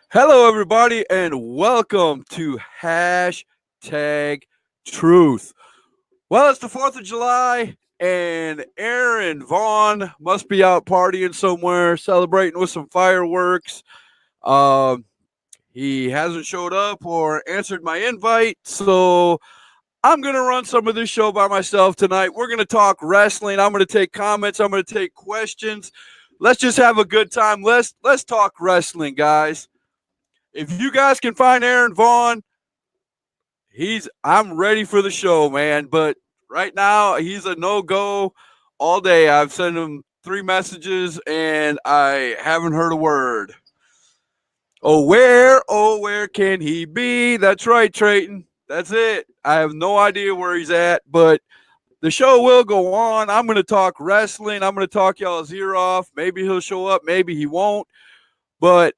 Hello, everybody, and welcome to Hashtag Truth. Well, it's the 4th of July, and Aaron Vaughn must be out partying somewhere, celebrating with some fireworks. Um, he hasn't showed up or answered my invite, so I'm going to run some of this show by myself tonight. We're going to talk wrestling. I'm going to take comments. I'm going to take questions. Let's just have a good time. Let's talk wrestling, guys. If you guys can find Aaron Vaughn, I'm ready for the show, man. But right now he's a no-go all day. I've sent him 3 messages and I haven't heard a word. Oh where can he be? That's right, Trayton. That's it. I have no idea where he's at, but the show will go on. I'm going to talk wrestling. I'm going to talk y'all's ear off. Maybe he'll show up, maybe he won't. But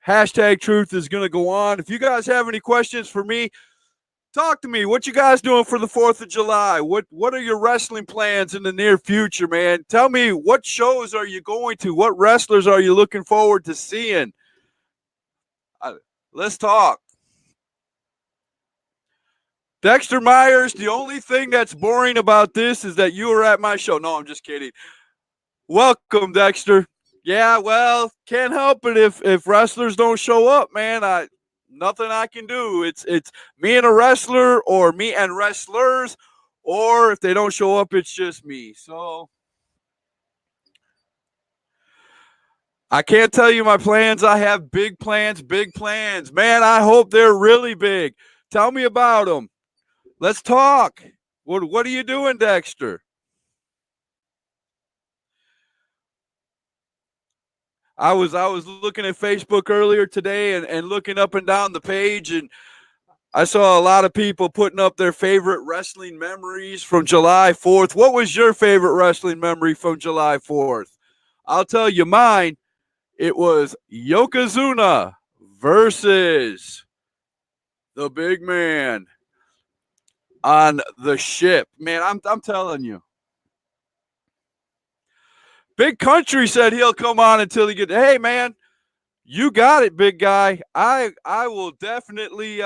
Hashtag Truth is going to go on. If you guys have any questions for me, talk to me. What you guys doing for the 4th of July? What are your wrestling plans in the near future, man? Tell me, what shows are you going to? What wrestlers are you looking forward to seeing? Let's talk. Dexter Myers, the only thing that's boring about this is that you were at my show. No, I'm just kidding. Welcome, Dexter. Yeah, well, can't help it if wrestlers don't show up, man. Nothing I can do. It's me and a wrestler, or me and wrestlers, or if they don't show up, it's just me. So I can't tell you my plans. I have big plans, big plans. Man, I hope they're really big. Tell me about them. Let's talk. What are you doing, Dexter? I was looking at Facebook earlier today and looking up and down the page, and I saw a lot of people putting up their favorite wrestling memories from July 4th. What was your favorite wrestling memory from July 4th? I'll tell you mine. It was Yokozuna versus the big man on the ship. Man, I'm telling you. Big Country said he'll come on until he gets. Hey, man, you got it, big guy. I will definitely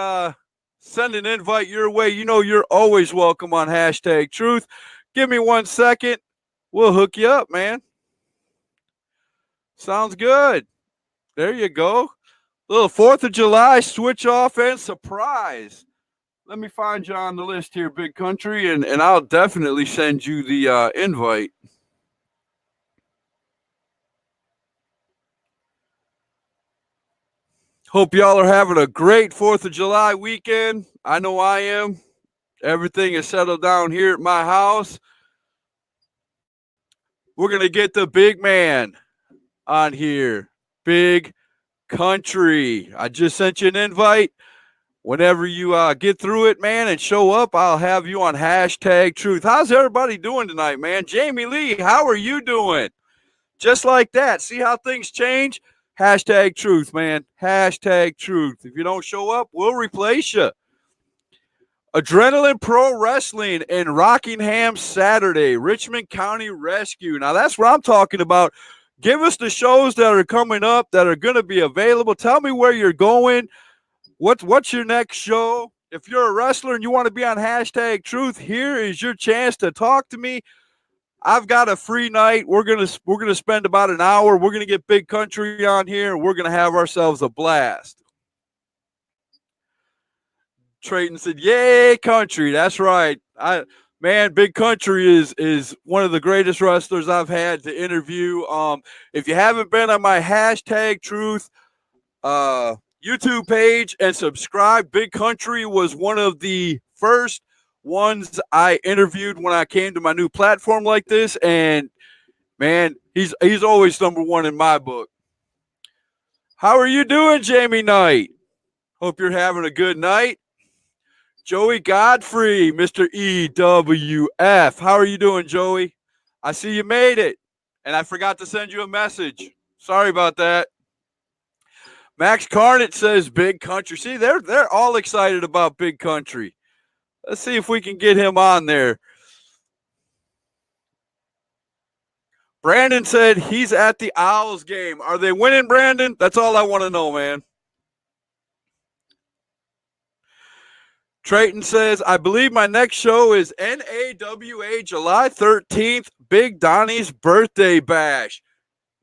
send an invite your way. You know you're always welcome on Hashtag Truth. Give me 1 second. We'll hook you up, man. Sounds good. There you go. Little 4th of July switch off and surprise. Let me find you on the list here, Big Country, and I'll definitely send you the invite. Hope y'all are having a great 4th of July weekend. I know I am. Everything is settled down here at my house. We're going to get the big man on here. Big Country. I just sent you an invite. Whenever you get through it, man, and show up, I'll have you on Hashtag Truth. How's everybody doing tonight, man? Jamie Lee, how are you doing? Just like that. See how things change? Hashtag Truth, man. Hashtag Truth. If you don't show up, we'll replace you. Adrenaline Pro Wrestling in Rockingham Saturday, Richmond County Rescue. Now, that's what I'm talking about. Give us the shows that are coming up that are going to be available. Tell me where you're going. What's your next show? If you're a wrestler and you want to be on Hashtag Truth, here is your chance to talk to me. I've got a free night. We're gonna spend about an hour. We're gonna get Big Country on here, and we're gonna have ourselves a blast. Trayton said, "Yay, Country!" That's right. Man, Big Country is one of the greatest wrestlers I've had to interview. If you haven't been on my Hashtag Truth YouTube page and subscribe, Big Country was one of the first ones I interviewed when I came to my new platform like this, and man, he's always number one in my book. How are you doing, Jamie Knight? Hope you're having a good night. Joey Godfrey, Mr. EWF. How are you doing, Joey? I see you made it, and I forgot to send you a message. Sorry about that. Max Carnett says Big Country. See, they're all excited about Big Country. Let's see if we can get him on there. Brandon said he's at the Owls game. Are they winning, Brandon? That's all I want to know, man. Trayton says, I believe my next show is NAWA July 13th, Big Donnie's birthday bash.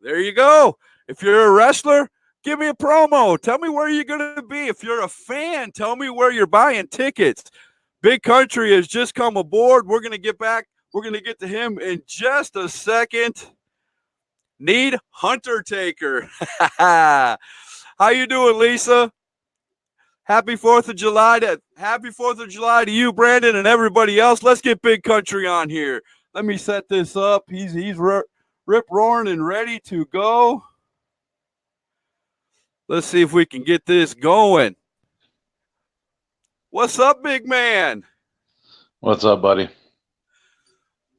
There you go. If you're a wrestler, give me a promo. Tell me where you're going to be. If you're a fan, tell me where you're buying tickets. Big Country has just come aboard. We're going to get back. We're going to get to him in just a second. Need Hunter Taker. How you doing, Lisa? Happy 4th of July to you, Brandon, and everybody else. Let's get Big Country on here. Let me set this up. He's rip roaring and ready to go. Let's see if we can get this going. What's up, big man? What's up, buddy?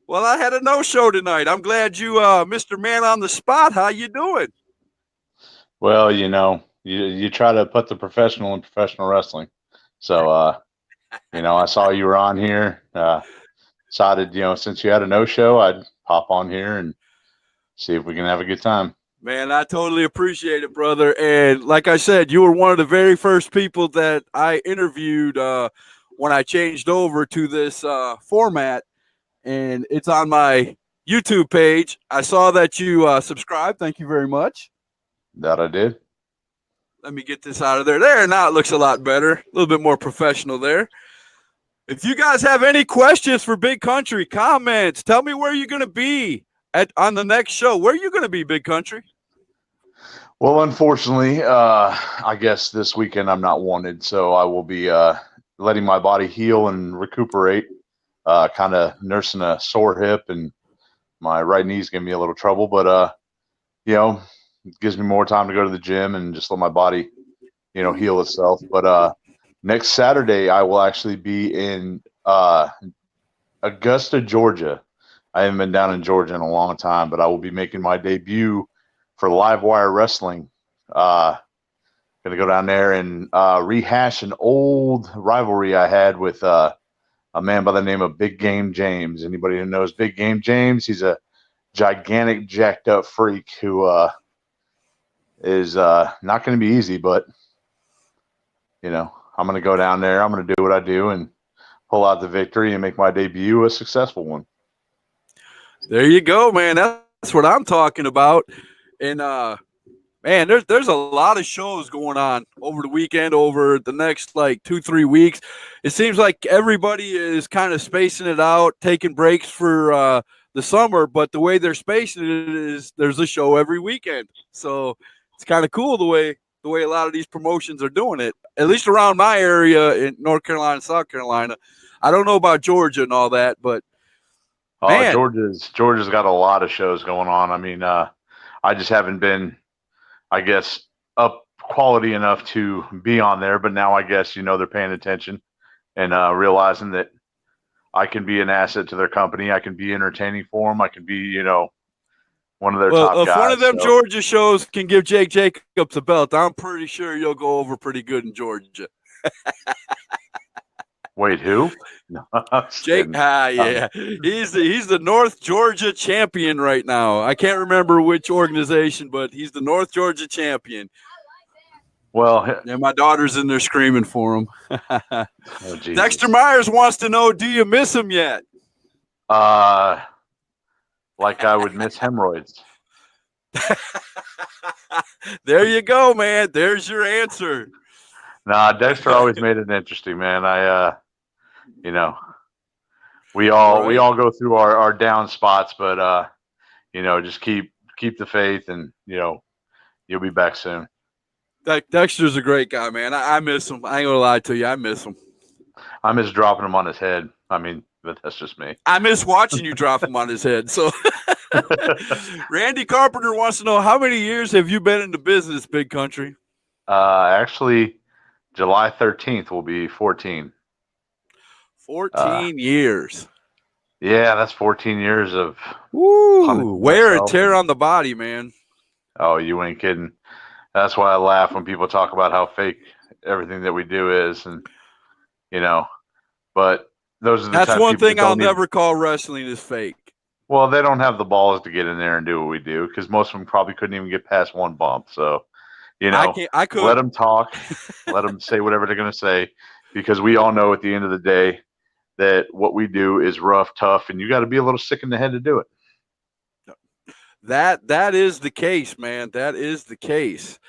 Well, I had a no-show tonight. I'm glad you, Mr. Man on the Spot. How you doing? Well, you try to put the professional in professional wrestling. So, I saw you were on here. Decided, since you had a no-show, I'd pop on here and see if we can have a good time. Man, I totally appreciate it, brother. And like I said, you were one of the very first people that I interviewed when I changed over to this format. And it's on my YouTube page. I saw that you subscribed. Thank you very much. That I did. Let me get this out of there. There, now it looks a lot better. A little bit more professional there. If you guys have any questions for Big Country, comments, tell me where you're going to be on the next show. Where are you going to be, Big Country? Well, unfortunately, I guess this weekend I'm not wanted, so I will be letting my body heal and recuperate, kind of nursing a sore hip, and my right knee's giving me a little trouble, but, it gives me more time to go to the gym and just let my body, heal itself. But next Saturday, I will actually be in Augusta, Georgia. I haven't been down in Georgia in a long time, but I will be making my debut for Livewire Wrestling. Going to go down there and rehash an old rivalry I had with a man by the name of Big Game James. Anybody who knows Big Game James, he's a gigantic, jacked up freak who is not going to be easy, but, I'm going to go down there. I'm going to do what I do and pull out the victory and make my debut a successful one. There you go, man. That's what I'm talking about. And, man, there's a lot of shows going on over the weekend, over the next, 2-3 weeks. It seems like everybody is kind of spacing it out, taking breaks for the summer, but the way they're spacing it is there's a show every weekend. So it's kind of cool the way a lot of these promotions are doing it, at least around my area in North Carolina, South Carolina. I don't know about Georgia and all that, but man. Georgia's got a lot of shows going on. I mean, I just haven't been, I guess, up quality enough to be on there, but now I guess, they're paying attention and realizing that I can be an asset to their company. I can be entertaining for them. I can be, one of their top guys. If one of them Georgia shows can give Jake Jacobs a belt, I'm pretty sure you'll go over pretty good in Georgia. Wait, who? No, Jake, yeah. He's the North Georgia champion right now. I can't remember which organization, but he's the North Georgia champion. Well, and my daughter's in there screaming for him. Oh, Dexter Myers wants to know, do you miss him yet? Like I would miss hemorrhoids. There you go, man. There's your answer. Nah, Dexter always made it interesting, man. We all go through our down spots, but just keep the faith, and you'll be back soon. Dexter's a great guy, man. I miss him. I ain't gonna lie to you. I miss him. I miss dropping him on his head. I mean, but that's just me. I miss watching you drop him on his head. So Randy Carpenter wants to know, how many years have you been in the business, Big Country? Actually, July 13th will be 14. 14 years. Yeah, that's 14 years of wear and tear on the body, man. Oh, you ain't kidding. That's why I laugh when people talk about how fake everything that we do is, and but those are the That's one thing I'll never call wrestling is fake. Well, they don't have the balls to get in there and do what we do, because most of them probably couldn't even get past one bump. So, I could let them talk, let them say whatever they're going to say. because we all know at the end of the day that what we do is rough, tough, and you got to be a little sick in the head to do it. That is the case, man. That is the case.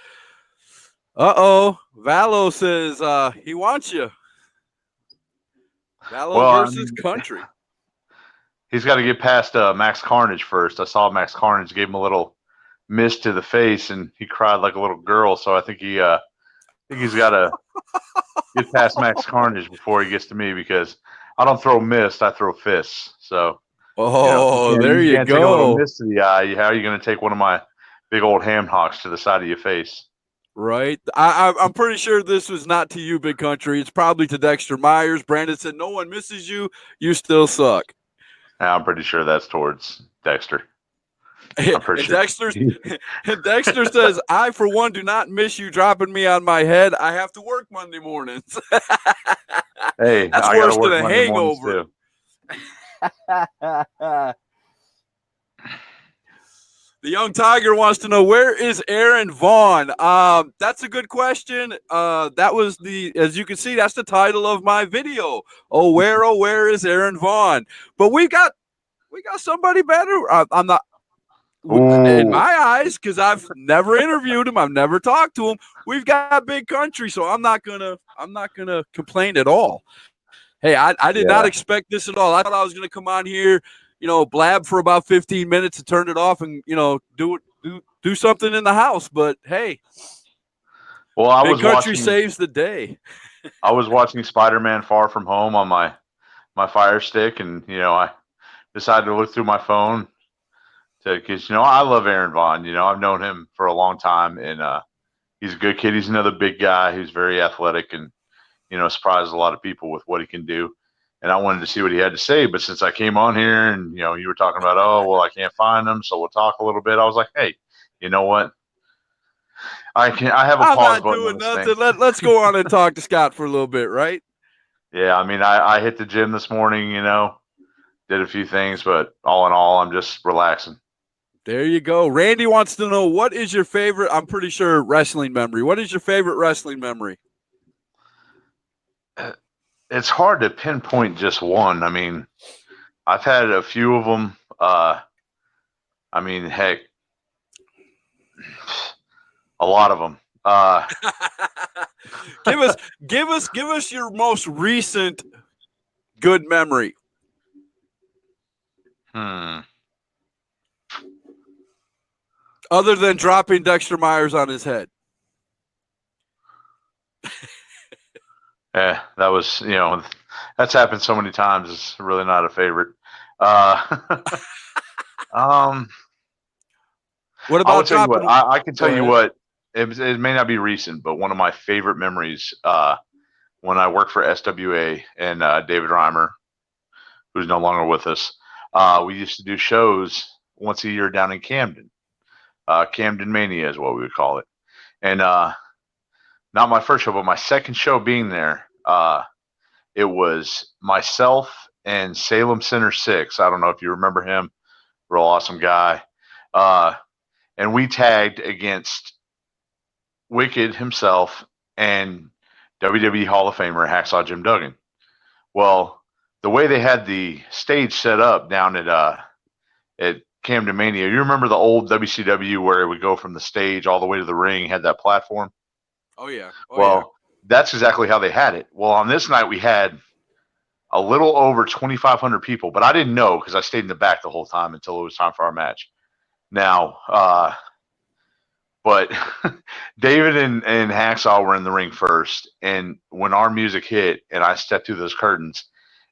Valo says he wants you. Valo versus Country. He's got to get past Max Carnage first. I saw Max Carnage gave him a little mist to the face, and he cried like a little girl. So I think he's got to get past Max Carnage before he gets to me, because I don't throw mist, I throw fists. So there you can't go. Take a little mist to the eye. How are you going to take one of my big old ham hocks to the side of your face? Right. I'm pretty sure this was not to you, Big Country. It's probably to Dexter Myers. Brandon said, no one misses you. You still suck. I'm pretty sure that's towards Dexter. And Dexter says, I, for one, do not miss you dropping me on my head. I have to work Monday mornings. Hey, that's worse than a hangover. The Young Tiger wants to know, where is Aaron Vaughn? That's a good question. That was as you can see, that's the title of my video. Oh, where is Aaron Vaughn? But we got somebody better. I'm not, in my eyes, because I've never interviewed him. I've never talked to him. We've got Big Country, so I'm not gonna complain at all. Hey, I did not expect this at all. I thought I was gonna come on here, blab for about 15 minutes and turn it off and, do something in the house. But hey, well, Big Country saves the day. I was watching Spider-Man Far From Home on my Fire Stick, and, I decided to look through my phone because, I love Aaron Vaughn. I've known him for a long time, and he's a good kid. He's another big guy who's very athletic and, surprised a lot of people with what he can do. And I wanted to see what he had to say. But since I came on here and, you were talking about, I can't find him, so we'll talk a little bit. I was like, hey, you know what? I have a pause button. I'm not doing nothing. Let's go on and talk to Scott for a little bit, right? Yeah, I mean, I hit the gym this morning, did a few things, but all in all, I'm just relaxing. There you go. Randy wants to know, what is your favorite, I'm pretty sure, wrestling memory? What is your favorite wrestling memory? It's hard to pinpoint just one. I mean, I've had a few of them. Heck, a lot of them. Give us your most recent good memory. Other than dropping Dexter Myers on his head. Yeah, that was, that's happened so many times. It's really not a favorite. What about dropping? I can tell you what. It may not be recent, but one of my favorite memories when I worked for SWA and David Reimer, who's no longer with us, we used to do shows once a year down in Camden. Camden Mania is what we would call it. And not my first show, but my second show being there, it was myself and Salem Center 6. I don't know if you remember him. Real awesome guy. And we tagged against Wicked himself and WWE Hall of Famer Hacksaw Jim Duggan. Well, the way they had the stage set up down at Camden Mania, you remember the old WCW where it would go from the stage all the way to the ring, had that platform? Oh, yeah. That's exactly how they had it. Well, on this night, we had a little over 2,500 people, but I didn't know because I stayed in the back the whole time until it was time for our match. Now, but David and Hacksaw were in the ring first, and when our music hit and I stepped through those curtains,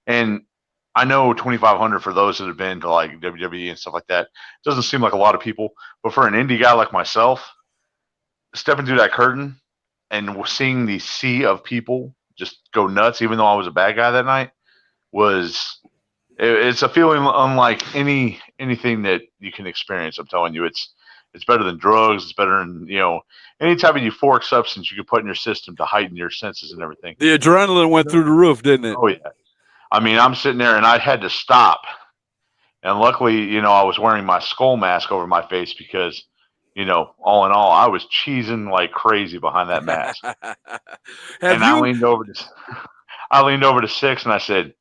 and I know 2,500 for those that have been to like WWE and stuff like that, doesn't seem like a lot of people, but for an indie guy like myself, stepping through that curtain and seeing the sea of people just go nuts, even though I was a bad guy that night, it's a feeling unlike anything that you can experience. I'm telling you, it's better than drugs. It's better than, any type of euphoric substance you could put in your system to heighten your senses and everything. The adrenaline went through the roof, didn't it? Oh, yeah. I mean, I'm sitting there and I had to stop. And luckily, I was wearing my skull mask over my face because, all in all, I was cheesing like crazy behind that mask. I leaned over I leaned over to Six and I said,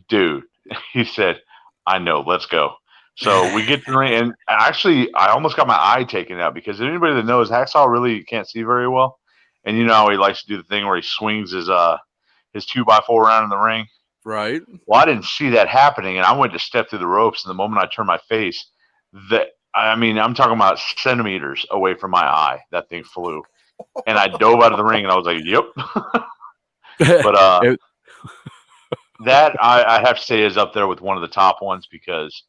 dude, he said, I know, let's go. So we get to the ring, and actually, I almost got my eye taken out because anybody that knows Hacksaw really can't see very well, and you know how he likes to do the thing where he swings his 2x4 around in the ring. Right. Well, I didn't see that happening, and I went to step through the ropes, and the moment I turned my face, I'm talking about centimeters away from my eye, that thing flew, and I dove out of the ring, and I was like, "Yep." But It- that I have to say is up there with one of the top ones because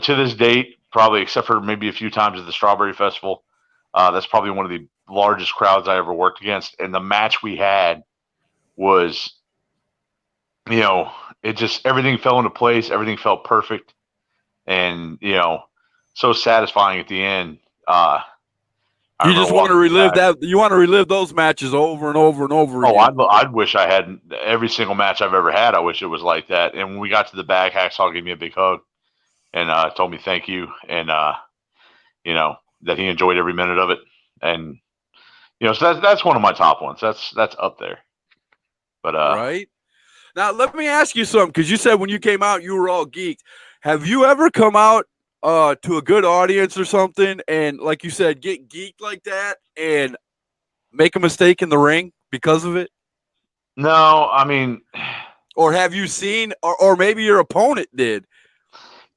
to this date, probably except for maybe a few times at the Strawberry Festival, that's probably one of the largest crowds I ever worked against. And the match we had was, it just everything fell into place, everything felt perfect, and so satisfying at the end. I you just remember want to walking relive back. that. You want to relive those matches over and over and over Oh, again. I'd wish I had every single match I've ever had. I wish it was like that. And when we got to the back, Hacksaw gave me a big hug and told me thank you, and that he enjoyed every minute of it. And so that's one of my top ones. That's up there. But Right. Now, let me ask you something, because you said when you came out, you were all geeked. Have you ever come out to a good audience or something, and like you said, get geeked like that and make a mistake in the ring because of it? no, I mean, Or have you seen, or maybe your opponent did?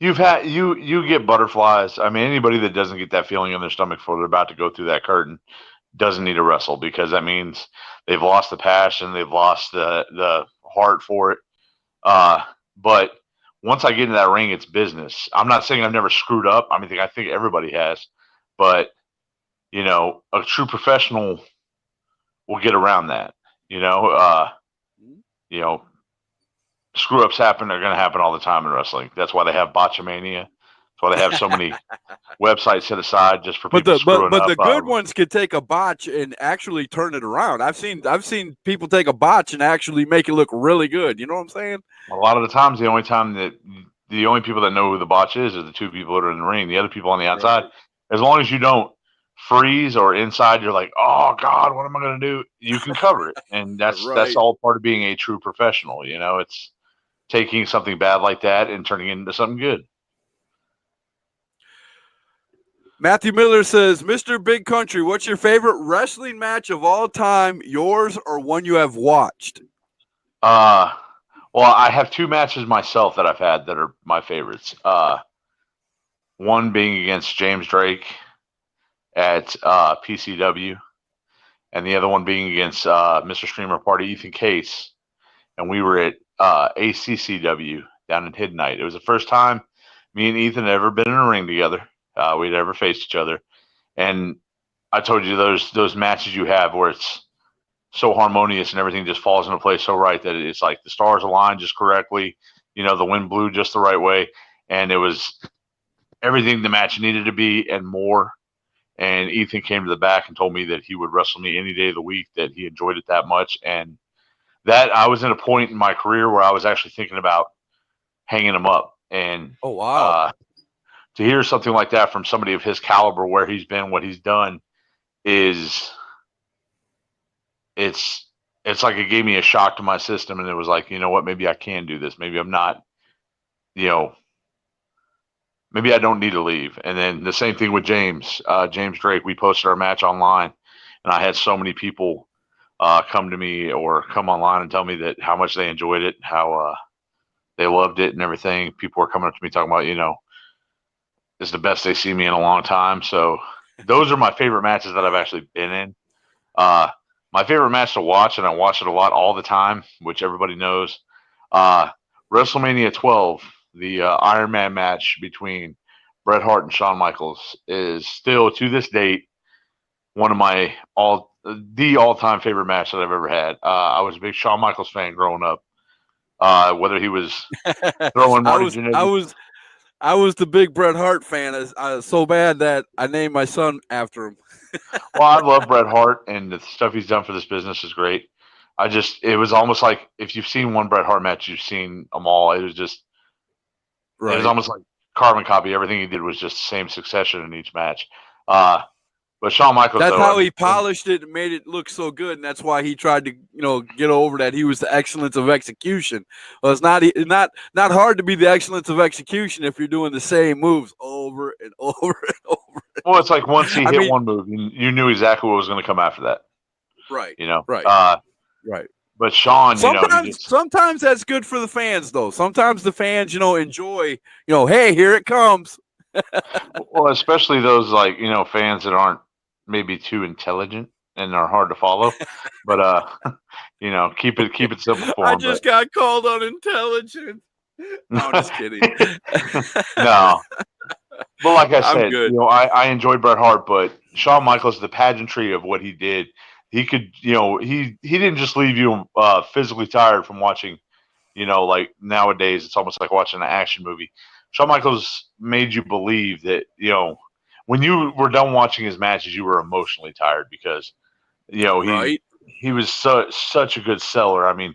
you get butterflies. I mean, anybody that doesn't get that feeling in their stomach before they're about to go through that curtain doesn't need to wrestle because that means they've lost the passion, they've lost the heart for it. But once I get in that ring, it's business. I'm not saying I've never screwed up. I think everybody has, but a true professional will get around that. You know, uh, you know, screw ups happen. They're going to happen all the time in wrestling. That's why they have Botchamania. That's why they have so many websites set aside just for But people screwing but up. the good ones could take a botch and actually turn it around. I've seen people take a botch and actually make it look really good. You know what I'm saying? A lot of the times, the only people that know who the botch is the two people that are in the ring. The other people on the outside, Right. as long as you don't freeze or inside, you're like, oh God, what am I going to do? You can cover it, and that's Right. all part of being a true professional. It's taking something bad like that and turning it into something good. Matthew Miller says, Mr. Big Country, what's your favorite wrestling match of all time, yours or one you have watched? Well, I have two matches myself that I've had that are my favorites. One being against James Drake at PCW, and the other one being against Mr. Streamer Party Ethan Case, and we were at ACCW down in Hidden Night. It was the first time me and Ethan had ever been in a ring together. We'd ever faced each other, and I told you those matches you have where it's so harmonious and everything just falls into place so right that it's like the stars aligned just correctly. The wind blew just the right way, and it was everything the match needed to be and more. And Ethan came to the back and told me that he would wrestle me any day of the week, that he enjoyed it that much. And that I was in a point in my career where I was actually thinking about hanging him up. And Oh, wow. To hear something like that from somebody of his caliber, where he's been, what he's done, is it's like it gave me a shock to my system, and it was like, you know what, maybe I can do this. Maybe I'm not, maybe I don't need to leave. And then the same thing with James Drake. We posted our match online, and I had so many people come to me or come online and tell me that how much they enjoyed it, how they loved it and everything. People were coming up to me talking about, it's the best they see me in a long time. So those are my favorite matches that I've actually been in. My favorite match to watch, and I watch it a lot all the time, which everybody knows, WrestleMania 12, the Iron Man match between Bret Hart and Shawn Michaels, is still to this date one of my all-time favorite match that I've ever had. I was a big Shawn Michaels fan growing up. Whether he was throwing Marty Jannetty. I was the big Bret Hart fan. I was so bad that I named my son after him. Well, I love Bret Hart, and the stuff he's done for this business is great. It was almost like if you've seen one Bret Hart match, you've seen them all. It was just, Right. It was almost like carbon copy. Everything he did was just the same succession in each match. But Shawn Michaels, That's though, how he polished it and made it look so good, and that's why he tried to, get over that he was the excellence of execution. Well, it's not hard to be the excellence of execution if you're doing the same moves over and over and over. Well, it's like once he hit one move, you knew exactly what was going to come after that. Right. Right. Right. But Shawn, sometimes that's good for the fans, though. Sometimes the fans, enjoy, hey, here it comes. Well, especially those fans that aren't maybe too intelligent and are hard to follow. But keep it simple for them. I just got called unintelligent. No, I'm just kidding. No. But like I said, I enjoyed Bret Hart, but Shawn Michaels, the pageantry of what he did, he could, he didn't just leave you physically tired from watching, like nowadays it's almost like watching an action movie. Shawn Michaels made you believe that, when you were done watching his matches, you were emotionally tired because, he was such a good seller. I mean,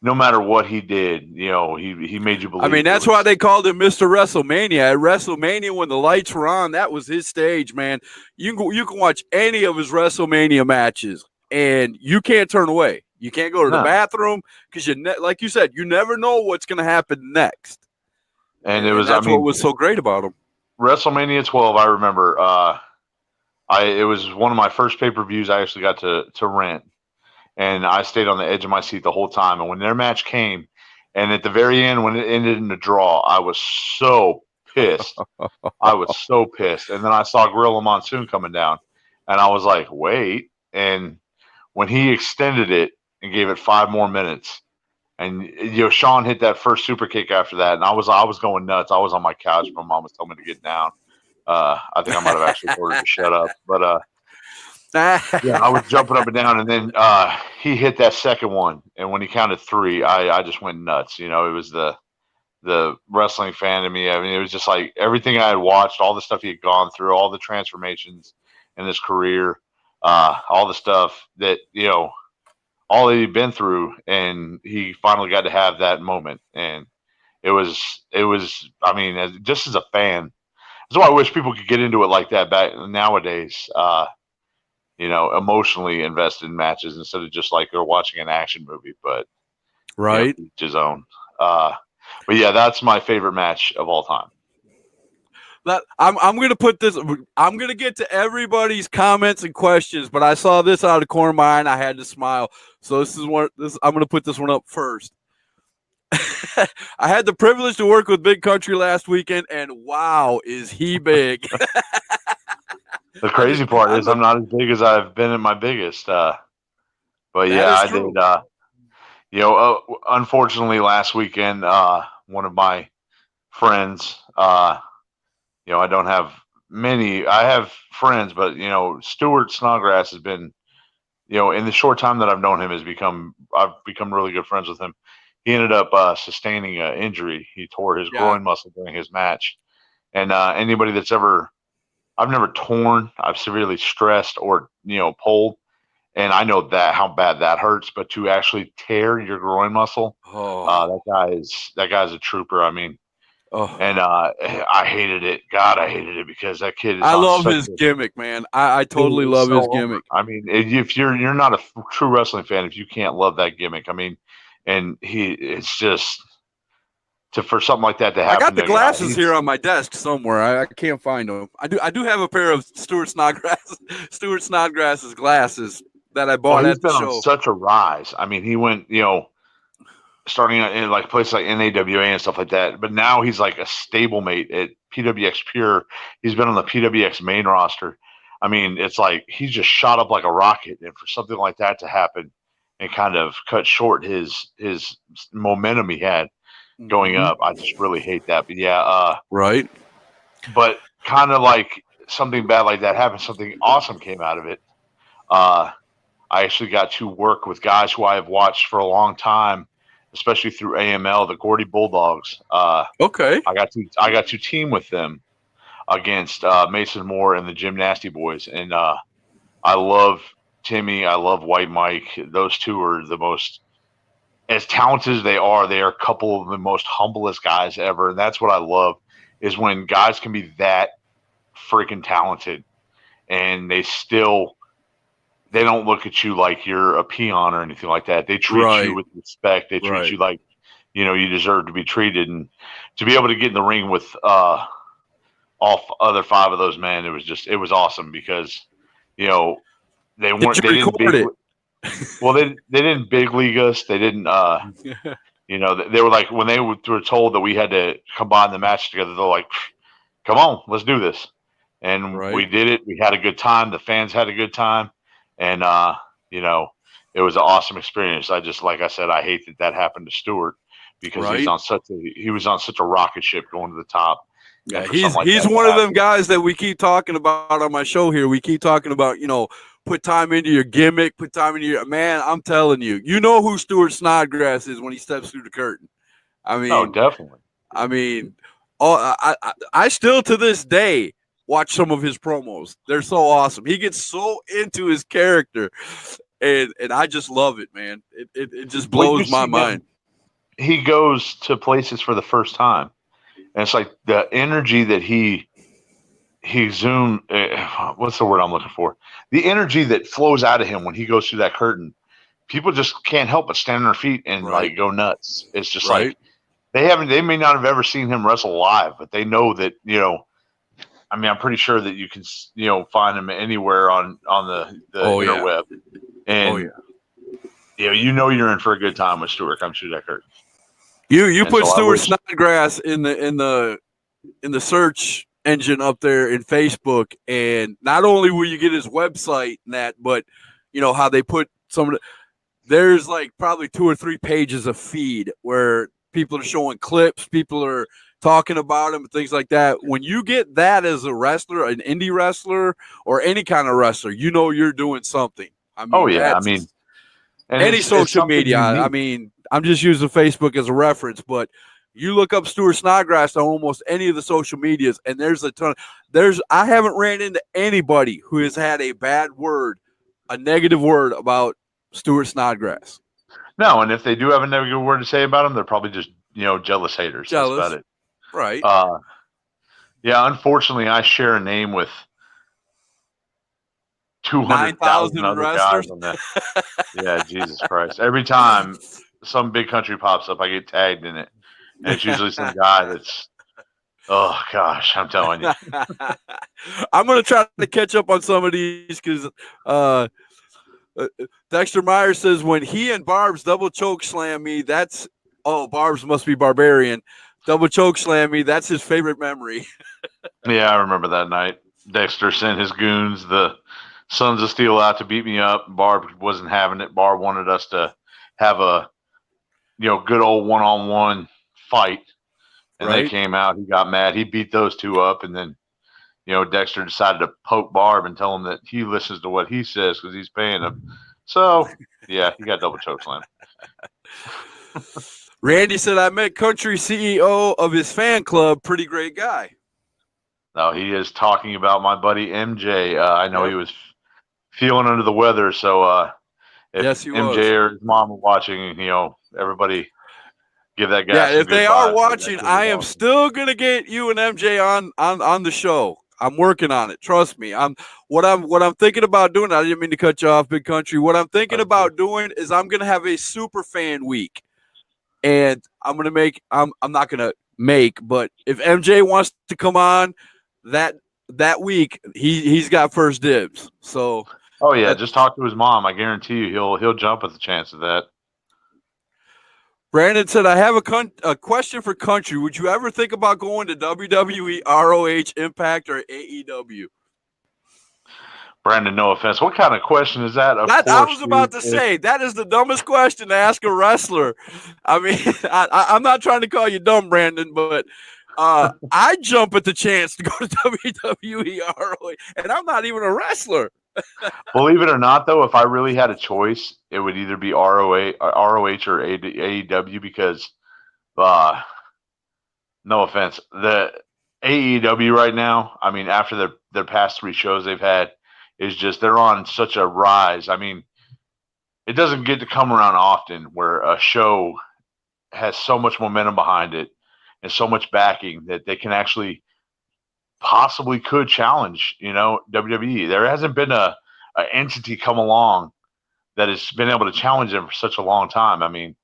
no matter what he did, he made you believe. I mean, that's why they called him Mr. WrestleMania. At WrestleMania, when the lights were on, that was his stage, man. You can watch any of his WrestleMania matches, and you can't turn away. You can't go to the bathroom because like you said, you never know what's going to happen next. And that's what was so great about him. WrestleMania 12, I remember. It was one of my first pay-per-views I actually got to rent, and I stayed on the edge of my seat the whole time. And when their match came, and at the very end, when it ended in a draw, I was so pissed. I was so pissed. And then I saw Gorilla Monsoon coming down, and I was like, wait. And when he extended it and gave it 5 more minutes, and Shawn hit that first super kick after that, and I was going nuts. I was on my couch. My mom was telling me to get down. I think I might have actually told her to shut up, but yeah, I was jumping up and down, and then he hit that second one, and when he counted 3, I just went nuts. It was the wrestling fan in me. I mean, it was just like everything I had watched, all the stuff he had gone through, all the transformations in his career, all the stuff that all that he'd been through, and he finally got to have that moment. And it was, I mean, just as a fan, that's why I wish people could get into it like that back nowadays, emotionally invested in matches instead of just like they're watching an action movie, but right. Each his own. But yeah, that's my favorite match of all time. I'm gonna put this. I'm gonna get to everybody's comments and questions, but I saw this out of the corner of my eye and I had to smile. So I'm gonna put this one up first. I had the privilege to work with Big Country last weekend, and wow, is he big! The crazy part is I'm not as big as I've been at my biggest. But yeah, I did. Unfortunately, last weekend, one of my friends. I don't have many. I have friends, but Stuart Snodgrass has been, in the short time that I've known him, I've become really good friends with him. He ended up sustaining an injury. He tore his groin muscle during his match. And anybody that's I've never torn. I've severely stressed or pulled, and I know how bad that hurts. But to actually tear your groin muscle, that guy's a trooper. I mean. Oh. And I hated it. God, I hated it because that kid. I love his gimmick, man. I totally love his gimmick. I mean, if you're not a true wrestling fan, if you can't love that gimmick, I mean, and it's just for something like that to happen. I got the glasses here on my desk somewhere. I can't find them. I do have a pair of Stuart Snodgrass's glasses that I bought at the show. He's been on such a rise. I mean, he went, starting in like places like NAWA and stuff like that. But now he's like a stablemate at PWX Pure. He's been on the PWX main roster. I mean, it's like he's just shot up like a rocket. And for something like that to happen and kind of cut short his momentum he had going up, I just really hate that. But yeah, right. But kind of like something bad like that happened, something awesome came out of it. I actually got to work with guys who I have watched for a long time, especially through AML, the Gordy Bulldogs. Okay. I got to team with them against Mason Moore and the Jim Nasty Boys. And I love Timmy. I love White Mike. Those two are the most, as talented as they are a couple of the most humblest guys ever. And that's what I love, is when guys can be that freaking talented and they don't look at you like you're a peon or anything like that. They treat you with respect. They treat you like, you deserve to be treated. And to be able to get in the ring with all other 5 of those men, it was awesome because, they didn't big league us. They didn't, they were like, when they were told that we had to combine the match together, they're like, come on, let's do this. And we did it. We had a good time. The fans had a good time. And, it was an awesome experience. Like I said, I hate that happened to Stewart because he was on such a rocket ship going to the top. Yeah, he's one of them guys that we keep talking about on my show here. We keep talking about, put time into your gimmick, put time into your man. I'm telling you, you know who Stuart Snodgrass is when he steps through the curtain. I mean, oh, definitely. I mean, I still to this day watch some of his promos. They're so awesome. He gets so into his character, and I just love it, man. It just blows my mind. He goes to places for the first time, and it's like the energy that he zoomed. What's the word I'm looking for? The energy that flows out of him when he goes through that curtain. People just can't help but stand on their feet and like go nuts. It's just like they may not have ever seen him wrestle live, but they know that, I mean, I'm pretty sure that you can, find him anywhere on the interweb. And, you're in for a good time with Stuart comes through that curtain. You put Stuart Snodgrass in the search engine up there in Facebook, and not only will you get his website and that, but how they put there's like probably 2 or 3 pages of feed where people are showing clips, people are talking about him and things like that. When you get that as a wrestler, an indie wrestler or any kind of wrestler, you're doing something. I mean, any social media. I mean, I'm just using Facebook as a reference, but you look up Stuart Snodgrass on almost any of the social medias, and there's a ton. I haven't ran into anybody who has had a bad word, a negative word about Stuart Snodgrass. No, and if they do have a negative word to say about him, they're probably just jealous haters. That's about it. Right. Yeah, unfortunately, I share a name with 200,000 other guys on that. Yeah, Jesus Christ. Every time some big country pops up, I get tagged in it. And it's usually some guy that's, oh, gosh, I'm telling you. I'm going to try to catch up on some of these because Dexter Myers says, when he and Barb's double choke slam me, Barb's must be Barbarian. Double choke slam me, that's his favorite memory. Yeah, I remember that night. Dexter sent his goons, the Sons of Steel, out to beat me up. Barb wasn't having it. Barb wanted us to have a, good old one-on-one fight. And they came out. He got mad. He beat those 2 up. And then, Dexter decided to poke Barb and tell him that he listens to what he says because he's paying him. So, yeah, he got double choke slam. Randy said, I met Country CEO of his fan club. Pretty great guy. No, he is talking about my buddy MJ. I know he was feeling under the weather. So if MJ or his mom are watching, everybody give that guy some if they are watching, I am still going to get you and MJ on the show. I'm working on it. Trust me. What I'm thinking about doing, I didn't mean to cut you off, Big Country. What I'm thinking about doing is I'm going to have a super fan week. And I'm going to make I'm not going to make, but if MJ wants to come on that week, he's got first dibs. So just talk to his mom. I guarantee you he'll jump at the chance of that. Brandon said, I have a question for Country. Would you ever think about going to WWE, ROH, Impact, or AEW? Brandon, no offense. What kind of question is that? I was about to say, that is the dumbest question to ask a wrestler. I mean, I'm not trying to call you dumb, Brandon, but I jump at the chance to go to WWE, ROH, and I'm not even a wrestler. Believe it or not, though, if I really had a choice, it would either be ROH or AEW because, no offense, the AEW right now, I mean, after their past 3 shows they've had, is just they're on such a rise. I mean, it doesn't get to come around often where a show has so much momentum behind it and so much backing that they can actually possibly could challenge, WWE. There hasn't been a entity come along that has been able to challenge them for such a long time. I mean,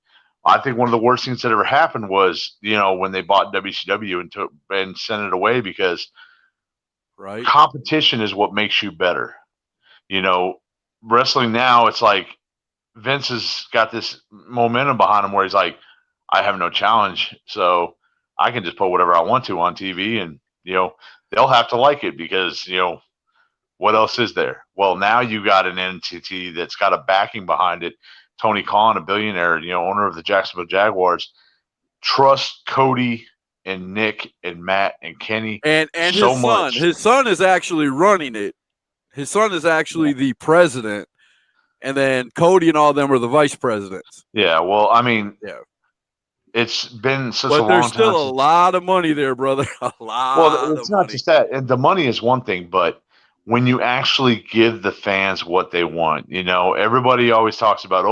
I think one of the worst things that ever happened was, when they bought WCW and sent it away, because Right. competition is what makes you better. Wrestling now, it's like Vince has got this momentum behind him where he's like, I have no challenge, so I can just put whatever I want to on TV, and they'll have to like it, because what else is there? Well, now you got an entity that's got a backing behind it. Tony Khan, a billionaire, owner of the Jacksonville Jaguars, trust Cody and Nick and Matt and Kenny and so his son. much. His son is actually running it. His son is actually the president, and then Cody and all of them are the vice presidents. Yeah, well, I mean, yeah, it's been such but a long there's time. still a lot of money there, brother. A lot. Well, it's of not money. just that, and the money is one thing, but when you actually give the fans what they want, everybody always talks about,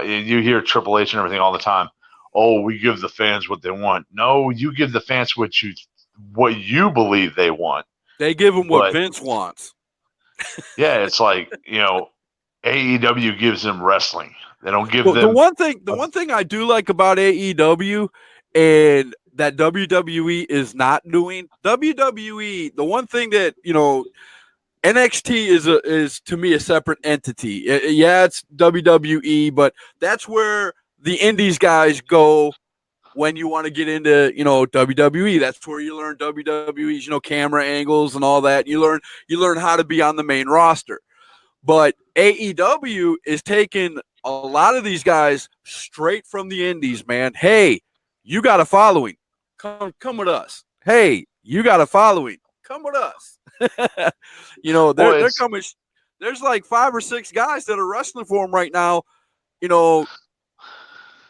you hear Triple H and everything all the time. Oh, we give the fans what they want. No, you give the fans what you believe they want. They give them what Vince wants. Yeah, it's like, AEW gives them wrestling. They don't give them the one thing I do like about AEW and that WWE is not doing. WWE, the one thing that, NXT is to me a separate entity. Yeah, it's WWE, but that's where the indies guys go when you want to get into, WWE. That's where you learn WWE's, camera angles and all that. You learn how to be on the main roster. But AEW is taking a lot of these guys straight from the indies, man. Hey, you got a following. Come with us. Hey, you got a following. Come with us. They're coming. There's like 5 or 6 guys that are wrestling for them right now,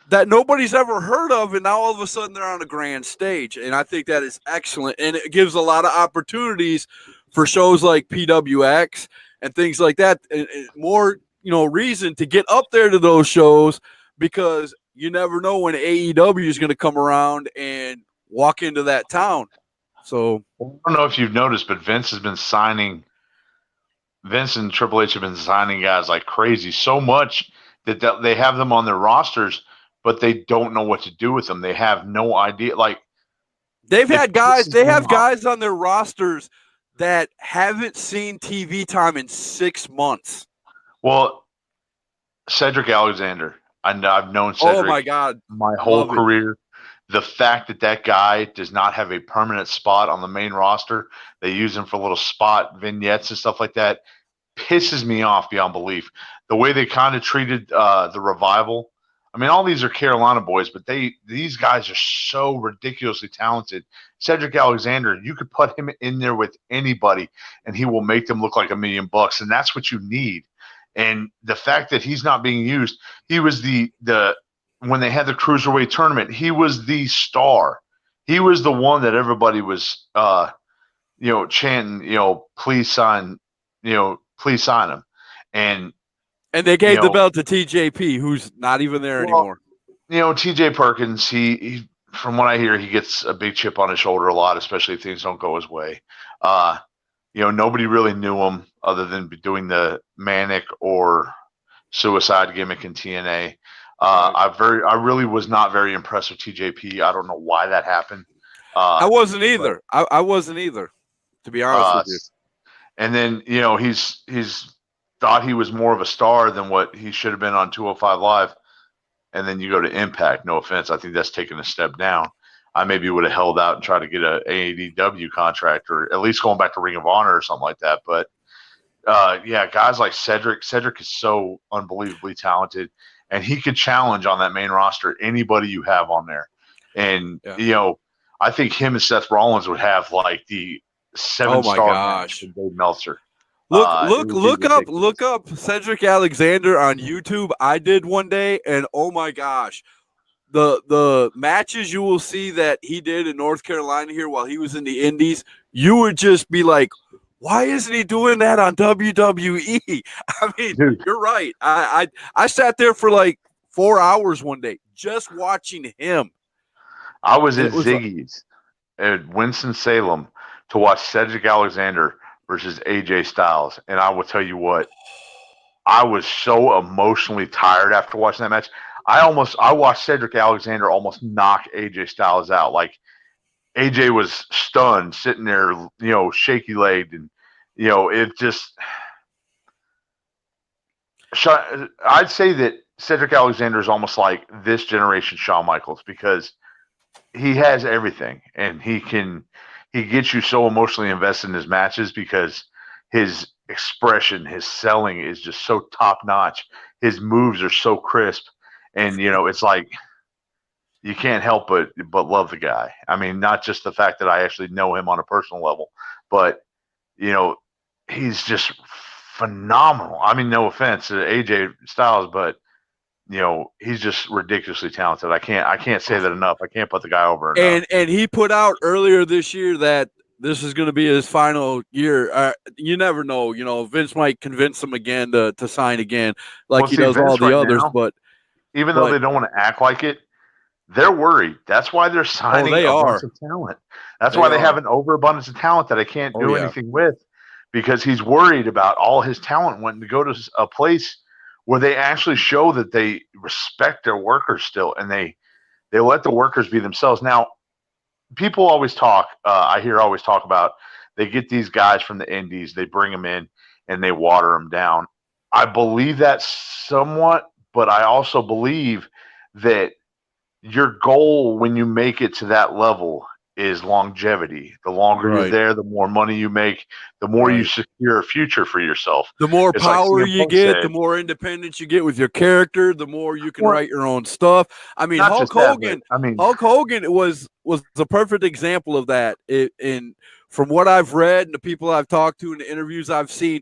that nobody's ever heard of, and now all of a sudden they're on a grand stage. And I think that is excellent. And it gives a lot of opportunities for shows like PWX and things like that. And more, reason to get up there to those shows, because you never know when AEW is going to come around and walk into that town. So I don't know if you've noticed, but Vince and Triple H have been signing guys like crazy, so much that they have them on their rosters, but they don't know what to do with them. They have no idea. Like, they have guys on their rosters that haven't seen TV time in 6 months. Well, Cedric Alexander. I've known Cedric my God, my whole career. The fact that guy does not have a permanent spot on the main roster, they use him for little spot vignettes and stuff like that, pisses me off beyond belief. The way they kind of treated the Revival. I mean, all these are Carolina boys, but these guys are so ridiculously talented. Cedric Alexander, you could put him in there with anybody, and he will make them look like $1 million, and that's what you need. And the fact that he's not being used, he was the when they had the Cruiserweight tournament, he was the star. He was the one that everybody was, chanting, please sign him. And they gave the belt to TJP, who's not even there anymore. TJ Perkins, he, from what I hear, he gets a big chip on his shoulder a lot, especially if things don't go his way. Nobody really knew him other than doing the Manic or Suicide gimmick in TNA. I really was not very impressed with TJP. I don't know why that happened. I wasn't either. I wasn't either, to be honest with you. And then, he's thought he was more of a star than what he should have been on 205 Live. And then you go to Impact. No offense. I think that's taken a step down. I maybe would have held out and tried to get an AEW contract, or at least going back to Ring of Honor or something like that. But, guys like Cedric. Cedric is so unbelievably talented. And he could challenge on that main roster anybody you have on there. And, I think him and Seth Rollins would have like the 7-star match with Dave Meltzer. Look up Cedric Alexander on YouTube. I did one day, and oh my gosh, the matches you will see that he did in North Carolina here while he was in the Indies, you would just be like, why isn't he doing that on WWE? I mean, dude, you're right. I sat there for like 4 hours one day just watching him. I was at Ziggy's at Winston-Salem to watch Cedric Alexander versus AJ Styles. And I will tell you what, I was so emotionally tired after watching that match. I watched Cedric Alexander almost knock AJ Styles out. Like, AJ was stunned, sitting there, shaky legged, and it just. I'd say that Cedric Alexander is almost like this generation Shawn Michaels, because he has everything, and he gets you so emotionally invested in his matches because his expression, his selling is just so top notch. His moves are so crisp, and it's like you can't help but love the guy. I mean, not just the fact that I actually know him on a personal level, but he's just phenomenal. I mean, no offense to AJ Styles, but he's just ridiculously talented. I can't say that enough. I can't put the guy over enough. And he put out earlier this year that this is going to be his final year. You never know. Vince might convince him again to sign again, like he does Vince all the others. Now, but even though they don't want to act like it, they're worried. That's why they're signing a bunch of talent. That's why they have an overabundance of talent that I can't do anything with, because he's worried about all his talent wanting to go to a place where they actually show that they respect their workers still, and they let the workers be themselves. Now, people always talk, I hear always talk about, they get these guys from the indies, they bring them in, and they water them down. I believe that somewhat, but I also believe that your goal when you make it to that level is longevity. The longer you're there, the more money you make, the more you secure a future for yourself. The more power you get, the more independence you get with your character, the more you can write your own stuff. I mean, Hulk Hogan was a perfect example of that. From what I've read and the people I've talked to and the interviews I've seen,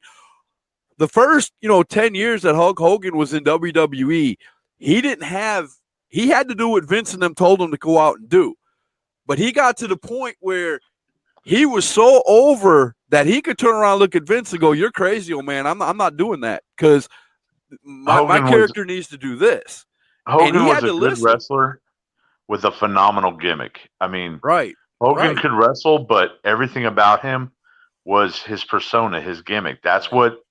the first 10 years that Hulk Hogan was in WWE, he had to do what Vince and them told him to go out and do. But he got to the point where he was so over that he could turn around and look at Vince and go, "You're crazy, old man. I'm not doing that, because my character needs to do this." Hogan was a good wrestler with a phenomenal gimmick. I mean, Hogan could wrestle, but everything about him was his persona, his gimmick. That's what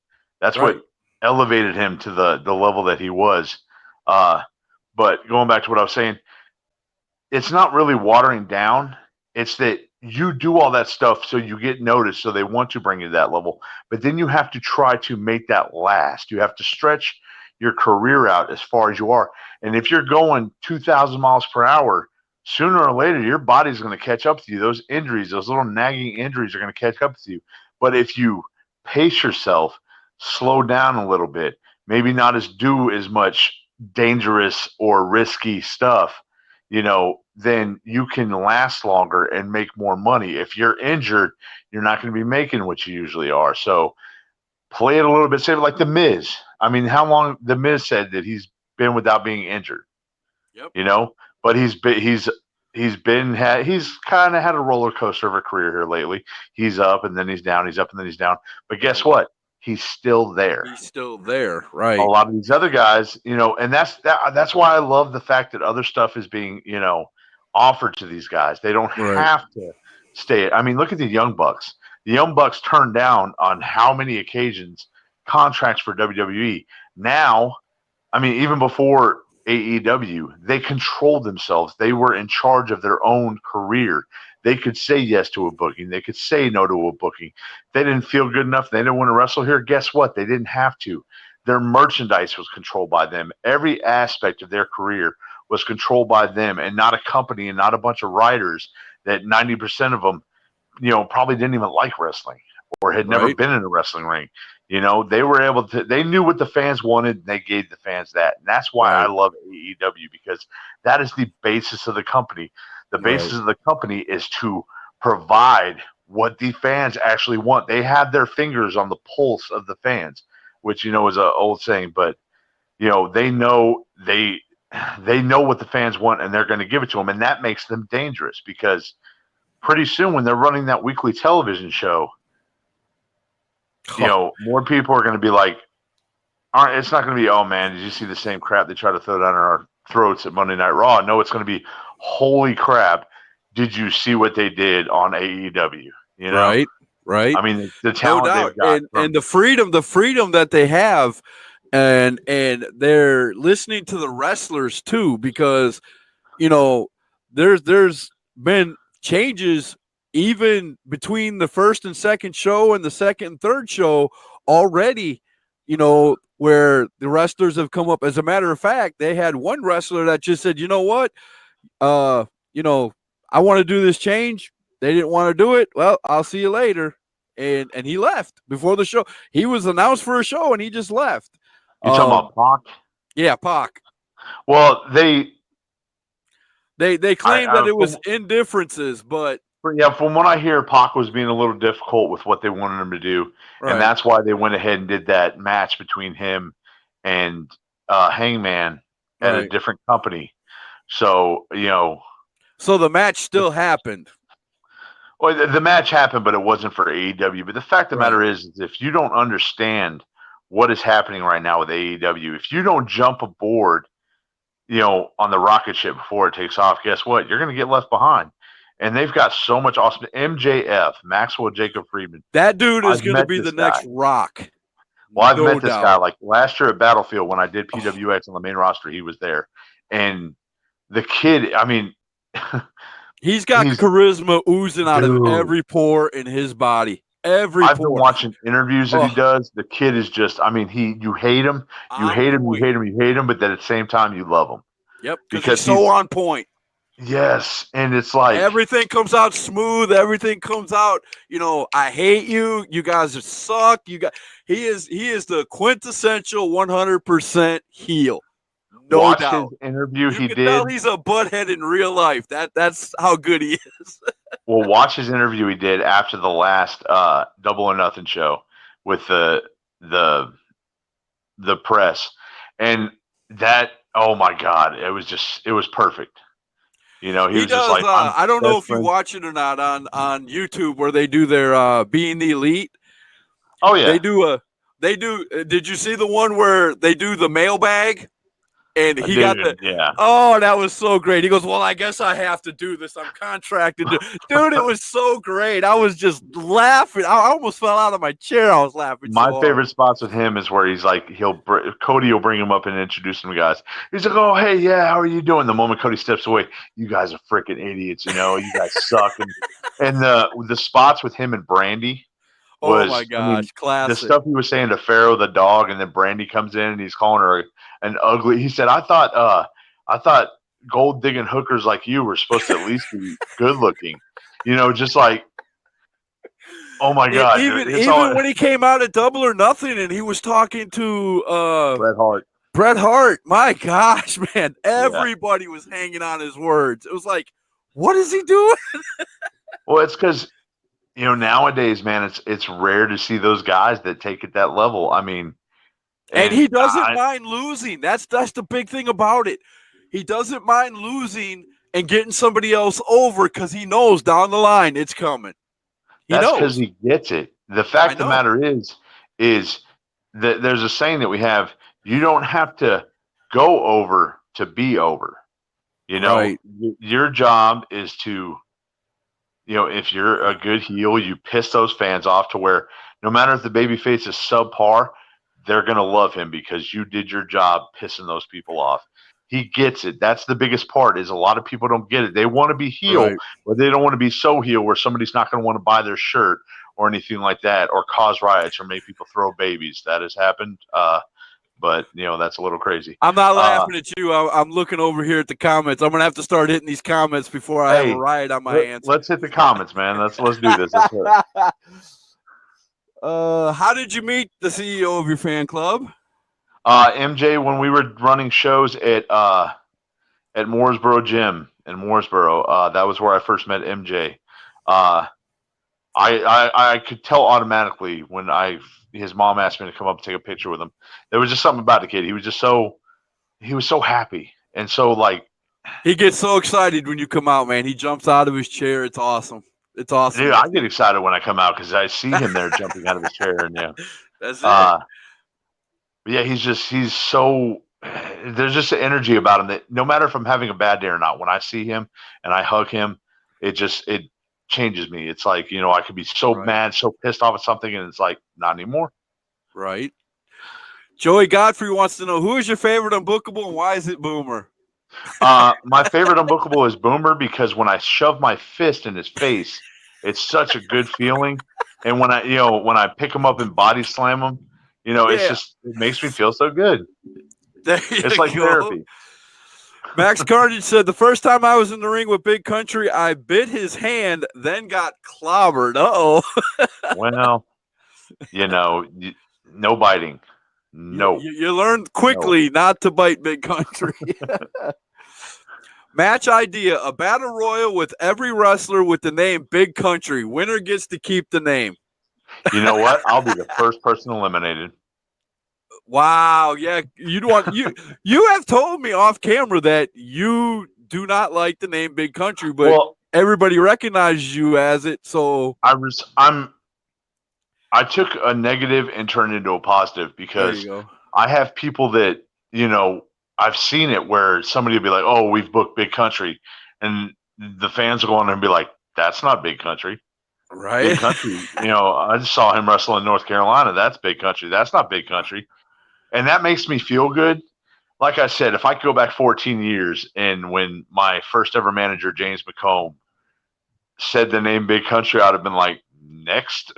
elevated him to the level that he was. But going back to what I was saying, it's not really watering down. It's that you do all that stuff so you get noticed, so they want to bring you to that level. But then you have to try to make that last. You have to stretch your career out as far as you are. And if you're going 2,000 miles per hour, sooner or later, your body's going to catch up to you. Those injuries, those little nagging injuries are going to catch up to you. But if you pace yourself, slow down a little bit, maybe not do as much dangerous or risky stuff, then you can last longer and make more money. If you're injured, you're not going to be making what you usually are. So play it a little bit safer, like The Miz. I mean, how long The Miz said that he's been without being injured? Yep. But he's kind of had a roller coaster of a career here lately. He's up and then he's down. He's up and then he's down. But guess what? He's still there. He's still there, right? A lot of these other guys, and that's why I love the fact that other stuff is being, offered to these guys. They don't have to stay. I mean, look at the Young Bucks. The Young Bucks turned down on how many occasions contracts for WWE. Now, I mean, even before AEW, they controlled themselves. They were in charge of their own career. They could say yes to a booking. They could say no to a booking. They didn't feel good enough. They didn't want to wrestle here. Guess what? They didn't have to. Their merchandise was controlled by them. Every aspect of their career was controlled by them, and not a company and not a bunch of writers that 90% of them, probably didn't even like wrestling or had never been in a wrestling ring. They were able to, they knew what the fans wanted, and they gave the fans that. And that's why I love AEW, because that is the basis of the company. The basis of the company is to provide what the fans actually want. They have their fingers on the pulse of the fans, which, is an old saying, but, they know what the fans want, and they're going to give it to them. And that makes them dangerous, because pretty soon when they're running that weekly television show, more people are going to be like, it's not going to be, oh man, did you see the same crap they try to throw down our throats at Monday Night Raw? No, it's going to be, holy crap, did you see what they did on AEW? You know, Right. Right. I mean, the No talent doubt. they've got. And the freedom that they have, and they're listening to the wrestlers too, because there's been changes even between the first and second show and the second and third show already, where the wrestlers have come up. As a matter of fact, they had one wrestler that just said, you know what, I want to do this change. They didn't want to do it. Well, I'll see you later. And he left before the show. He was announced for a show and he just left. You talking about Pac? Yeah, Pac. Well, they claim that it was indifferences, but from what I hear, Pac was being a little difficult with what they wanted him to do, and that's why they went ahead and did that match between him and Hangman at a different company. So so the match still happened. Well, the match happened, but it wasn't for AEW. But the fact of the matter is, if you don't understand what is happening right now with AEW, if you don't jump aboard, on the rocket ship before it takes off, guess what? You're going to get left behind. And they've got so much awesome. MJF, Maxwell Jacob Friedman. That dude is going to be the next Rock. Well, I've met this guy like last year at Battlefield when I did PWX on the main roster. He was there. And the kid, I mean, he's got charisma oozing out of every pore in his body. I've been watching interviews that he does. The kid is just, I mean, you hate him. You hate him, but then at the same time, you love him. Yep, because he's so on point. Yes, and it's like everything comes out smooth. Everything comes out. I hate you. You guys suck. He is the quintessential 100% heel. No doubt. His interview he did. Tell he's a butthead in real life. That's how good he is. Well, watch his interview he did after the last Double or Nothing show with the press, and that, oh my God, it was perfect. He was just like, I don't know if you watch it or not on YouTube where they do their Being the Elite. Oh yeah, Did you see the one where they do the mailbag? And he yeah. Oh, that was so great. He goes, well, I guess I have to do this. I'm contracted to. Dude, it was so great. I was just laughing. I almost fell out of my chair. I was laughing. My favorite spots with him is where he's like, Cody will bring him up and introduce him to guys. He's like, oh, hey, yeah, how are you doing? The moment Cody steps away, you guys are freaking idiots. You guys suck. And the spots with him and Brandy. Oh my gosh, classic. The stuff he was saying to Pharaoh the dog, and then Brandy comes in and he's calling her an ugly. He said, I thought gold digging hookers like you were supposed to at least be good looking. Just like, oh my God. Even when he came out at Double or Nothing and he was talking to Bret Hart, my gosh, man, everybody was hanging on his words. It was like, what is he doing? Well, it's because nowadays, man, it's rare to see those guys that take it that level. I mean, and he doesn't mind losing. That's the big thing about it. He doesn't mind losing and getting somebody else over because he knows down the line it's coming. That's because he gets it. The fact of the matter is that there's a saying that we have: you don't have to go over to be over. Your job is to. If you're a good heel, you piss those fans off to where no matter if the babyface is subpar, they're going to love him because you did your job pissing those people off. He gets it. That's the biggest part is a lot of people don't get it. They want to be heel, but they don't want to be so heel where somebody's not going to want to buy their shirt or anything like that or cause riots or make people throw babies. That has happened. But, that's a little crazy. I'm not laughing at you. I'm looking over here at the comments. I'm going to have to start hitting these comments before I have a riot on my hands. Let's hit the comments, man. Let's do this. How did you meet the CEO of your fan club? MJ, when we were running shows at Mooresboro Gym in Mooresboro, that was where I first met MJ. I could tell automatically when his mom asked me to come up and take a picture with him. There was just something about the kid. He was so happy. And so like, he gets so excited when you come out, man. He jumps out of his chair. It's awesome. It's awesome. Dude, I get excited when I come out because I see him there jumping out of his chair. And that's it. But yeah, he's so, there's just an energy about him that no matter if I'm having a bad day or not, when I see him and I hug him, it changes me. It's like, I could be so Right. mad, so pissed off at something, and it's like, not anymore. Right. Joey Godfrey wants to know, who is your favorite unbookable and why is it Boomer? My favorite unbookable is Boomer because when I shove my fist in his face, it's such a good feeling. And when I pick him up and body slam him, it makes me feel so good. There It's you like go. therapy. Max Carnage said, the first time I was in the ring with Big Country, I bit his hand, then got clobbered. Uh-oh. Well, no biting. No. You learned quickly not to bite Big Country. Match idea, a battle royal with every wrestler with the name Big Country. Winner gets to keep the name. You know what? I'll be the first person eliminated. Wow. Yeah. You have told me off camera that you do not like the name Big Country, but everybody recognizes you as it. So I took a negative and turned it into a positive because I have people that, I've seen it where somebody will be like, oh, we've booked Big Country. And the fans will go on there and be like, that's not Big Country. Right. Big Country. I just saw him wrestle in North Carolina. That's Big Country. That's not Big Country. And that makes me feel good. Like I said, if I could go back 14 years and when my first ever manager, James McComb, said the name Big Country, I would have been like, next.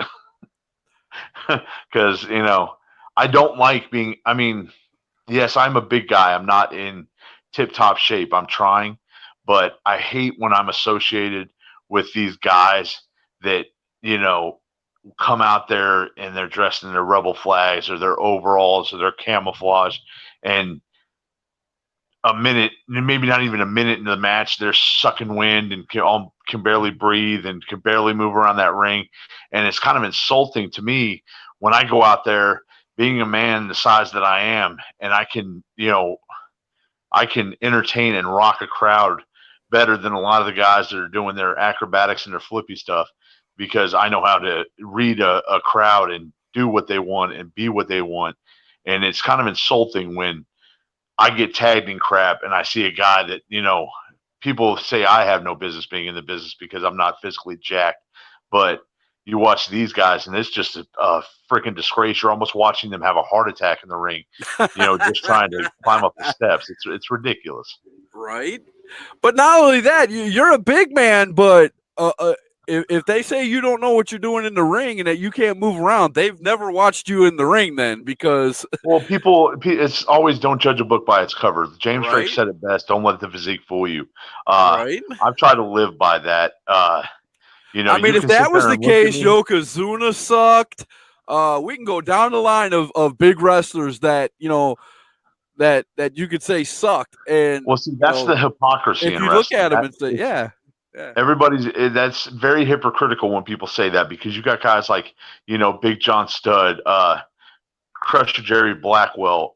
Because, I don't like being, yes, I'm a big guy. I'm not in tip-top shape. I'm trying. But I hate when I'm associated with these guys that, come out there and they're dressed in their rebel flags or their overalls or their camouflage. And a minute, maybe not even a minute into the match, they're sucking wind and can barely breathe and can barely move around that ring. And it's kind of insulting to me when I go out there being a man the size that I am, and I can entertain and rock a crowd better than a lot of the guys that are doing their acrobatics and their flippy stuff, because I know how to read a crowd and do what they want and be what they want. And it's kind of insulting when I get tagged in crap and I see a guy that, people say I have no business being in the business because I'm not physically jacked. But you watch these guys and it's just a freaking disgrace. You're almost watching them have a heart attack in the ring, just trying to climb up the steps. It's ridiculous. Right. But not only that, you're a big man, but if they say you don't know what you're doing in the ring and that you can't move around, they've never watched you in the ring then, because it's always don't judge a book by its cover. James Drake said it best. Don't let the physique fool you. I've tried to live by that. If that was the case, Yokozuna sucked. We can go down the line of big wrestlers that, that you could say sucked. And that's the hypocrisy. If you look at them and say, yeah. That's very hypocritical when people say that, because you got guys like, Big John Studd, Crusher Jerry Blackwell,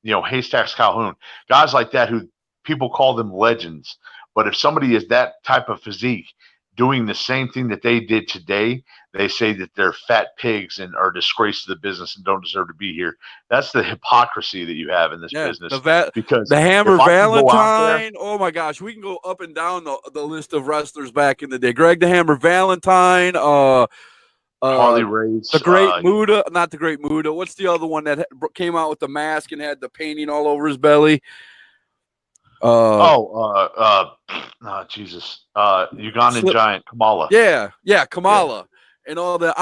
Haystacks Calhoun, guys like that who people call them legends. But if somebody is that type of physique doing the same thing that they did today, they say that they're fat pigs and are a disgrace to the business and don't deserve to be here. That's the hypocrisy that you have in this business. Because the Hammer Valentine, oh my gosh, we can go up and down the list of wrestlers back in the day. Greg the Hammer Valentine, Harley Race, the Great Muda, not the Great Muda. What's the other one that came out with the mask and had the painting all over his belly? Jesus. Ugandan Giant, Kamala. Yeah, Kamala. And all that.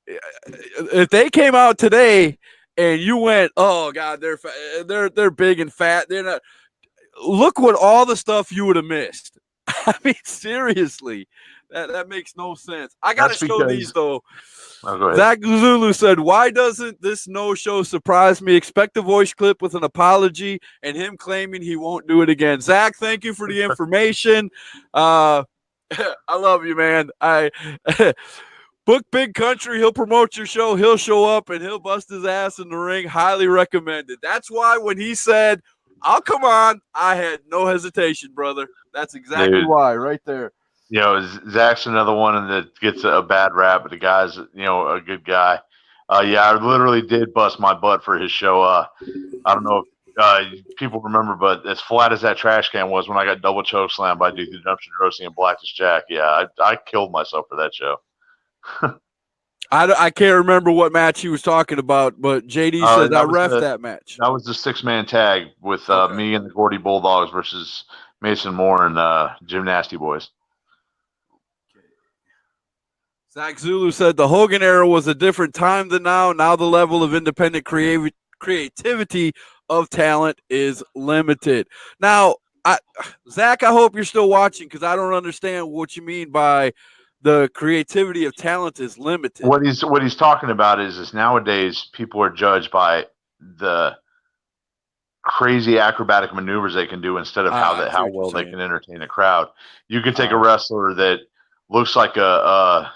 If they came out today and you went, oh God, they're big and fat. They're not. Look what all the stuff you would have missed. Seriously, that makes no sense. I gotta show these though. Oh, Zach Zulu said, why doesn't this no-show surprise me? Expect a voice clip with an apology and him claiming he won't do it again. Zach, thank you for the information. I love you, man. Book Big Country. He'll promote your show. He'll show up and he'll bust his ass in the ring. Highly recommended. That's why when he said, I'll come on, I had no hesitation, brother. That's exactly why right there. Zach's another one that gets a bad rap, but the guy's, a good guy. I literally did bust my butt for his show. I don't know if people remember, but as flat as that trash can was when I got double choke slammed by Duke the Dumpster Drosy and Blackest Jack, yeah, I killed myself for that show. I can't remember what match he was talking about, but JD says I ref that match. That was the 6-man tag with me and the Gordy Bulldogs versus Mason Moore and Jim Nasty Boys. Zach Zulu said the Hogan era was a different time than now. Now the level of independent creativity of talent is limited. Now, Zach, I hope you're still watching because I don't understand what you mean by the creativity of talent is limited. What he's talking about is nowadays people are judged by the crazy acrobatic maneuvers they can do instead of how well they can entertain a crowd. You could take a wrestler that looks like a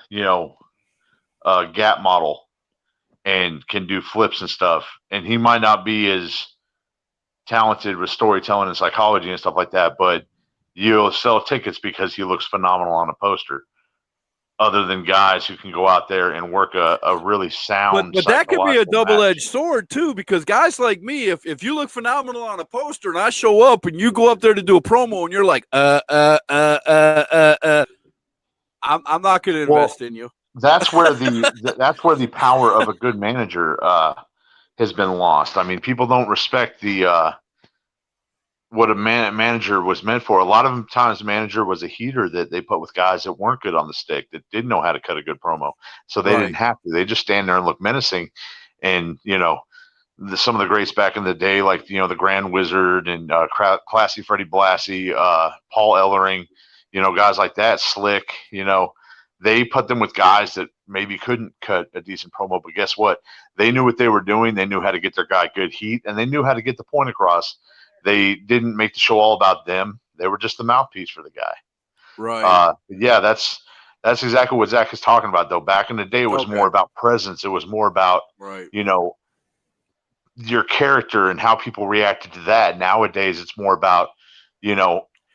Gap model and can do flips and stuff, and he might not be as talented with storytelling and psychology and stuff like that, but you'll sell tickets because he looks phenomenal on a poster. Other than guys who can go out there and work a really sound, but that could be a double-edged sword too, because guys like me, if you look phenomenal on a poster and I show up and you go up there to do a promo and you're like, I'm not going to invest in you. That's where the power of a good manager has been lost. I mean, people don't respect the what a manager was meant for. A lot of times, manager was a heater that they put with guys that weren't good on the stick, that didn't know how to cut a good promo, so they didn't have to. They just stand there and look menacing. And some of the greats back in the day, like the Grand Wizard and Classy Freddie Blassie, Paul Ellering, guys like that, Slick, they put them with guys that maybe couldn't cut a decent promo, but guess what? They knew what they were doing. They knew how to get their guy good heat, and they knew how to get the point across. They didn't make the show all about them. They were just the mouthpiece for the guy. Right. Yeah, that's exactly what Zach is talking about, though. Back in the day, it was more about presence. It was more about, your character and how people reacted to that. Nowadays, it's more about,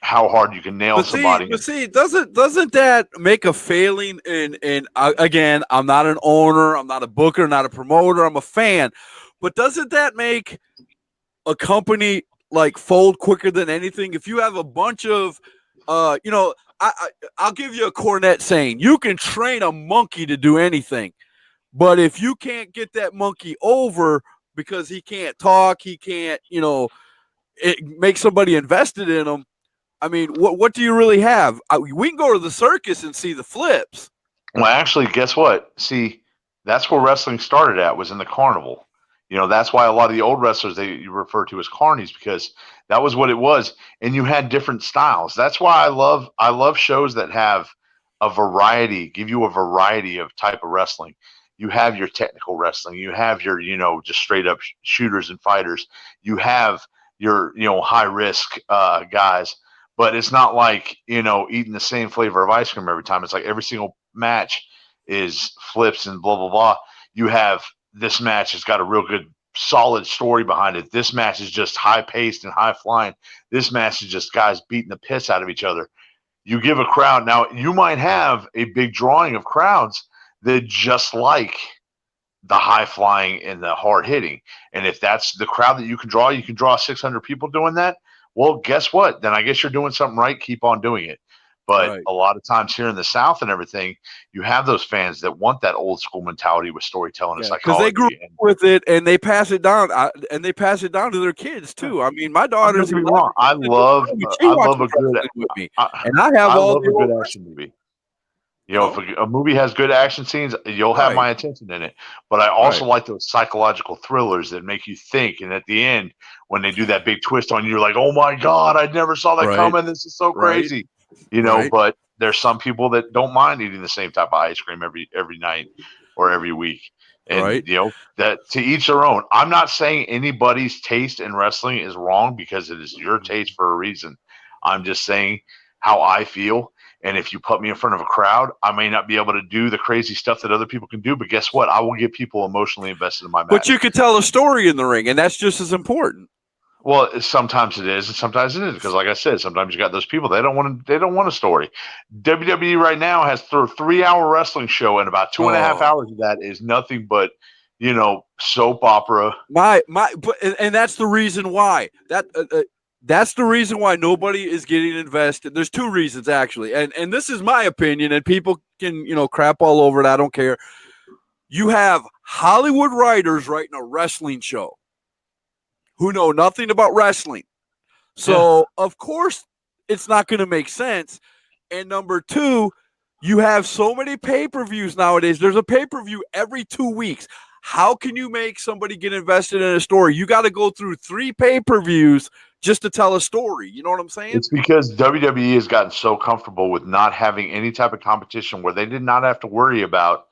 how hard you can nail somebody. But see, doesn't that make a failing in again, I'm not an owner, I'm not a booker, not a promoter, I'm a fan. But doesn't that make a company like fold quicker than anything? If you have a bunch of I'll give you a Cornette saying, you can train a monkey to do anything. But if you can't get that monkey over because he can't talk, he can't, make somebody invested in him. I mean, what do you really have? We can go to the circus and see the flips. Well, actually, guess what? See, that's where wrestling started at, was in the carnival. That's why a lot of the old wrestlers you refer to as carnies, because that was what it was. And you had different styles. That's why I love shows that have a variety, give you a variety of type of wrestling. You have your technical wrestling. You have your, just straight up shooters and fighters. You have your, high risk guys. But it's not like, eating the same flavor of ice cream every time. It's like every single match is flips and blah, blah, blah. You have this match has got a real good, solid story behind it. This match is just high paced and high flying. This match is just guys beating the piss out of each other. You give a crowd. Now, you might have a big drawing of crowds that just like the high flying and the hard hitting. And if that's the crowd that you can draw 600 people doing that. Well, guess what? Then I guess you're doing something right. Keep on doing it. But a lot of times here in the South and everything, you have those fans that want that old school mentality with storytelling and psychology. Because they grew up with it and they pass it down, to their kids too. I mean, my daughter's. I love a good action movie. If a movie has good action scenes, you'll have my attention in it. But I also like those psychological thrillers that make you think. And at the end, when they do that big twist on you, you're like, oh my God, I never saw that coming. This is so crazy. But there's some people that don't mind eating the same type of ice cream every night or every week. And, that to each their own. I'm not saying anybody's taste in wrestling is wrong, because it is your taste for a reason. I'm just saying how I feel. And if you put me in front of a crowd, I may not be able to do the crazy stuff that other people can do. But guess what? I will get people emotionally invested in my match. But you could tell a story in the ring, and that's just as important. Well, sometimes it is, and sometimes it isn't. Because, like I said, sometimes you got those people they don't want a story. WWE right now has a 3-hour wrestling show, and about 2.5 hours of that is nothing but soap opera. And that's the reason why that's the reason why nobody is getting invested. There's two reasons actually, and this is my opinion, and people can crap all over it. I don't care. You have Hollywood writers writing a wrestling show who know nothing about wrestling, so of course it's not going to make sense. And number two, you have so many pay-per-views nowadays. There's a pay-per-view every 2 weeks. How can you make somebody get invested in a story? You got to go through 3 pay-per-views just to tell a story. You know what I'm saying? It's because WWE has gotten so comfortable with not having any type of competition where they did not have to worry about,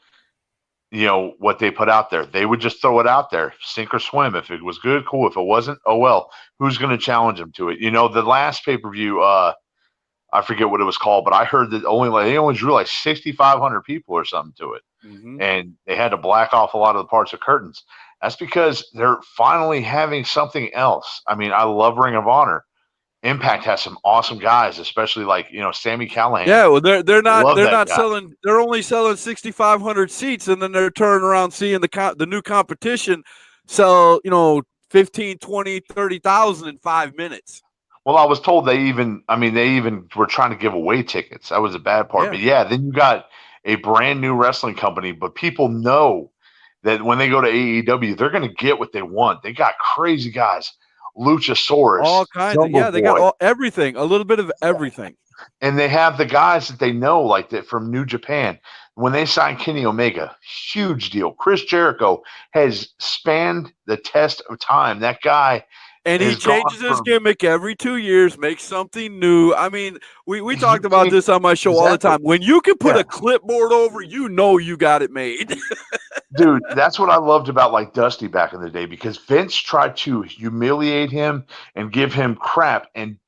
what they put out there. They would just throw it out there, sink or swim. If it was good, cool. If it wasn't, oh well. Who's going to challenge them to it? The last pay-per-view, I forget what it was called, but I heard that they only drew like 6,500 people or something to it. Mm-hmm. And they had to black off a lot of the parts of curtains. That's because they're finally having something else. I mean, I love Ring of Honor. Impact has some awesome guys, especially like Sami Callihan. Yeah, well, they're not selling. They're only selling 6,500 seats, and then they're turning around seeing the new competition sell 15, 20, 30,000 in 5 minutes. Well, I was told they even were trying to give away tickets. That was a bad part. But yeah, then you got a brand new wrestling company, but people know that when they go to AEW, they're going to get what they want. They got crazy guys, Luchasaurus, all kinds of, they got everything, a little bit of everything. And they have the guys that they know, like that from New Japan. When they signed Kenny Omega, huge deal. Chris Jericho has spanned the test of time. That guy. And he changes his gimmick every 2 years, makes something new. I mean, we talked about this on my show all the time. When you can put a clipboard over, you got it made. Dude, that's what I loved about like Dusty back in the day, because Vince tried to humiliate him and give him crap. And,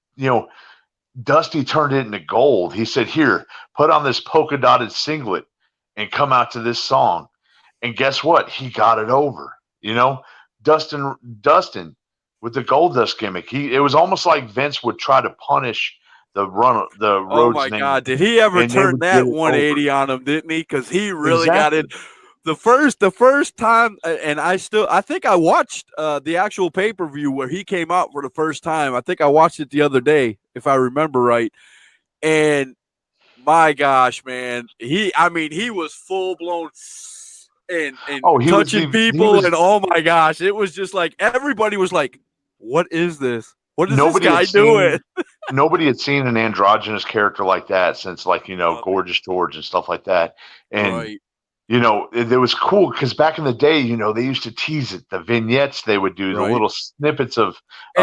Dusty turned it into gold. He said, here, put on this polka dotted singlet and come out to this song. And guess what? He got it over, Dustin with the Goldust gimmick. It was almost like Vince would try to punish the Rhodes. Oh my God! Did he ever turn that 180 on him? Didn't he? Because he really got it. The first time, and I think I watched the actual pay-per-view where he came out for the first time. I think I watched it the other day, if I remember right. And my gosh, man, he was full blown. And touching people, and oh my gosh, it was just like everybody was like, what is this? What is this guy doing? Nobody had seen an androgynous character like that since Gorgeous George and stuff like that. And it was cool because back in the day, they used to tease it. The vignettes they would do, the little snippets of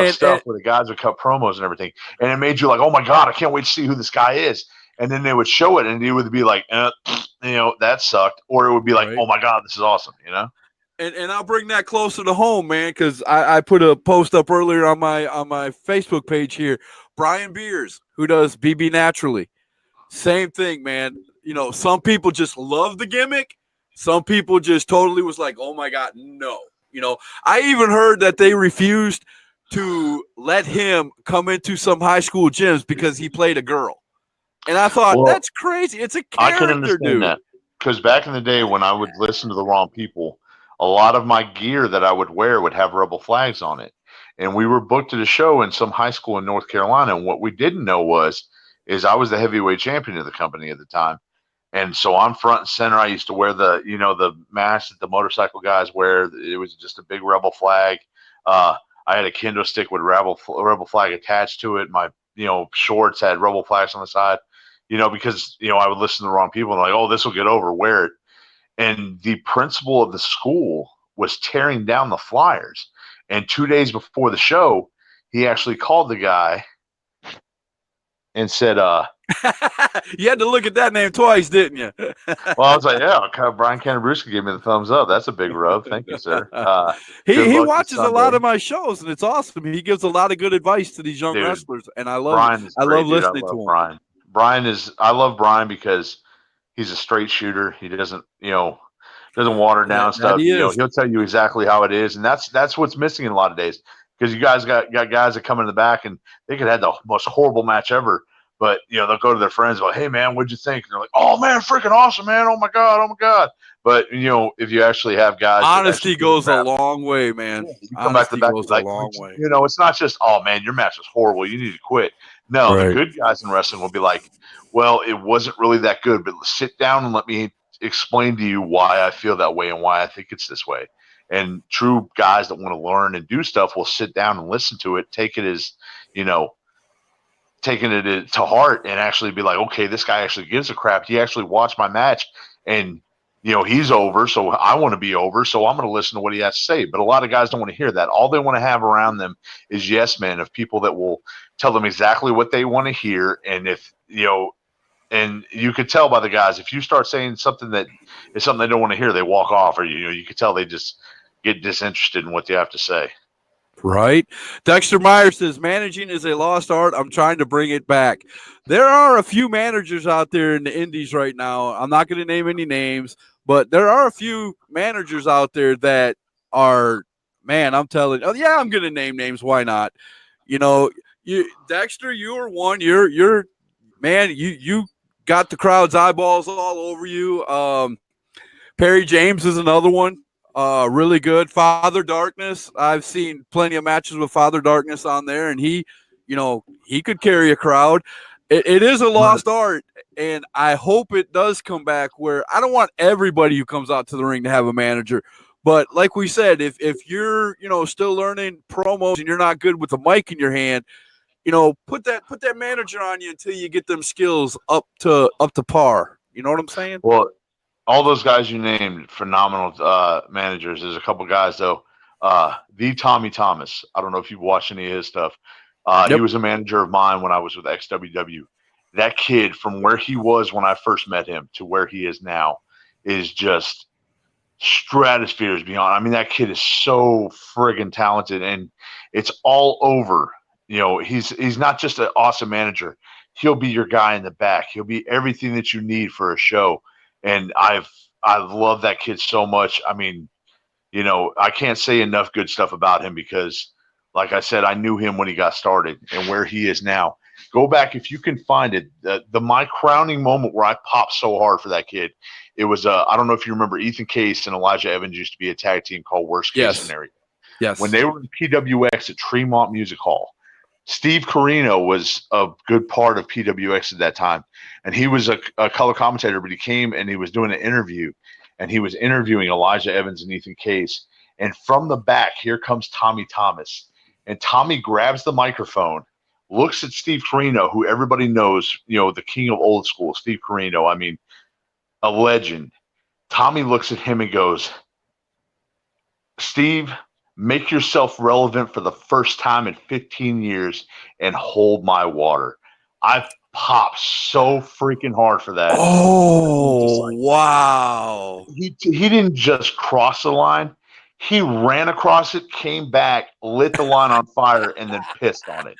stuff where the guys would cut promos and everything. And it made you like, oh my God, I can't wait to see who this guy is. And then they would show it, and it would be like, that sucked. Or it would be like, oh my God, this is awesome, And I'll bring that closer to home, man, because I put a post up earlier on my Facebook page here. Brian Beers, who does BB Naturally, same thing, man. Some people just love the gimmick. Some people just totally was like, oh my God, no. I even heard that they refused to let him come into some high school gyms because he played a girl. And I thought, that's crazy. It's a character, I can understand that. Because back in the day when I would listen to the wrong people, a lot of my gear that I would wear would have rebel flags on it. And we were booked at a show in some high school in North Carolina. And what we didn't know is I was the heavyweight champion of the company at the time. And so I'm front and center. I used to wear the mask that the motorcycle guys wear. It was just a big rebel flag. I had a kendo stick with rebel flag attached to it. My shorts had rebel flags on the side. Because I would listen to the wrong people and like, oh, this will get over, wear it. And the principal of the school was tearing down the flyers. And 2 days before the show, he actually called the guy and said, you had to look at that name twice, didn't you? Well, I was like, yeah, Brian Canabruski gave me the thumbs up. That's a big rub. Thank you, sir. He watches a lot of my shows, and it's awesome. He gives a lot of good advice to these young wrestlers, and I love listening to him. I love Brian because he's a straight shooter. He doesn't water down stuff. He'll tell you exactly how it is, and that's what's missing in a lot of days. Because you guys got guys that come in the back and they could have the most horrible match ever, But they'll go to their friends like, "Hey man, what'd you think?" And they're like, "Oh man, freaking awesome, man! Oh my god!" But if you actually have guys that actually Honesty goes a long way, man. you come back to the Honesty back goes a like, long way. it's not just, "Oh man, your match was horrible. You need to quit." No, the Right. good guys in wrestling will be like, "Well, it wasn't really that good, but sit down and let me explain to you why I feel that way and why I think it's this way." And true guys that want to learn and do stuff will sit down and listen to it, take it as, taking it to heart and actually be like, okay, this guy actually gives a crap. He actually watched my match and, he's over. So I want to be over. So I'm going to listen to what he has to say. But a lot of guys don't want to hear that. All they want to have around them is yes men, of people that will tell them exactly what they want to hear. And if, and you could tell by the guys, if you start saying something that is something they don't want to hear, they walk off, or, you could tell they just get disinterested in what you have to say. Right. Dexter Meyer says, managing is a lost art. I'm trying to bring it back. There are a few managers out there in the indies right now. I'm not going to name any names, but there are a few managers out there that are, man, I'm telling you, I'm going to name names. Why not? Dexter, you are one. You're man, you got the crowd's eyeballs all over you. Perry James is another one. Really good. Father Darkness. I've seen plenty of matches with Father Darkness on there, and he could carry a crowd. It is a lost art, and I hope it does come back where I don't want everybody who comes out to the ring to have a manager. But like we said, if you're, still learning promos and you're not good with the mic in your hand, put that manager on you until you get them skills up to par. You know what I'm saying? Well, all those guys you named, phenomenal managers. There's a couple guys though. The Tommy Thomas. I don't know if you've watched any of his stuff. Yep. He was a manager of mine when I was with XWW. That kid, from where he was when I first met him to where he is now, is just stratospheres beyond. I mean, that kid is so friggin' talented, and it's all over. He's not just an awesome manager. He'll be your guy in the back. He'll be everything that you need for a show. And I love that kid so much. I mean, I can't say enough good stuff about him because, like I said, I knew him when he got started and where he is now. Go back if you can find it. My crowning moment where I popped so hard for that kid, it was I don't know if you remember, Ethan Case and Elijah Evans used to be a tag team called Worst Case Scenario. Yes. When they were in PWX at Tremont Music Hall, Steve Carino was a good part of PWX at that time. And he was a color commentator, but he came and he was doing an interview. And he was interviewing Elijah Evans and Ethan Case. And from the back, here comes Tommy Thomas. And Tommy grabs the microphone, looks at Steve Carino, who everybody knows, the king of old school, Steve Carino. I mean, a legend. Tommy looks at him and goes, "Steve, make yourself relevant for the first time in 15 years and hold my water." I popped so freaking hard for that. Oh, wow. He didn't just cross the line. He ran across it, came back, lit the line on fire, and then pissed on it.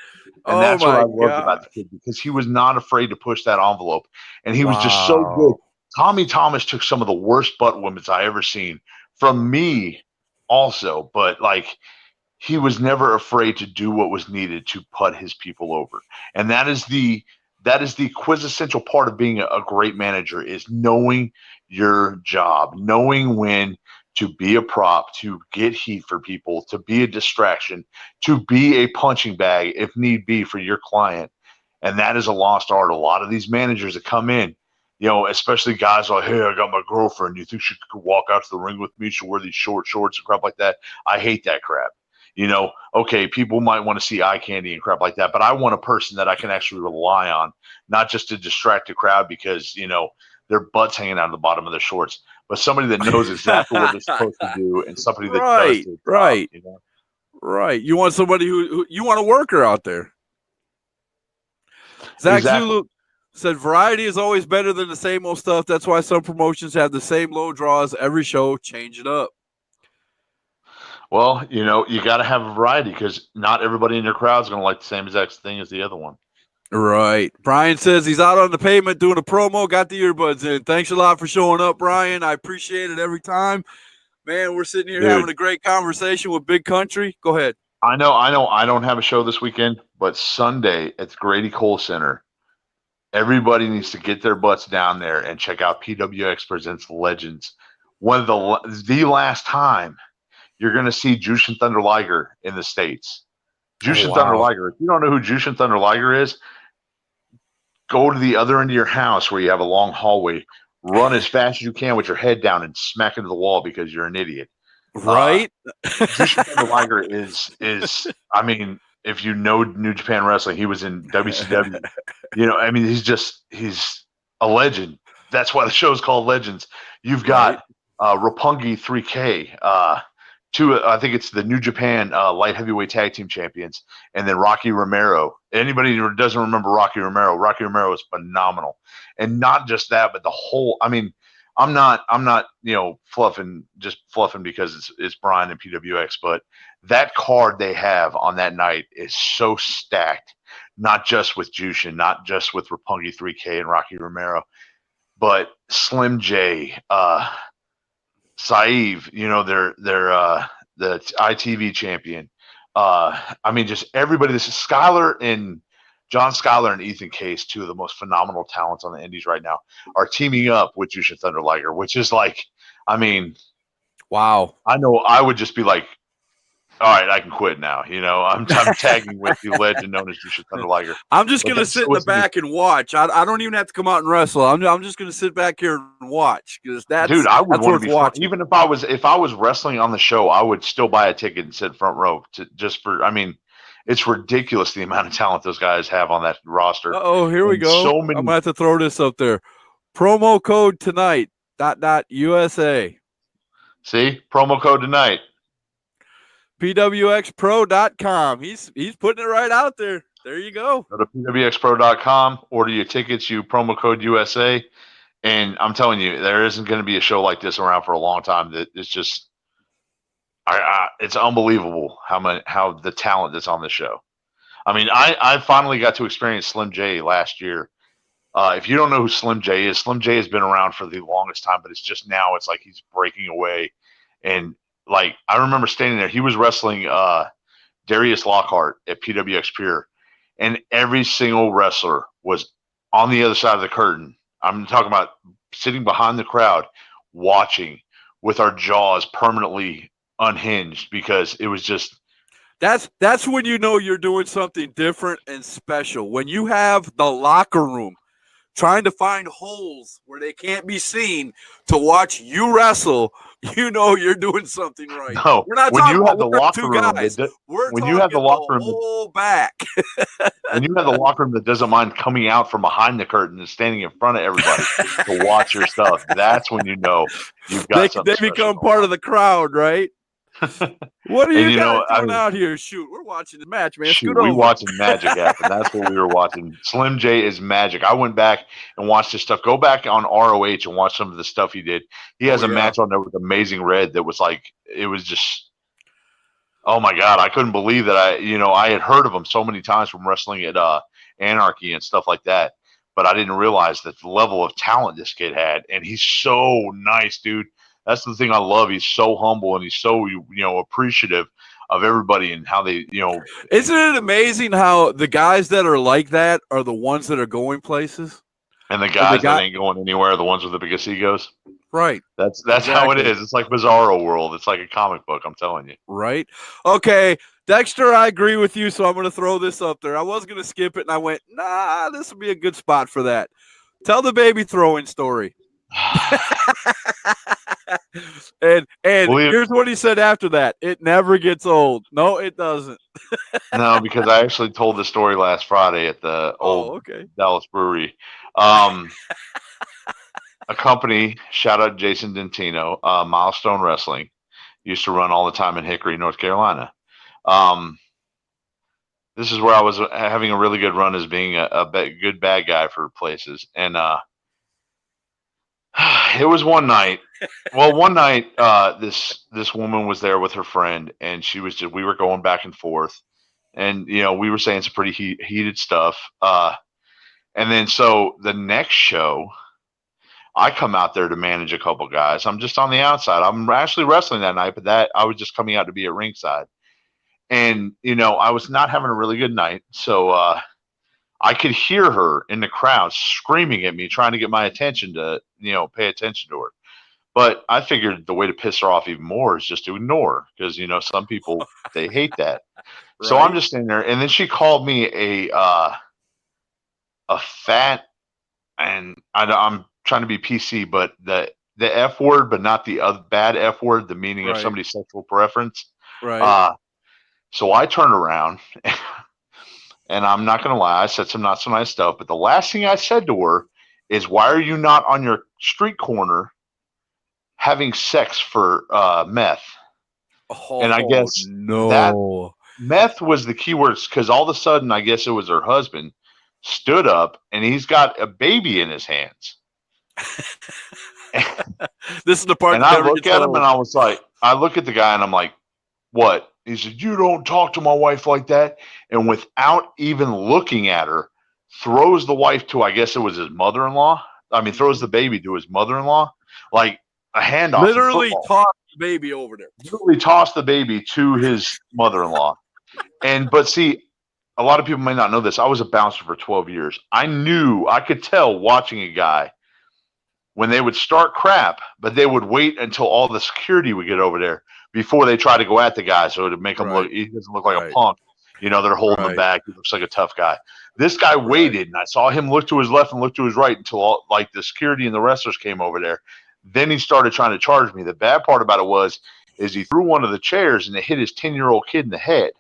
And that's what I loved about the kid, because he was not afraid to push that envelope. And he was just so good. Tommy Thomas took some of the worst butt whoopings I ever seen from me also, but he was never afraid to do what was needed to put his people over. And that is the quintessential part of being a great manager, is knowing your job, knowing when to be a prop, to get heat for people, to be a distraction, to be a punching bag if need be for your client. And that is a lost art. A lot of these managers that come in, especially guys like, "Hey, I got my girlfriend. You think she could walk out to the ring with me? She'll wear these short shorts and crap like that." I hate that crap. Okay, people might want to see eye candy and crap like that, but I want a person that I can actually rely on, not just to distract the crowd because, their butt's hanging out of the bottom of their shorts, but somebody that knows exactly what they're supposed to do, and somebody that does their job, Right. You want somebody who you want a worker out there. Zach Zulu said, variety is always better than the same old stuff. That's why some promotions have the same low draws every show. Change it up. Well, you got to have a variety, because not everybody in your crowd is going to like the same exact thing as the other one. Right. Brian says he's out on the pavement doing a promo, got the earbuds in. Thanks a lot for showing up, Brian. I appreciate it every time. Man, we're sitting here having a great conversation with Big Country. Go ahead. I know. I don't have a show this weekend, but Sunday at the Grady Cole Center, Everybody needs to get their butts down there and check out PWX Presents Legends. One of the last time you're going to see Jushin Thunder Liger in the States. Jushin Thunder Liger. If you don't know who Jushin Thunder Liger is, go to the other end of your house where you have a long hallway. Run as fast as you can with your head down and smack into the wall because you're an idiot. Right? Jushin Thunder Liger is I mean, if you know New Japan Wrestling, he was in WCW. You know, I mean, he's a legend. That's why the show is called Legends. You've got Roppongi 3K, I think it's the New Japan light heavyweight tag team champions, and then Rocky Romero. Anybody who doesn't remember Rocky Romero is phenomenal. And not just that, but the whole, I mean, I'm not, fluffing because it's Brian and PWX, but that card they have on that night is so stacked, not just with Jushin, not just with Roppongi 3K and Rocky Romero, but Slim J, Saeed, they're the ITV champion. I mean, just everybody. This is John Skyler and Ethan Case, two of the most phenomenal talents on the Indies right now, are teaming up with Jushin Thunder Liger, which is like, I mean, wow. I know I would just be like, all right, I can quit now. I'm tagging with the legend known as Jushin Thunder Liger. I'm just going to sit in the back and watch. I don't even have to come out and wrestle. I'm just going to sit back here and watch because dude, I would want to be watching. Even if I was wrestling on the show, I would still buy a ticket and sit front row it's ridiculous the amount of talent those guys have on that roster. Oh, here we go. I'm going to have to throw this up there. Promo code tonight, .USA. See? Promo code tonight. PWXPro.com. He's putting it right out there. There you go. Go to PWXPro.com, order your tickets, you promo code USA. And I'm telling you, there isn't going to be a show like this around for a long time. That it's just, it's unbelievable how the talent that's on the show. I mean, I finally got to experience Slim J last year. If you don't know who Slim J has been around for the longest time, but it's just now it's like he's breaking away. And like, I remember standing there, he was wrestling Darius Lockhart at PWX Pure, and every single wrestler was on the other side of the curtain. I'm talking about sitting behind the crowd, watching with our jaws permanently unhinged because it was just. That's when you know you're doing something different and special. When you have the locker room trying to find holes where they can't be seen to watch you wrestle, you know you're doing something right. No, we're not when talking you about have the locker room, guys. We're when you have the locker room, whole back. When you have the locker room that doesn't mind coming out from behind the curtain and standing in front of everybody to watch your stuff, that's when you know you've got something. They become part of the crowd, right? What are you guys doing out here? Shoot, we're watching the match, man. We're watching magic happen. That's what we were watching. Slim J is magic. I went back and watched his stuff. Go back on ROH and watch some of the stuff he did. He has a match on there with Amazing Red that was like, it was just, oh my God, I couldn't believe that I had heard of him so many times from wrestling at Anarchy and stuff like that, but I didn't realize that the level of talent this kid had, and he's so nice, dude. That's the thing I love. He's so humble and he's so appreciative of everybody and how they Isn't it amazing how the guys that are like that are the ones that are going places, and the guys that ain't going anywhere are the ones with the biggest egos? Right. That's exactly how it is. It's like Bizarro World. It's like a comic book. I'm telling you. Right. Okay, Dexter, I agree with you, so I'm going to throw this up there. I was going to skip it, and I went, nah, this would be a good spot for that. Tell the baby throwing story. and here's what he said after that. It never gets old. No, it doesn't. No, because I actually told the story last Friday at the old Dallas Brewery. A company, shout out Jason Dentino, Milestone Wrestling, used to run all the time in Hickory, North Carolina. This is where I was having a really good run as being a good bad guy for places. And it was one night. Well, one night, this woman was there with her friend, and we were going back and forth, and we were saying some pretty heated stuff. And then so the next show, I come out there to manage a couple guys. I'm just on the outside. I'm actually wrestling that night, but I was just coming out to be at ringside. And I was not having a really good night, so I could hear her in the crowd screaming at me, trying to get my attention to, pay attention to her. But I figured the way to piss her off even more is just to ignore her because, some people, they hate that. So I'm Right. just in there. And then she called me a fat, and I'm trying to be PC, but the F word, but not the other bad F word, the meaning of Right. somebody's sexual preference. Right. So I turned around and I'm not going to lie. I said some not so nice stuff, but the last thing I said to her is, why are you not on your street corner having sex for meth? Oh, And I guess that no. meth was the key words, because all of a sudden, I guess it was her husband stood up and he's got a baby in his hands. This is the part And that I never look gets at him old. and I was like, I look at the guy and I'm like, what? He said, you don't talk to my wife like that. And without even looking at her, throws the wife to, I guess it was his mother-in-law. I mean, throws the baby to his mother-in-law, like a handoff. Literally tossed the baby over there. Literally tossed the baby to his mother-in-law. But see, a lot of people may not know this. I was a bouncer for 12 years. I could tell watching a guy when they would start crap, but they would wait until all the security would get over there before they try to go at the guy. So to make him look, he doesn't look like a punk. They're holding him back. He looks like a tough guy. This guy waited, and I saw him look to his left and look to his right until the security and the wrestlers came over there. Then he started trying to charge me. The bad part about it is he threw one of the chairs and it hit his 10-year-old kid in the head.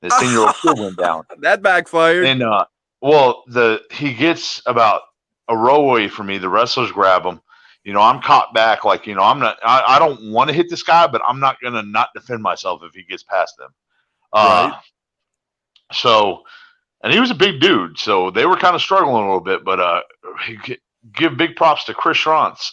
The 10-year-old kid went down. That backfired. And he gets about a row away from me. The wrestlers grab him. I'm caught back. Like, I don't want to hit this guy, but I'm not going to not defend myself if he gets past them. Right. So, and he was a big dude, so they were kind of struggling a little bit, but give big props to Chris Schranz.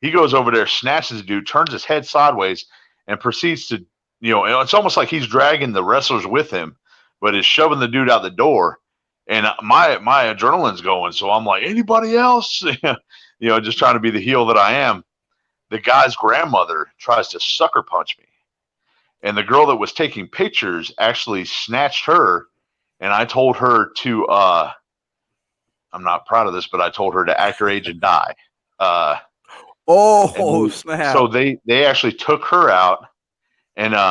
He goes over there, snatches the dude, turns his head sideways, and proceeds to, it's almost like he's dragging the wrestlers with him, but is shoving the dude out the door. And my adrenaline's going, so I'm like, anybody else? Just trying to be the heel that I am. The guy's grandmother tries to sucker punch me. And the girl that was taking pictures actually snatched her, and I told her to, I'm not proud of this, but I told her to act her age and die. Snap. So they actually took her out, and and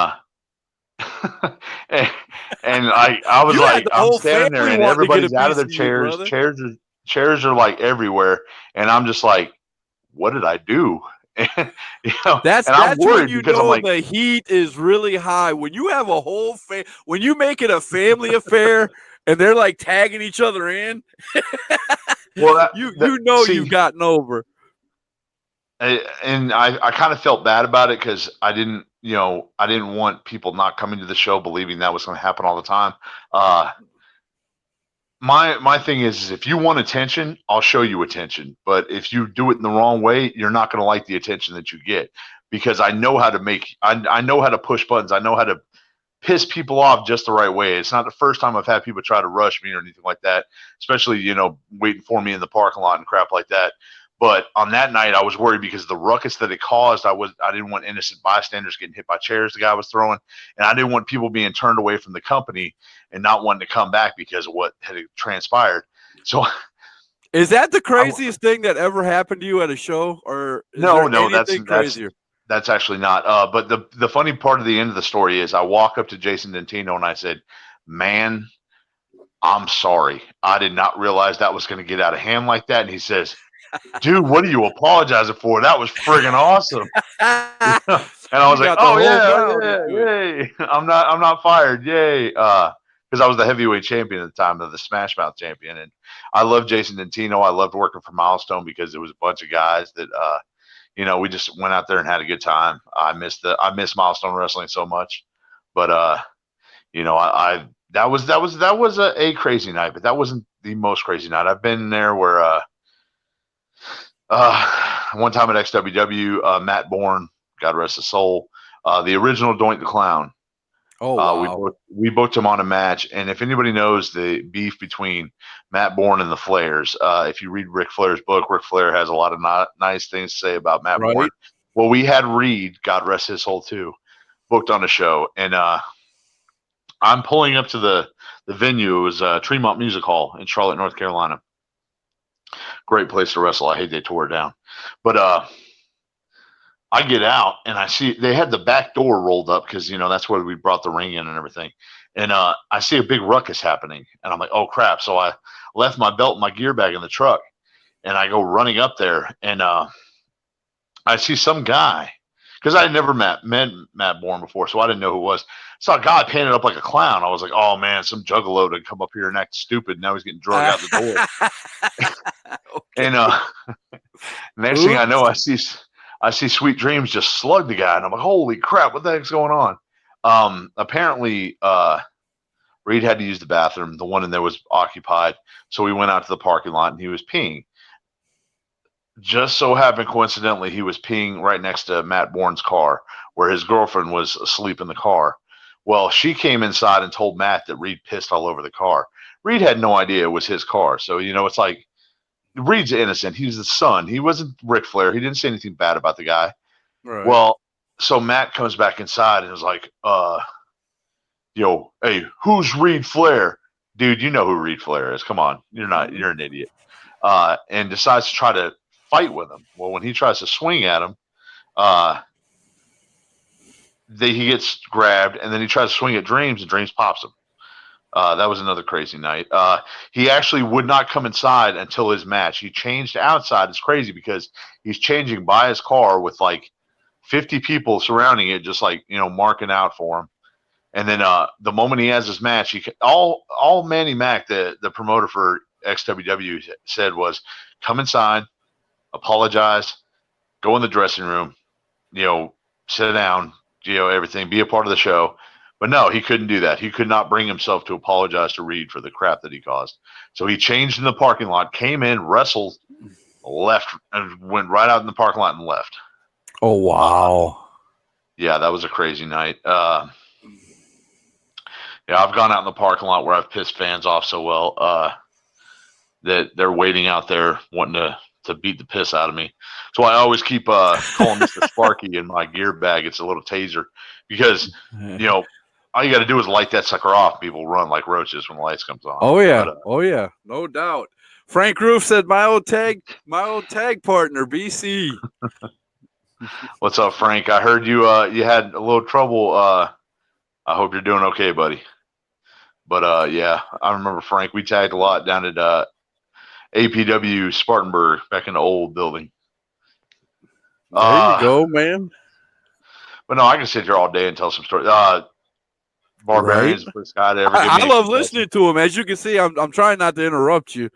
I was like, I'm standing there, and everybody's out of their chairs. Chairs are like everywhere, and I'm just like, what did I do? That's I'm worried when because I'm like, the heat is really high. When you have a whole when you make it a family affair and they're like tagging each other in, well, you've gotten over. And I kind of felt bad about it because I didn't want people not coming to the show believing that was going to happen all the time. My thing is if you want attention, I'll show you attention. But if you do it in the wrong way, you're not going to like the attention that you get, because I know how to I know how to push buttons. I know how to piss people off just the right way. It's not the first time I've had people try to rush me or anything like that, especially, waiting for me in the parking lot and crap like that. But on that night, I was worried because the ruckus that it caused. I didn't want innocent bystanders getting hit by chairs the guy was throwing, and I didn't want people being turned away from the company and not wanting to come back because of what had transpired. So, is that the craziest thing that ever happened to you at a show, or no? That's actually not. But the funny part of the end of the story is I walk up to Jason Dentino and I said, "Man, I'm sorry. I did not realize that was going to get out of hand like that." And he says, "Dude, what are you apologizing for? That was friggin' awesome." And I was like, "Oh yeah, yay! I'm not fired, yay!" Because I was the heavyweight champion at the time, of the Smash Mouth champion, and I loved Jason Dentino. I loved working for Milestone because it was a bunch of guys that, we just went out there and had a good time. I miss Milestone Wrestling so much, but that was a crazy night, but that wasn't the most crazy night. I've been there where. One time at XWW, Matt Bourne, God rest his soul, the original Doink the Clown. Oh, wow. We booked him on a match, and if anybody knows the beef between Matt Bourne and the Flairs, if you read Ric Flair's book, Ric Flair has a lot of nice things to say about Matt Bourne. Well, we had Reed, God rest his soul too, booked on a show, and I'm pulling up to the venue. It was Tremont Music Hall in Charlotte, North Carolina. Great place to wrestle. I hate they tore it down. But I get out and I see they had the back door rolled up because, that's where we brought the ring in and everything. And I see a big ruckus happening. And I'm like, oh, crap. So I left my belt and my gear bag in the truck. And I go running up there. And I see some guy. Because I had never met Matt Bourne before, so I didn't know who it was. Saw a guy painted up like a clown. I was like, oh, man, some juggalo to come up here and act stupid. Now he's getting drugged out the door. Okay. And next thing I know, I see Sweet Dreams just slug the guy. And I'm like, holy crap, what the heck's going on? Apparently, Reed had to use the bathroom. The one in there was occupied. So we went out to the parking lot, and he was peeing. Just so happened, coincidentally, he was peeing right next to Matt Bourne's car, where his girlfriend was asleep in the car. Well, she came inside and told Matt that Reed pissed all over the car. Reed had no idea it was his car. So, it's like Reed's innocent. He's the son. He wasn't Ric Flair. He didn't say anything bad about the guy. Right. Well, so Matt comes back inside and is like, hey, who's Reed Flair? Dude, you know who Reed Flair is. Come on. You're an idiot. And decides to try to fight with him. Well, when he tries to swing at him, he gets grabbed, and then he tries to swing at Dreams, and Dreams pops him. That was another crazy night. He actually would not come inside until his match. He changed outside. It's crazy because he's changing by his car with like 50 people surrounding it, just like, marking out for him. And then the moment he has his match, all Manny Mac, the promoter for XWW, said was, come inside, apologize, go in the dressing room, sit down, everything, be a part of the show. But no, he couldn't do that. He could not bring himself to apologize to Reed for the crap that he caused. So he changed in the parking lot, came in, wrestled, left, and went right out in the parking lot and left. Oh, wow. Yeah, that was a crazy night. Yeah, I've gone out in the parking lot where I've pissed fans off so well that they're waiting out there wanting to beat the piss out of me. So I always keep calling Mr. Sparky in my gear bag. It's a little taser because, all you got to do is light that sucker off. People run like roaches when the lights comes on. Oh, yeah. No doubt. Frank Roof said, my old tag partner, BC. What's up, Frank? I heard you had a little trouble. I hope you're doing okay, buddy. But, yeah, I remember Frank. We tagged a lot down at APW Spartanburg back in the old building. There you go, man. But no, I can sit here all day and tell some stories. Barbarian's the first guy to ever give me I love listening to him. As you can see, I'm trying not to interrupt you.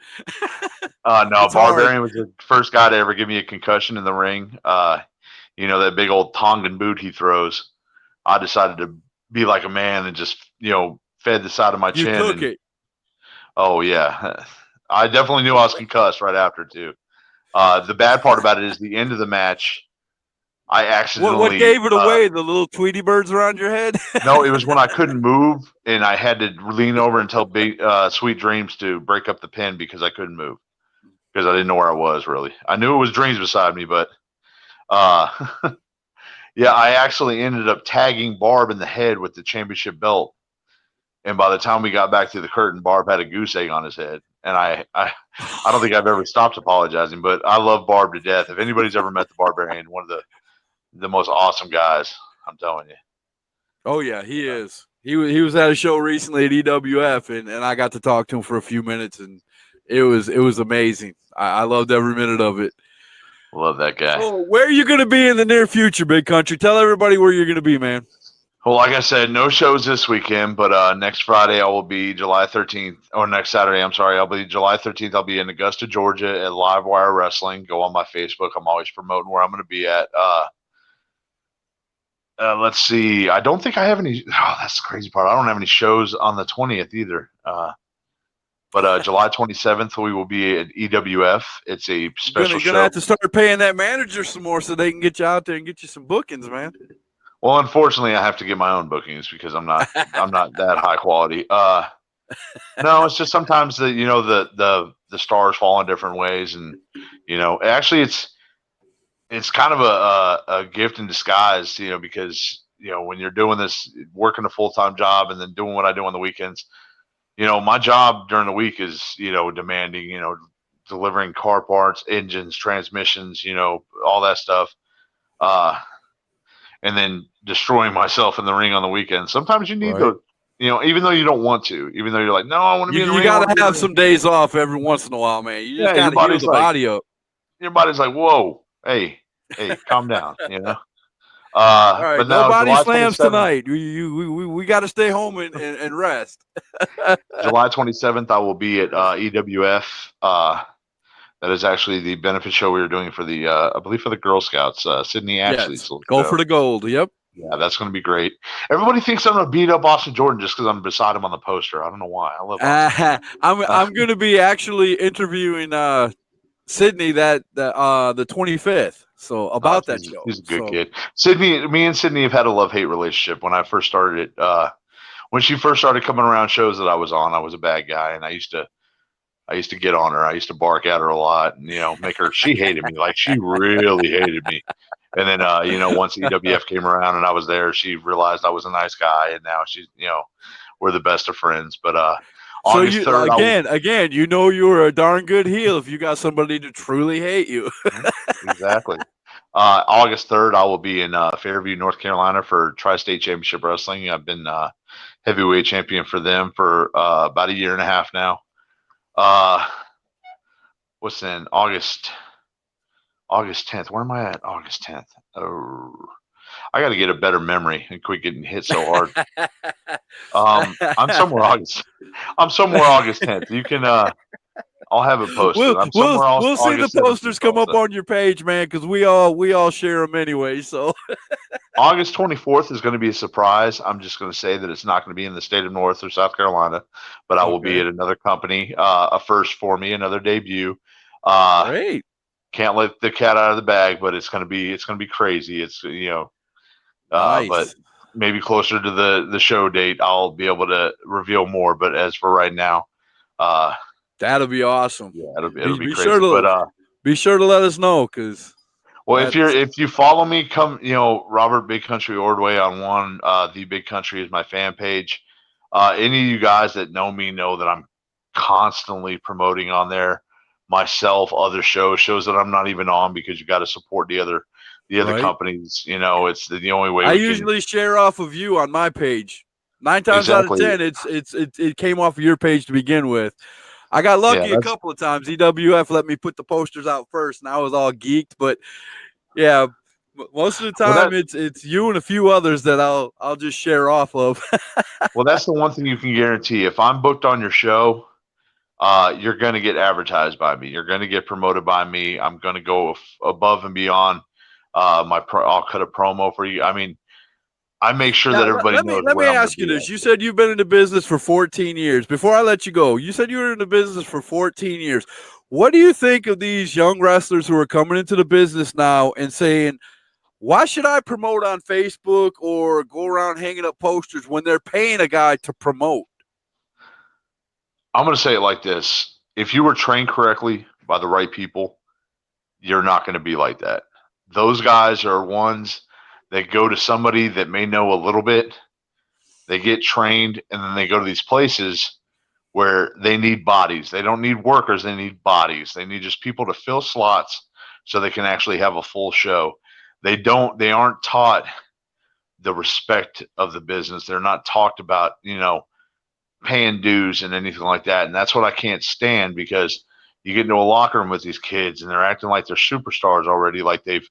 No, Barbarian was the first guy to ever give me a concussion in the ring. That big old Tongan boot he throws. I decided to be like a man and just, fed the side of my chin. You took it. Oh, yeah. I definitely knew I was concussed right after, too. The bad part about it is the end of the match, I accidentally... What gave it away? The little Tweety birds around your head? No, it was when I couldn't move, and I had to lean over and tell Sweet Dreams to break up the pin because I couldn't move. Because I didn't know where I was, really. I knew it was Dreams beside me, but... yeah, I actually ended up tagging Barb in the head with the championship belt. And by the time we got back to the curtain, Barb had a goose egg on his head. And I don't think I've ever stopped apologizing, but I love Barb to death. If anybody's ever met the Barbarian, one of the most awesome guys, I'm telling you. Oh, yeah, he is. He was at a show recently at EWF, and I got to talk to him for a few minutes, and it was amazing. I loved every minute of it. Love that guy. So where are you going to be in the near future, Big Country? Tell everybody where you're going to be, man. Well, like I said, no shows this weekend, but next Friday I will be July 13th, or next Saturday, I'm sorry. I'll be July 13th. I'll be in Augusta, Georgia at Livewire Wrestling. Go on my Facebook. I'm always promoting where I'm going to be at. Let's see. I don't think I have any. Oh, that's the crazy part. I don't have any shows on the 20th either. But July 27th, we will be at EWF. It's a special show. You're going to have to start paying that manager some more so they can get you out there and get you some bookings, man. Well, unfortunately, I have to get my own bookings because I'm not that high quality. No, it's just sometimes the stars fall in different ways, and actually it's kind of a gift in disguise, because when you're doing this, working a full-time job and then doing what I do on the weekends, my job during the week is, demanding, delivering car parts, engines, transmissions, all that stuff. And then destroying myself in the ring on the weekend. Sometimes you need to, even though you don't want to, even though you're like, no, I want to be in the ring. You got to have some days off every once in a while, man. You just got to heal the body up. Your body's like, whoa, hey, calm down, All right, but no body slams tonight. We got to stay home and rest. July 27th, I will be at EWF. That is actually the benefit show we were doing for the, I believe, for the Girl Scouts. Sydney Ashley. Yes. Go for the gold. Yep. Yeah, that's going to be great. Everybody thinks I'm going to beat up Austin Jordan just because I'm beside him on the poster. I don't know why. I love Austin. I'm going to be actually interviewing Sydney the 25th. So about that show. He's a good kid. Me and Sydney have had a love-hate relationship. When I first started it, when she first started coming around shows that I was on, I was a bad guy, and I used to get on her. I used to bark at her a lot and, make her, she hated me. Like, she really hated me. And then, once EWF came around and I was there, she realized I was a nice guy. And now she's, we're the best of friends. But, August 3rd, again, you're a darn good heel if you got somebody to truly hate you. Exactly. August 3rd, I will be in Fairview, North Carolina for Tri-State Championship Wrestling. I've been heavyweight champion for them for about a year and a half now. What's in August 10th? Where am I at? August 10th. Oh, I got to get a better memory and quit getting hit so hard. I'm somewhere August 10th. You can, I'll have it posted. We'll see the posters come up on your page, man, because we all share them anyway. So August 24th is going to be a surprise. I'm just going to say that it's not going to be in the state of North or South Carolina, but I will be at another company, a first for me, another debut. Great. Can't let the cat out of the bag, but it's going to be crazy. It's nice. But maybe closer to the show date, I'll be able to reveal more. But as for right now, that'll be awesome. Yeah, it'll be crazy. Be sure to let us know, because. Well, if you follow me, come Robert Big Country Ordway on the Big Country is my fan page. Any of you guys that know me know that I'm constantly promoting on there. Myself, other shows that I'm not even on, because you got to support the other companies. It's the only way. I usually share off of you on my page. 9 times out of 10, it came off of your page to begin with. I got lucky a couple of times. EWF let me put the posters out first, and I was all geeked. But yeah, most of the time it's you and a few others that I'll just share off of. Well, that's the one thing you can guarantee. If I'm booked on your show, you're going to get advertised by me. You're going to get promoted by me. I'm going to go above and beyond. I'll cut a promo for you. I mean, I make sure that everybody knows. Let me ask you this. You said you've been in the business for 14 years. Before I let you go, you said you were in the business for 14 years. What do you think of these young wrestlers who are coming into the business now and saying, why should I promote on Facebook or go around hanging up posters when they're paying a guy to promote? I'm going to say it like this. If you were trained correctly by the right people, you're not going to be like that. Those guys are ones that go to somebody that may know a little bit. They get trained, and then they go to these places where they need bodies. They don't need workers. They need bodies. They need just people to fill slots so they can actually have a full show. They aren't taught the respect of the business. They're not talked about, paying dues and anything like that. And that's what I can't stand, because you get into a locker room with these kids and they're acting like they're superstars already. Like they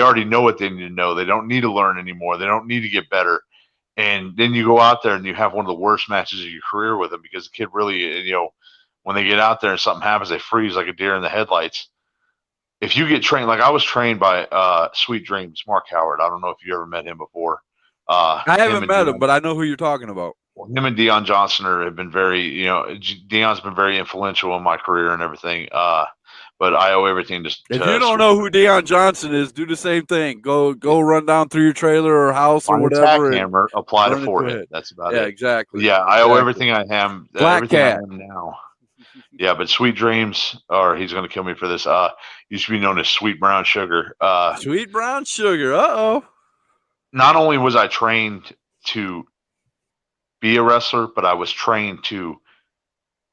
already know what they need to know. They don't need to learn anymore. They don't need to get better. And then you go out there and you have one of the worst matches of your career with them, because the kid really, when they get out there and something happens, they freeze like a deer in the headlights. If you get trained, like I was trained by Sweet Dreams, Mark Howard. I don't know if you ever met him before. I haven't met him, but I know who you're talking about. Well, him and Dion Johnson have been very, Dion's been very influential in my career and everything. But I owe everything to. If you don't know who Dion Johnson is, do the same thing. Go run down through your trailer or house or whatever. Hammer, apply to forehead. That's about it. Yeah, exactly. Yeah, I owe everything I am. Black Cat. I am now. Yeah, but Sweet Dreams, or he's going to kill me for this. Used to be known as Sweet Brown Sugar. Sweet Brown Sugar. Uh-oh. not only was I trained to be a wrestler, but I was trained to,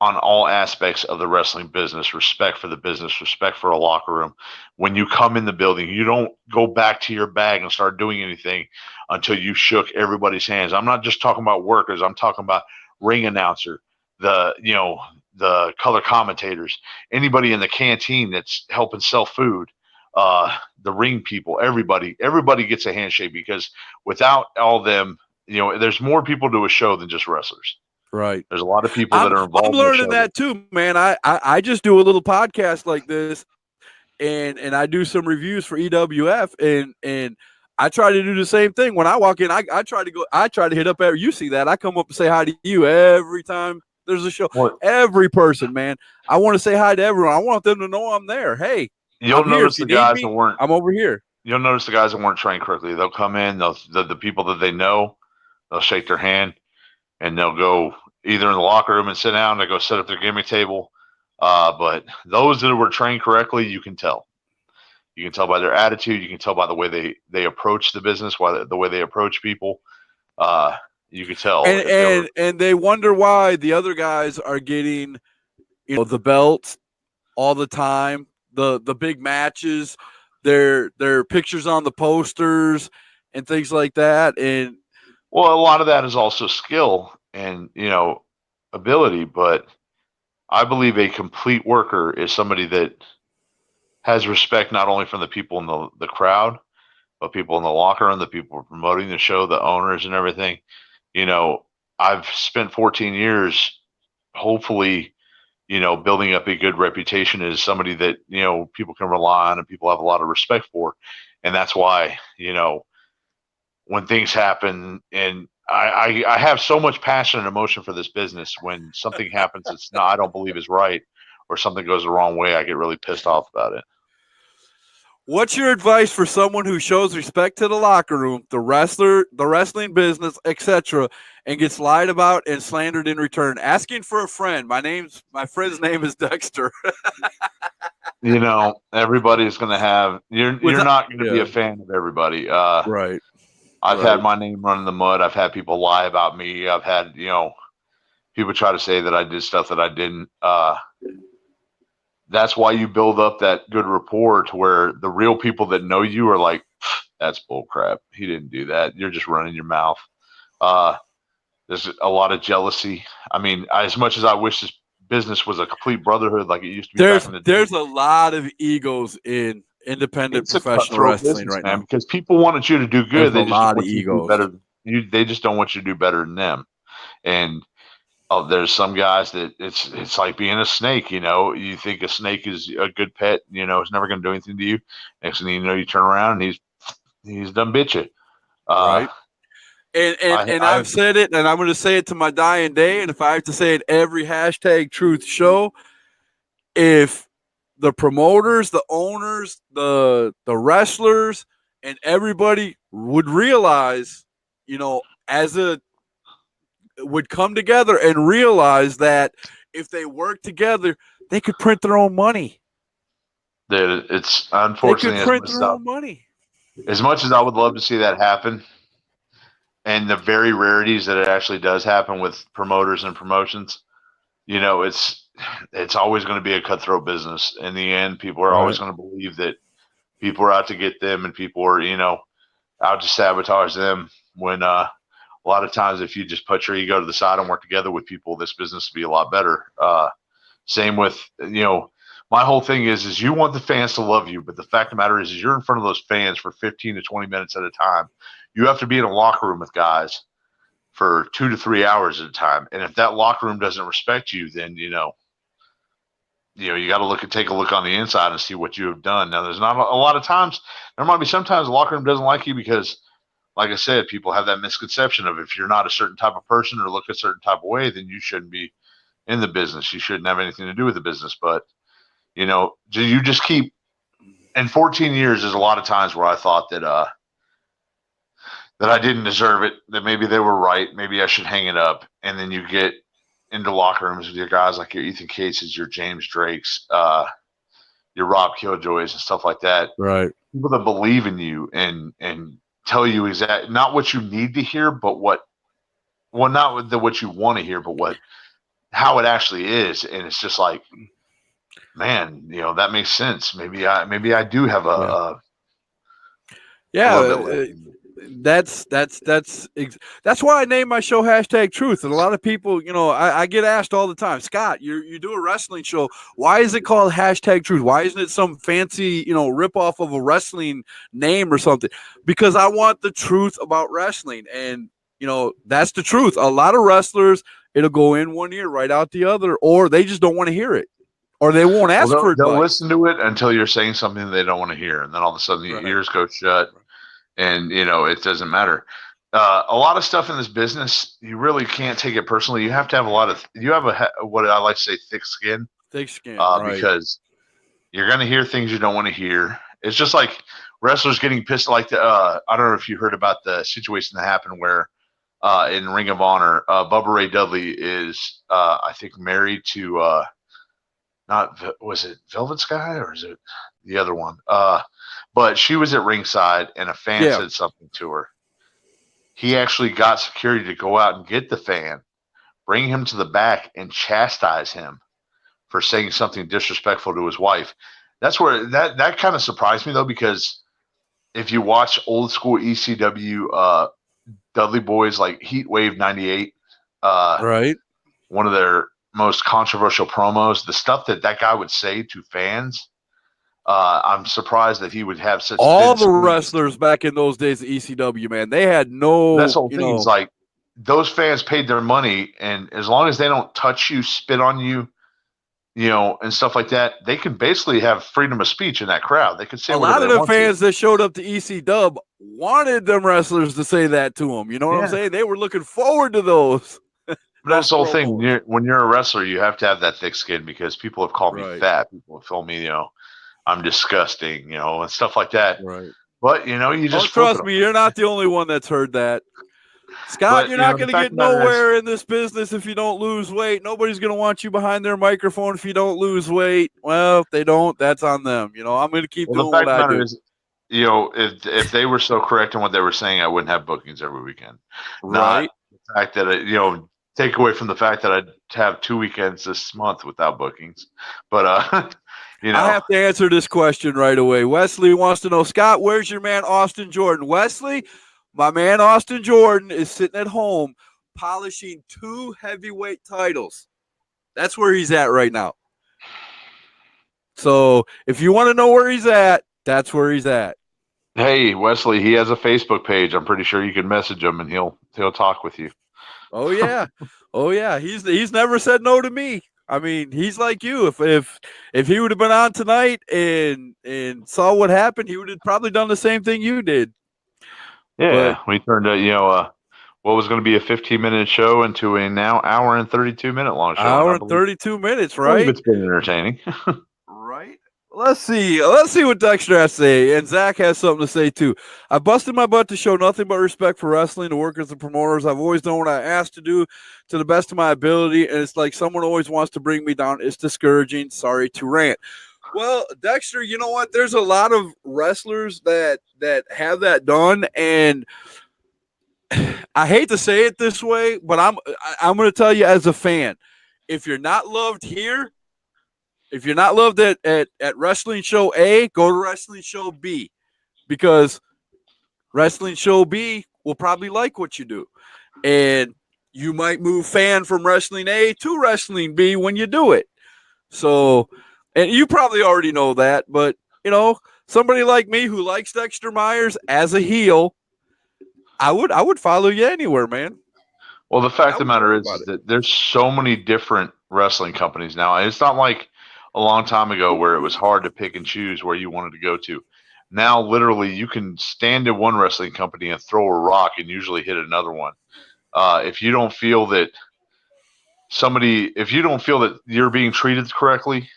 on all aspects of the wrestling business, respect for the business, respect for a locker room. When you come in the building, you don't go back to your bag and start doing anything until you shook everybody's hands. I'm not just talking about workers. I'm talking about ring announcer, the color commentators, anybody in the canteen that's helping sell food, the ring people, everybody gets a handshake, because without all them, there's more people to a show than just wrestlers. Right. There's a lot of people that are involved. I'm learning that too, man. I just do a little podcast like this, and I do some reviews for EWF, and I try to do the same thing. When I walk in, I try to hit up you see that. I come up and say hi to you every time there's a show. What? Every person, man. I want to say hi to everyone. I want them to know I'm there. Hey, you'll notice the guys that weren't. I'm over here. You'll notice the guys that weren't trained correctly. They'll come in. The people that they know, they'll shake their hand, and they'll go either in the locker room and sit down. They go set up their gimmick table. But those that were trained correctly, you can tell. You can tell by their attitude. You can tell by the way they approach the business, the way they approach people. You can tell. And they wonder why the other guys are getting, the belts all the time, the big matches, their pictures on the posters and things like that. And well, a lot of that is also skill and ability, but I believe a complete worker is somebody that has respect not only from the people in the crowd, but people in the locker room, the people promoting the show, the owners and everything. I've spent 14 years, hopefully, building up a good reputation as somebody that, people can rely on and people have a lot of respect for. And that's why, when things happen, and I have so much passion and emotion for this business, when something happens that's I don't believe is right, or something goes the wrong way, I get really pissed off about it. What's your advice for someone who shows respect to the locker room, the wrestling business, etc., and gets lied about and slandered in return? Asking for a friend. My friend's name is Dexter. Everybody's going to have. You're not going to be a fan of everybody. Right. I've had my name run in the mud. I've had people lie about me. I've had people try to say that I did stuff that I didn't. That's why you build up that good rapport to where the real people that know you are like, that's bull crap. He didn't do that. You're just running your mouth. There's a lot of jealousy. I mean, as much as I wish this business was a complete brotherhood like it used to be back in the day. There's a lot of egos in independent professional wrestling right now. Because people wanted you to do good. They just want you to do better. They just don't want you to do better than them. And there's some guys that it's like being a snake. You think a snake is a good pet. It's never going to do anything to you. Next thing you know, you turn around and he's done bit you. Right. And I've said it, and I'm going to say it to my dying day. And if I have to say it every #truth show, if the promoters, the owners, the wrestlers, and everybody would realize, would come together and realize that if they work together, they could print their own money. It's unfortunately they could print their own money. As much as I would love to see that happen, and the very rarities that it actually does happen with promoters and promotions, it's always going to be a cutthroat business. In the end, people are always going to believe that people are out to get them, and people are, out to sabotage them, when a lot of times, if you just put your ego to the side and work together with people, this business would be a lot better. Same with, my whole thing is you want the fans to love you, but the fact of the matter is you're in front of those fans for 15 to 20 minutes at a time. You have to be in a locker room with guys for 2 to 3 hours at a time. And if that locker room doesn't respect you, then, you got to take a look on the inside and see what you have done. Now, there's not a lot of times, there might be sometimes the locker room doesn't like you because, like I said, people have that misconception of if you're not a certain type of person or look a certain type of way, then you shouldn't be in the business. You shouldn't have anything to do with the business. But, you just keep – and 14 years is a lot of times where I thought that I didn't deserve it, that maybe they were right, maybe I should hang it up. And then you get into locker rooms with your guys like your Ethan Cases, your James Drakes, your Rob Killjoys and stuff like that. Right. People that believe in you and tell you not what you need to hear, but not what you want to hear, but how it actually is. And it's just like, man, that makes sense. Maybe I do have a little bit left. That's why I named my show #Truth. And a lot of people, I get asked all the time, Scott, you do a wrestling show. Why is it called #Truth? Why isn't it some fancy, rip off of a wrestling name or something? Because I want the truth about wrestling. And, that's the truth. A lot of wrestlers, it'll go in one ear, right out the other, or they just don't want to hear it. Or they won't ask for advice. They'll listen to it until you're saying something they don't want to hear. And then all of a sudden the ears go shut. And, it doesn't matter. A lot of stuff in this business, you really can't take it personally. You have to have what I like to say, thick skin. Thick skin, right. Because you're going to hear things you don't want to hear. It's just like wrestlers getting pissed. Like I don't know if you heard about the situation that happened where in Ring of Honor, Bubba Ray Dudley is, I think, married to was it Velvet Sky or is it the other one? But she was at ringside and a fan said something to her. He actually got security to go out and get the fan, bring him to the back, and chastise him for saying something disrespectful to his wife. That's where that kind of surprised me, though, because if you watch old school ECW Dudley Boys like Heat Wave 98, right, one of their most controversial promos, the stuff that guy would say to fans, I'm surprised that he would have such. All the wrestlers back in those days of ECW, man, they had no. That's the whole thing. It's like those fans paid their money, and as long as they don't touch you, spit on you, and stuff like that, they can basically have freedom of speech in that crowd. They could say a lot of the fans that showed up to ECW wanted them wrestlers to say that to them. You know what I'm saying? They were looking forward to those. But that's the whole thing. When you're a wrestler, you have to have that thick skin because people have called me fat. People have told me, I'm disgusting, and stuff like that. Right. But, you just trust me, you're not the only one that's heard that. Scott, you're not going to get nowhere in this business if you don't lose weight. Nobody's going to want you behind their microphone if you don't lose weight. Well, if they don't, that's on them. I'm going to keep doing what I do. Is, if they were so correct in what they were saying, I wouldn't have bookings every weekend. Right. Not the fact that, take away from the fact that I'd have 2 weekends this month without bookings. But, I have to answer this question right away. Wesley wants to know, Scott, where's your man Austin Jordan? Wesley, my man Austin Jordan is sitting at home polishing 2 heavyweight titles. That's where he's at right now. So if you want to know where he's at, that's where he's at. Hey, Wesley, he has a Facebook page. I'm pretty sure you can message him and he'll talk with you. Oh yeah. Oh yeah. He's never said no to me. I mean, he's like you. If he would have been on tonight and saw what happened, he would have probably done the same thing you did. Yeah, we turned what was going to be a 15-minute show into a now hour and 32-minute long show. Hour and 32 minutes, right? It's been entertaining. Right. Let's see what Dexter has to say, and Zach has something to say too. I busted my butt to show nothing but respect for wrestling, the workers and promoters. I've always done what I asked to do to the best of my ability, and it's like someone always wants to bring me down. It's discouraging. Sorry to rant. Well, Dexter, you know what? There's a lot of wrestlers that have that done, and I hate to say it this way, but I'm going to tell you as a fan, if you're not loved here, if you're not loved at Wrestling Show A, go to Wrestling Show B, because Wrestling Show B will probably like what you do. And you might move fan from Wrestling A to Wrestling B when you do it. So, and you probably already know that, but, somebody like me who likes Dexter Myers as a heel, I would follow you anywhere, man. Well, the fact of the matter is that there's so many different wrestling companies now. It's not like a long time ago where it was hard to pick and choose where you wanted to go to. Now, literally, you can stand at one wrestling company and throw a rock and usually hit another one. If you don't feel that you're being treated correctly,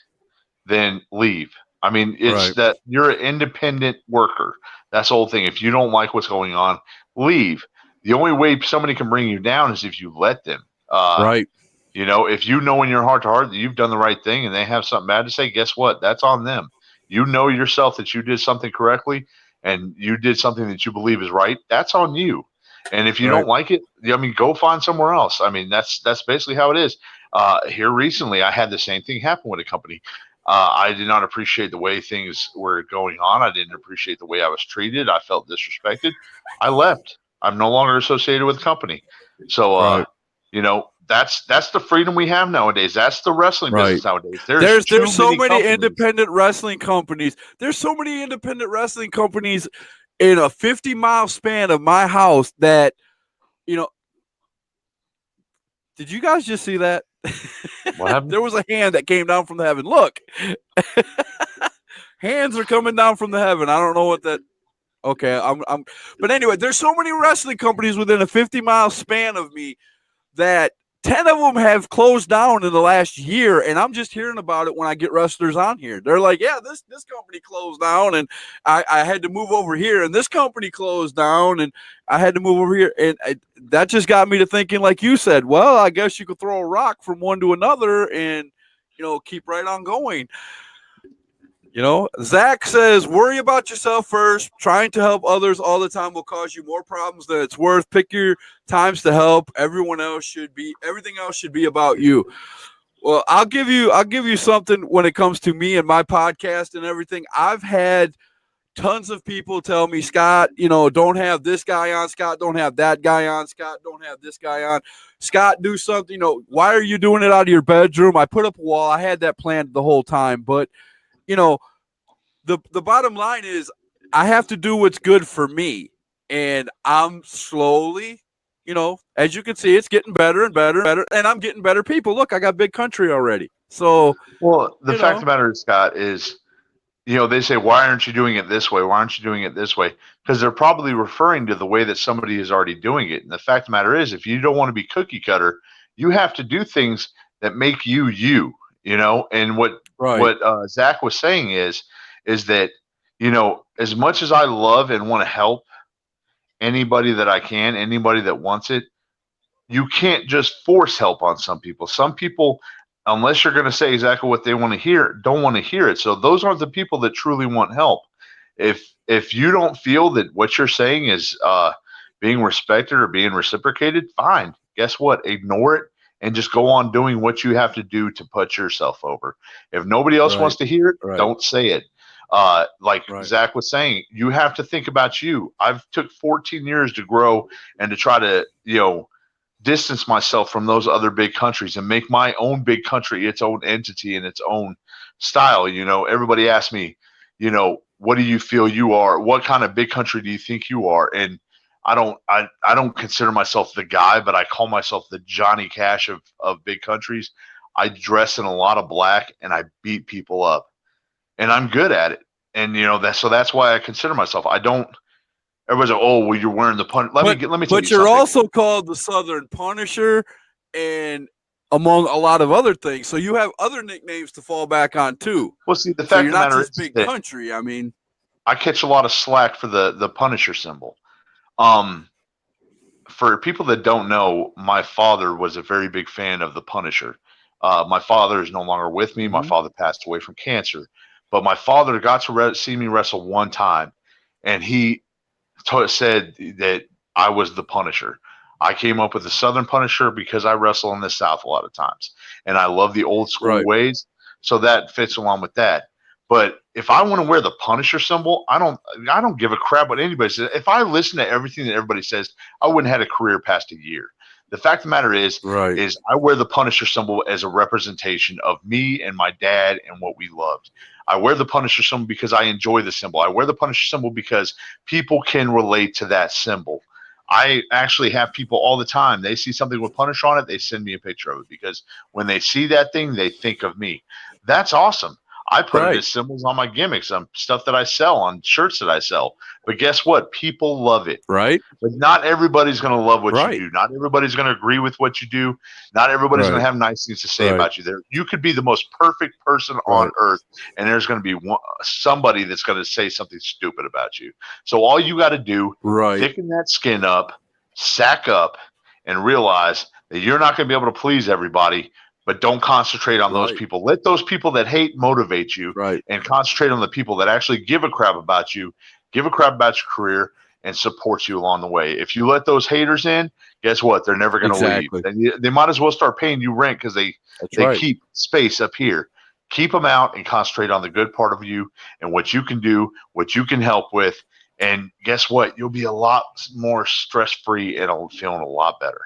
then leave. I mean, it's that you're an independent worker. That's the whole thing. If you don't like what's going on, leave. The only way somebody can bring you down is if you let them. Right. If you know in your heart to heart that you've done the right thing and they have something bad to say, guess what? That's on them. You know yourself that you did something correctly, and you did something that you believe is right, that's on you. And if you Right. don't like it, I mean, go find somewhere else. I mean, that's basically how it is. Here recently, I had the same thing happen with a company. I did not appreciate the way things were going on. I didn't appreciate the way I was treated. I felt disrespected. I left. I'm no longer associated with the company. So, Right. you know, that's the freedom we have nowadays. That's the wrestling Right. business nowadays. There's so many companies. independent wrestling companies. There's so many independent wrestling companies in a 50-mile span of my house that, you know, did you guys just see that? What happened? There was a hand that came down from the heaven. Look, hands are coming down from the heaven. I don't know what that. Okay, but anyway, there's so many wrestling companies within a 50-mile span of me that 10 of them have closed down in the last year, and I'm just hearing about it when I get wrestlers on here. They're like, yeah, this company closed down, and I had to move over here, and this company closed down, and I had to move over here. And that just got me to thinking, like you said, well, I guess you could throw a rock from one to another and, you know, keep right on going. You know, Zach says, worry about yourself first. Trying to help others all the time will cause you more problems than it's worth. Pick your times to help. Everything else should be about you. Well, I'll give you something when it comes to me and my podcast and everything. I've had tons of people tell me, Scott, you know, don't have this guy on. Scott, don't have that guy on. Scott, don't have this guy on. Scott, do something. You know, why are you doing it out of your bedroom? I put up a wall. I had that planned the whole time, but you know, the bottom line is I have to do what's good for me. And I'm slowly, you know, as you can see, it's getting better and better and better. And I'm getting better people. Look, I got Big Country already. So, well, the fact of the matter is, Scott, is, you know, they say, why aren't you doing it this way? Why aren't you doing it this way? Because they're probably referring to the way that somebody is already doing it. And the fact of the matter is, if you don't want to be cookie cutter, you have to do things that make you, you know, and what Zach was saying is that, you know, as much as I love and want to help anybody that I can, anybody that wants it, you can't just force help on some people. Some people, unless you're going to say exactly what they want to hear, don't want to hear it. So those aren't the people that truly want help. If you don't feel that what you're saying is being respected or being reciprocated, fine. Guess what? Ignore it and just go on doing what you have to do to put yourself over. If nobody else wants to hear it, don't say it. Zach was saying, you have to think about you. I've took 14 years to grow and to try to, you know, distance myself from those other big countries and make my own big country its own entity and its own style. You know, everybody asks me, you know, what do you feel you are? What kind of big country do you think you are? And I don't consider myself the guy, but I call myself the Johnny Cash of big countries. I dress in a lot of black and I beat people up, and I'm good at it. And you know that's why I consider myself. I don't. Everybody's like, oh, well, you're wearing the punch. Let me tell you But you're something. also called the Southern Punisher, and among a lot of other things. So you have other nicknames to fall back on too. Well, see, the fact of the matter is, big country. I mean, I catch a lot of slack for the Punisher symbol. For people that don't know, my father was a very big fan of the Punisher. My father is no longer with me. My father passed away from cancer, but my father got to see me wrestle one time, and he said that I was the Punisher. I came up with the Southern Punisher because I wrestle in the South a lot of times, and I love the old school ways, so that fits along with that. But if I want to wear the Punisher symbol, I don't give a crap what anybody says. If I listen to everything that everybody says, I wouldn't have had a career past a year. The fact of the matter is I wear the Punisher symbol as a representation of me and my dad and what we loved. I wear the Punisher symbol because I enjoy the symbol. I wear the Punisher symbol because people can relate to that symbol. I actually have people all the time. They see something with Punisher on it, they send me a picture of it because when they see that thing, they think of me. That's awesome. I put it as symbols on my gimmicks, on stuff that I sell, on shirts that I sell. But guess what? People love it. Right. But not everybody's going to love what you do. Not everybody's going to agree with what you do. Not everybody's going to have nice things to say about you. You could be the most perfect person on earth, and there's going to be somebody that's going to say something stupid about you. So all you got to do, thicken that skin up, sack up, and realize that you're not going to be able to please everybody. But don't concentrate on those people. Let those people that hate motivate you and concentrate on the people that actually give a crap about you. give a crap about your career, and supports you along the way. If you let those haters in, guess what? They're never going to Exactly. leave. They might as well start paying you rent because they keep space up here. Keep them out and concentrate on the good part of you and what you can do, what you can help with. And guess what? You'll be a lot more stress-free and feeling a lot better.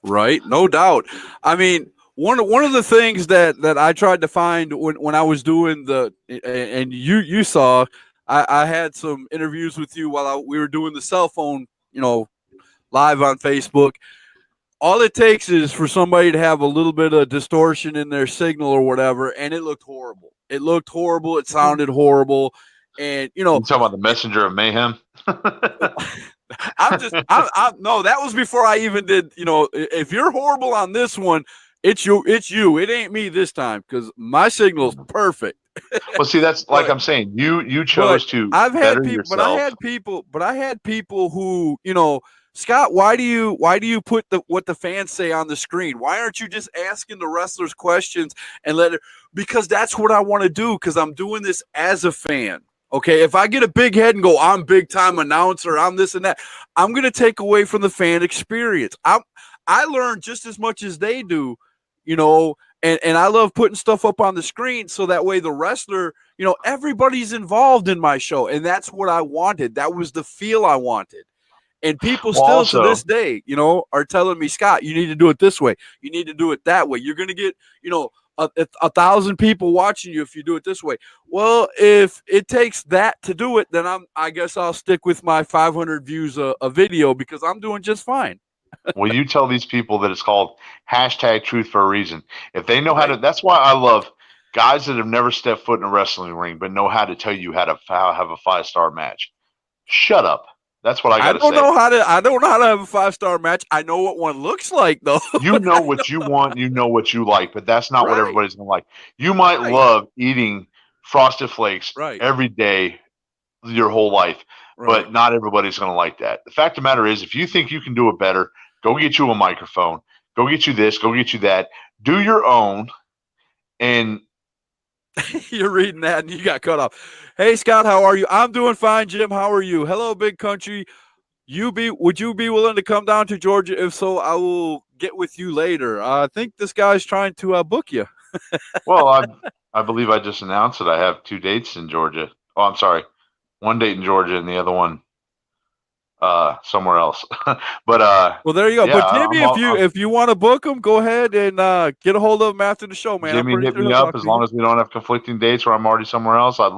Right. No doubt. I mean, one of the things that I tried to find when I was doing and you saw, I had some interviews with you while we were doing the cell phone, live on Facebook. All it takes is for somebody to have a little bit of distortion in their signal or whatever, and it looked horrible. It sounded horrible. And, you talking about the messenger of mayhem? No, that was before I even did, if you're horrible on this one, it's you. It ain't me this time because my signal's perfect. Well, see, that's like I'm saying, you chose to. I've had people, but I had people who, Scott, why do you put what the fans say on the screen? Why aren't you just asking the wrestlers questions and because that's what I want to do because I'm doing this as a fan. Okay, if I get a big head and go, I'm big time announcer, I'm this and that, I'm going to take away from the fan experience. I learn just as much as they do, and I love putting stuff up on the screen so that way the wrestler, everybody's involved in my show, and that's what I wanted. That was the feel I wanted. And people to this day, are telling me, Scott, you need to do it this way. You need to do it that way. You're going to get, 1,000 people watching you if you do it this way. Well, if it takes that to do it, then I guess I'll stick with my 500 views a video because I'm doing just fine. Well, you tell these people that it's called #truth for a reason. If they know how to, that's why I love guys that have never stepped foot in a wrestling ring but know how to tell you how to have a 5-star match. Shut up. That's what I got to say. I don't know how to have a 5-star match. I know what one looks like, though. You know what you want. You know what you like, but that's not what everybody's going to like. You might love eating Frosted Flakes every day your whole life, but not everybody's going to like that. The fact of the matter is, if you think you can do it better, go get you a microphone. Go get you this. Go get you that. Do your own. And you're reading that and you got cut off. Hey, Scott, how are you? I'm doing fine, Jim. How are you? Hello, Big Country. Would you be willing to come down to Georgia? If so, I will get with you later. I think this guy's trying to book you. Well, I believe I just announced that I have 2 dates in Georgia. Oh, I'm sorry. 1 date in Georgia and the other one somewhere else. But well, there you go. Yeah, but Jimmy, if you want to book them, go ahead and get a hold of them after the show, man. Jimmy, hit me up as long as we don't have conflicting dates or I'm already somewhere else. I'd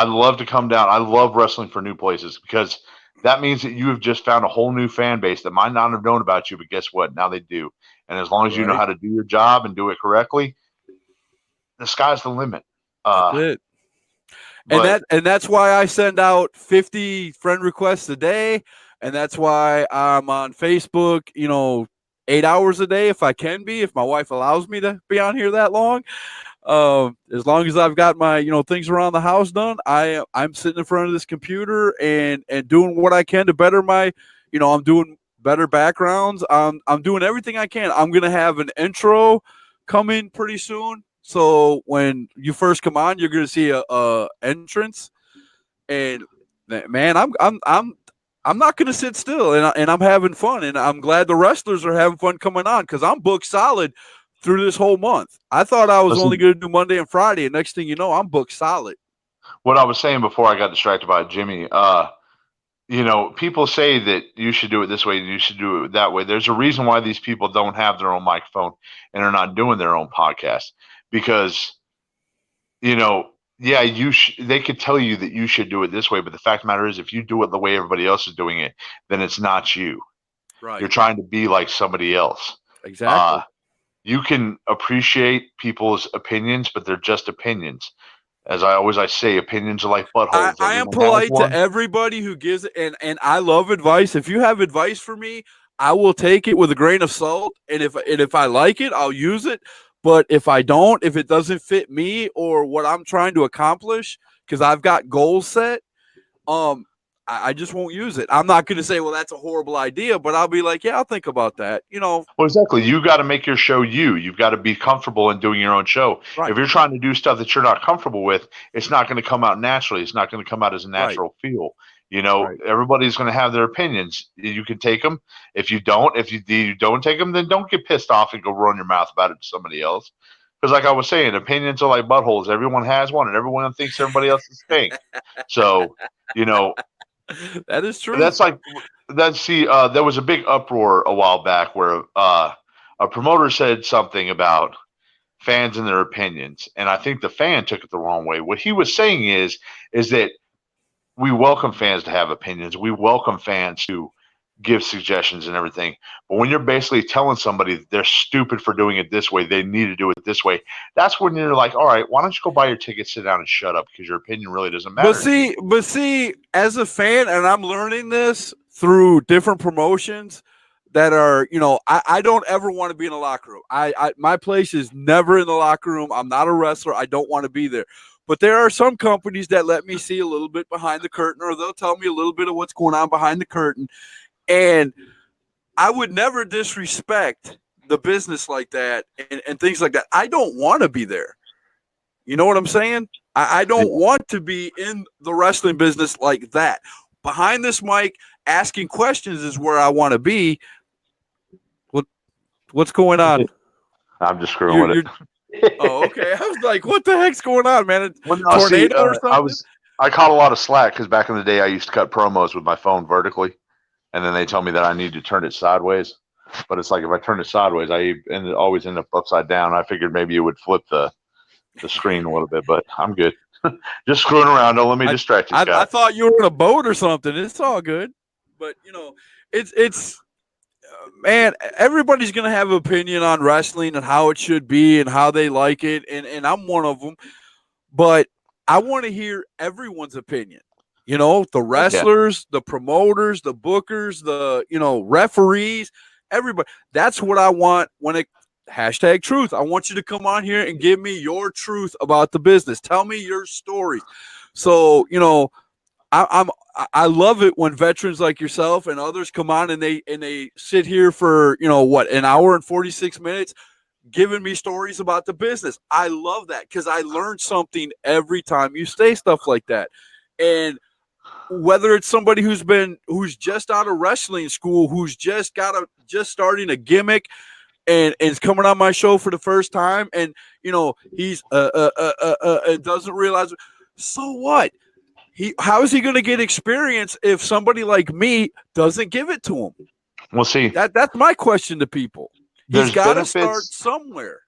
love to come down. I love wrestling for new places because that means that you have just found a whole new fan base that might not have known about you, but guess what? Now they do. And as long as you know how to do your job and do it correctly, the sky's the limit. That's it. And that's why I send out 50 friend requests a day, and that's why I'm on Facebook, 8 hours a day if I can be, if my wife allows me to be on here that long. As long as I've got my things around the house done, I'm sitting in front of this computer and doing what I can to better my I'm doing better backgrounds. I'm doing everything I can. I'm gonna have an intro coming pretty soon. So when you first come on, you're going to see a entrance, and man, I'm not going to sit still, and I'm having fun, and I'm glad the wrestlers are having fun coming on because I'm booked solid through this whole month. I thought I was only going to do Monday and Friday, and next thing you know, I'm booked solid. What I was saying before I got distracted by Jimmy, people say that you should do it this way, you should do it that way. There's a reason why these people don't have their own microphone and are not doing their own podcast. Because, they could tell you that you should do it this way, but the fact of the matter is, if you do it the way everybody else is doing it, then it's not you. Right. You're trying to be like somebody else. Exactly. You can appreciate people's opinions, but they're just opinions. As I say, opinions are like buttholes. I am polite to everybody who gives it, and I love advice. If you have advice for me, I will take it with a grain of salt, and if I like it, I'll use it. But if I don't, if it doesn't fit me or what I'm trying to accomplish, because I've got goals set, I just won't use it. I'm not going to say, well, that's a horrible idea, but I'll be like, yeah, I'll think about that. Well, exactly. You got to make your show you. You've got to be comfortable in doing your own show. Right. If you're trying to do stuff that you're not comfortable with, it's not going to come out naturally. It's not going to come out as a natural feel. Right. Everybody's going to have their opinions. You can take them. If you don't take them, then don't get pissed off and go run your mouth about it to somebody else. Because like I was saying, opinions are like buttholes. Everyone has one, and everyone thinks everybody else is stink. So, that is true. there was a big uproar a while back where a promoter said something about fans and their opinions, and I think the fan took it the wrong way. What he was saying is that we welcome fans to have opinions. We welcome fans to give suggestions and everything. But when you're basically telling somebody that they're stupid for doing it this way, they need to do it this way, that's when you're like, all right, why don't you go buy your ticket, sit down, and shut up, because your opinion really doesn't matter. But see, as a fan, and I'm learning this through different promotions that are, I don't ever want to be in a locker room. My place is never in the locker room. I'm not a wrestler. I don't want to be there. But there are some companies that let me see a little bit behind the curtain, or they'll tell me a little bit of what's going on behind the curtain. And I would never disrespect the business like that and things like that. I don't want to be there. You know what I'm saying? I don't want to be in the wrestling business like that. Behind this mic, asking questions is where I want to be. What's going on? I'm just screwing with it. Oh, okay. I was like, what the heck's going on, man? Tornado or something? I caught a lot of slack because back in the day I used to cut promos with my phone vertically, and then they tell me that I need to turn it sideways. But it's like if I turn it sideways, I always end up upside down. I figured maybe it would flip the screen a little bit, but I'm good. Just screwing around. Don't let me distract you, Scott. I thought you were in a boat or something. It's all good. But, it's man, everybody's going to have an opinion on wrestling and how it should be and how they like it, and I'm one of them. But I want to hear everyone's opinion. The wrestlers, the promoters, the bookers, the, referees, everybody. That's what I want when it #truth. I want you to come on here and give me your truth about the business. Tell me your story. So, I love it when veterans like yourself and others come on and they sit here for, an hour and 46 minutes giving me stories about the business. I love that because I learn something every time you say stuff like that. And whether it's somebody who's just out of wrestling school, who's just starting a gimmick and is coming on my show for the first time, and he's doesn't realize, so what? How is he going to get experience if somebody like me doesn't give it to him? Well, see, that's my question to people. He's got to start somewhere.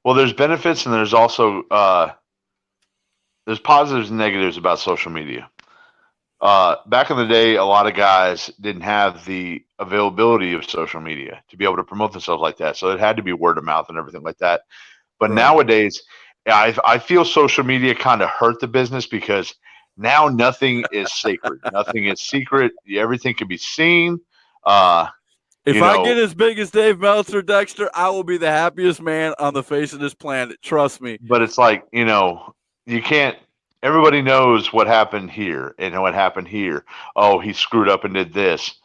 Well, there's benefits, and there's also there's positives and negatives about social media. Back in the day, a lot of guys didn't have the availability of social media to be able to promote themselves like that, so it had to be word of mouth and everything like that. But nowadays, I feel social media kind of hurt the business because now nothing is sacred. Nothing is secret. Everything can be seen. If I get as big as Dave Meltzer, Dexter, I will be the happiest man on the face of this planet. Trust me. But it's like, you can't. Everybody knows what happened here and what happened here. Oh, he screwed up and did this.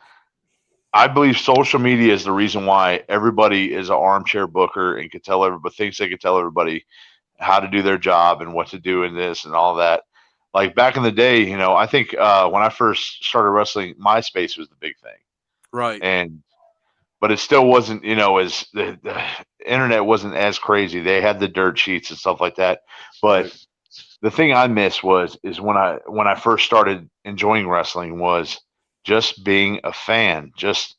I believe social media is the reason why everybody is an armchair booker and thinks they can tell everybody how to do their job and what to do in this and all that. Like back in the day, I think when I first started wrestling, MySpace was the big thing. Right. But it still wasn't, as the internet wasn't as crazy. They had the dirt sheets and stuff like that. But the thing I miss is when I first started enjoying wrestling was just being a fan, just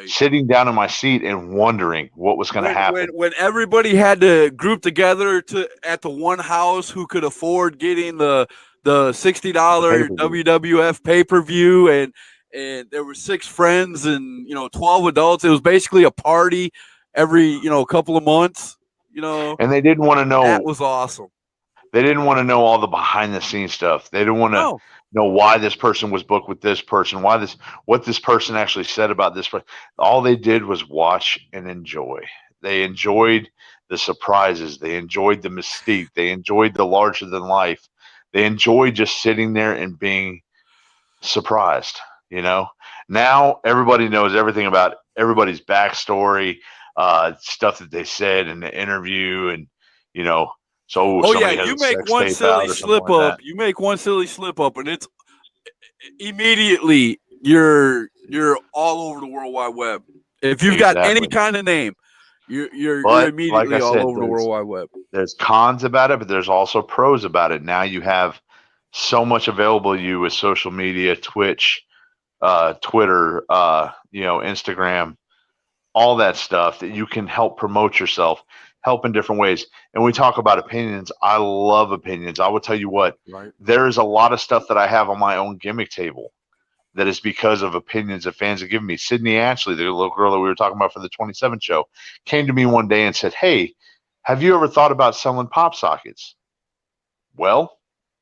sitting down in my seat and wondering what was going to happen. When everybody had to group together at the one house who could afford getting the $60 WWF pay-per-view and there were 6 friends and 12 adults. It was basically a party every couple of months. And they didn't want to know. That was awesome. They didn't want to know all the behind-the-scenes stuff. They didn't want to know why this person was booked with this person, what this person actually said about this person. All they did was watch and enjoy. They enjoyed the surprises. They enjoyed the mystique. They enjoyed the larger-than-life. They enjoyed just sitting there and being surprised. Now everybody knows everything about everybody's backstory, stuff that they said in the interview, and so Oh yeah, somebody has you a make sex one tape out silly or something slip like up. that. You make one silly slip up, and it's immediately you're all over the World Wide Web. If you've got any Exactly. kind of name, you're But like immediately I all said, over the World Wide Web. there's cons about it, but there's also pros about it. Now you have so much available to you with social media, Twitch, Twitter, Instagram, all that stuff that you can help promote yourself, help in different ways. And we talk about opinions. I love opinions. I will tell you what, Right. there's a lot of stuff that I have on my own gimmick table that is because of opinions that fans have given me. Sydney Ashley, the little girl that we were talking about for the 27 show, came to me one day and said, "Hey, have you ever thought about selling pop sockets?" Well,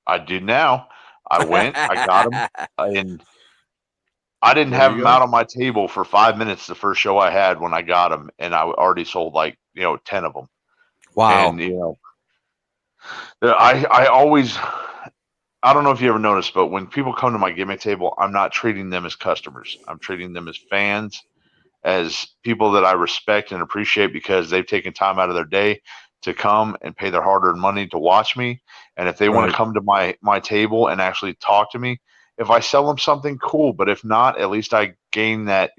I do now. I went, I got them, and I didn't There have you them go. out on my table for 5 minutes the first show I had when I got them, and I already sold 10 of them. Wow. And I always, I don't know if you ever noticed, but when people come to my gimmick table, I'm not treating them as customers. I'm treating them as fans, as people that I respect and appreciate because they've taken time out of their day to come and pay their hard-earned money to watch me. And if they want Right. to come to my table and actually talk to me, if I sell them something, cool. But if not, at least I gain that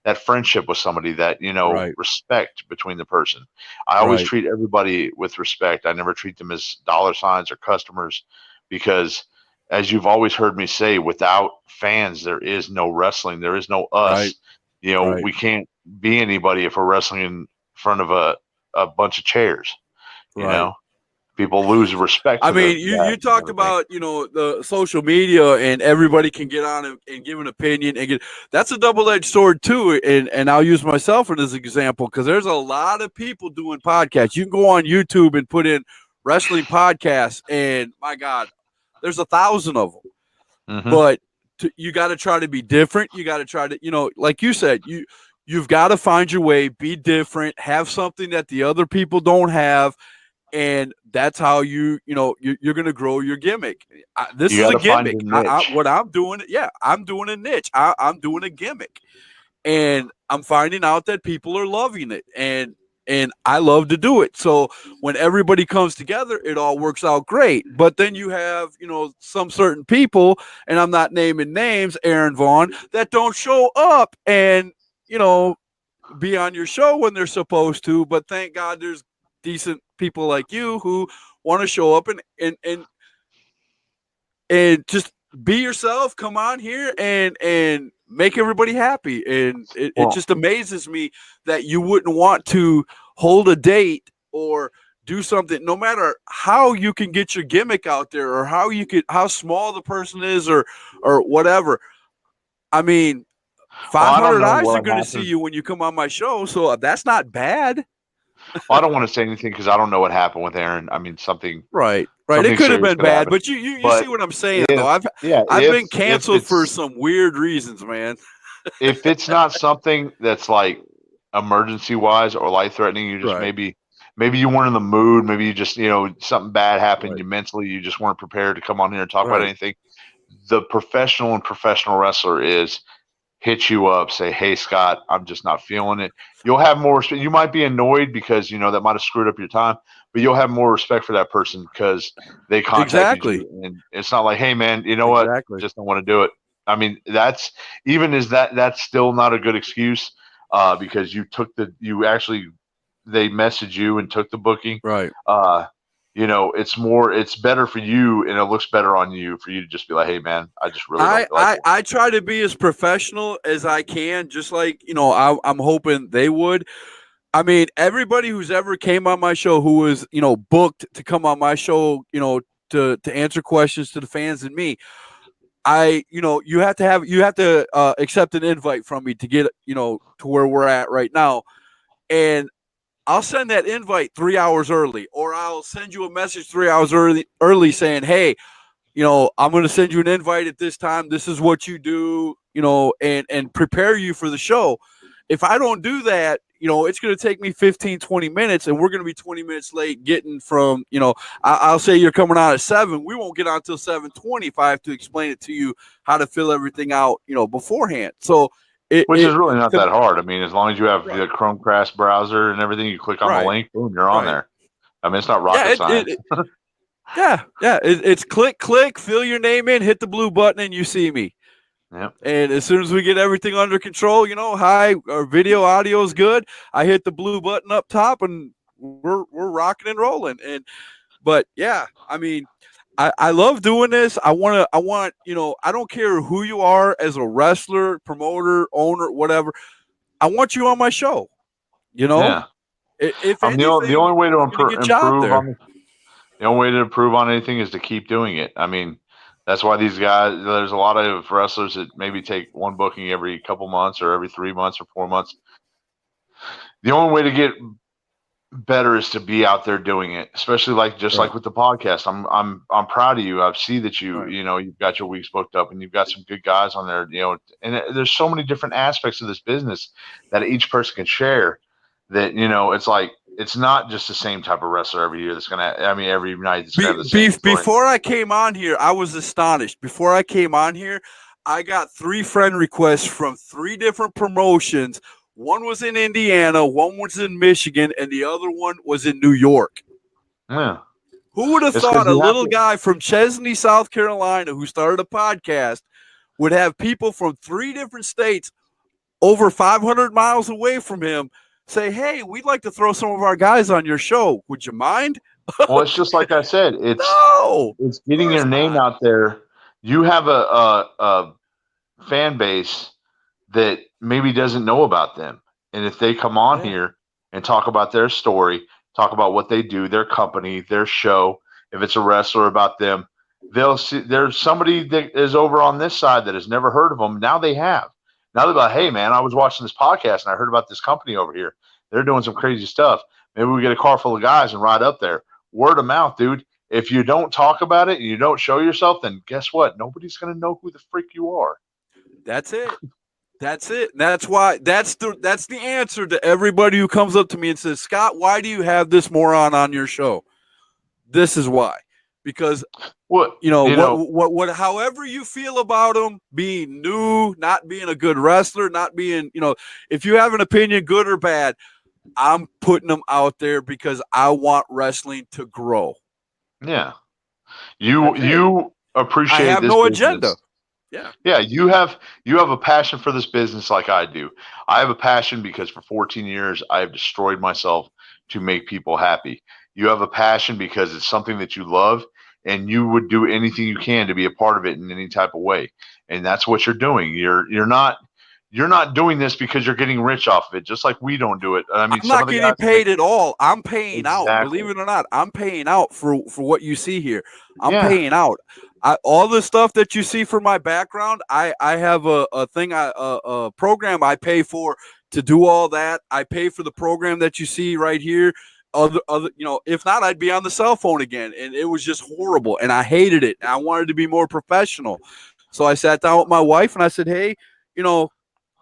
that friendship with somebody, that Right. respect between the person. I always Right. treat everybody with respect. I never treat them as dollar signs or customers, because as you've always heard me say, without fans there is no wrestling, there is no Right. us. Right. We can't be anybody if we're wrestling in front of a bunch of chairs. Right. People lose respect I to the mean, you that you and talked everything. about the social media and everybody can get on and give an opinion and get that's a double-edged sword too. And I'll use myself as an example because there's a lot of people doing podcasts. You can go on YouTube and put in wrestling podcasts, and my God, there's 1,000 of them. Mm-hmm. But you got to try to be different. You got to try to like you said, you've got to find your way, be different, have something that the other people don't have. And that's how you're going to grow your gimmick. This You is got a to find gimmick. your niche. What I'm doing, I'm doing a niche. I'm doing a gimmick, and I'm finding out that people are loving it, and I love to do it. So when everybody comes together, it all works out great. But then you have some certain people, and I'm not naming names, Aaron Vaughn, that don't show up and be on your show when they're supposed to. But thank God there's decent people like you who want to show up and just be yourself, come on here and make everybody happy. And it just amazes me that you wouldn't want to hold a date or do something, no matter how you can get your gimmick out there or how small the person is or whatever. I mean, 500 eyes are going to see you when you come on my show, so that's not bad. Well, I don't want to say anything because I don't know what happened with Aaron. I mean, something Right. something It could have serious been could bad, happen. but you see what I'm saying, though. I've been If canceled for some weird reasons, man. if it's not something that's like emergency wise or life threatening, you just Right. maybe you weren't in the mood. Maybe you just something bad happened. Right. You mentally you just weren't prepared to come on here and talk about Right. anything. The professional wrestler is hit you up, say, "Hey Scott, I'm just not feeling it." You'll have more respect. You might be annoyed because that might have screwed up your time, but you'll have more respect for that person because they contacted Exactly. you, and it's not like, "Hey man, you know what? Exactly. Just don't want to do it." I mean, that's still not a good excuse, because they messaged you and took the booking. Right. It's better for you, and it looks better on you for you to just be like, "Hey man, I just really don't feel like it." I try to be as professional as I can, just like I'm hoping they would. I mean, everybody who's ever came on my show who was booked to come on my show, to answer questions to the fans and me, you have to accept an invite from me to get to where we're at right now, and I'll send that invite 3 hours early, or I'll send you a message 3 hours early saying, "Hey, I'm going to send you an invite at this time. This is what you do, and prepare you for the show." if I don't do that, it's going to take me 15, 20 minutes, and we're going to be 20 minutes late getting from, I'll say you're coming on at 7. We won't get on until 7:20 if I have to explain it to you how to fill everything out, beforehand. So which is really not that hard. I mean, as long as you have Right. the Chromecast browser and everything, you click on Right. the link, boom, you're on Right. there. I mean, it's not rocket science. It's click, fill your name in, hit the blue button, and you see me. Yep. And as soon as we get everything under control, hi, our video, audio is good. I hit the blue button up top, and we're rocking and rolling. But yeah, I mean, I love doing this. I want, I don't care who you are as a wrestler, promoter, owner, whatever. I want you on my show. Yeah. If the only way to improve on the only way to improve on anything is to keep doing it. I mean, that's why these guys, there's a lot of wrestlers that maybe take one booking every couple months or every 3 months or 4 months. The only way to get better is to be out there doing it, especially like with the podcast. I'm proud of you. I see that you've got your weeks booked up and you've got some good guys on there, and there's so many different aspects of this business that each person can share that, it's like, it's not just the same type of wrestler every year every night. Before I came on here, I was astonished. Before I came on here, I got 3 friend requests from 3 different promotions. One was in Indiana, one was in Michigan, and the other one was in New York. Yeah. Who would have thought a little guy from Chesney, South Carolina, who started a podcast, would have people from 3 different states over 500 miles away from him say, hey, we'd like to throw some of our guys on your show. Would you mind? Well, it's just like I said. It's getting your name out there. You have a fan base that maybe doesn't know about them. And if they come on here and talk about their story, talk about what they do, their company, their show, if it's a wrestler, about them, they'll see there's somebody that is over on this side that has never heard of them. Now they have. Now they're like, hey, man, I was watching this podcast and I heard about this company over here. They're doing some crazy stuff. Maybe we get a car full of guys and ride up there. Word of mouth, dude. If you don't talk about it and you don't show yourself, then guess what? Nobody's going to know who the freak you are. That's it. That's it. That's why that's the answer to everybody who comes up to me and says, Scott, why do you have this moron on your show? This is why. Because however you feel about him being new, not being a good wrestler, not being, if you have an opinion, good or bad, I'm putting them out there because I want wrestling to grow. Yeah. You appreciate I have this no business. agenda. Yeah, you have a passion for this business like I do. I have a passion because for 14 years I have destroyed myself to make people happy. You have a passion because it's something that you love and you would do anything you can to be a part of it in any type of way. And that's what you're doing. You're not doing this because you're getting rich off of it, just like we don't do it. I mean, I'm not getting paid at all. I'm paying out. Believe it or not, I'm paying out for what you see here. I'm paying out. All the stuff that you see for my background, I have a thing, a program I pay for to do all that. I pay for the program that you see right here. Other, if not, I'd be on the cell phone again, and it was just horrible, and I hated it. I wanted to be more professional, so I sat down with my wife and I said, "Hey,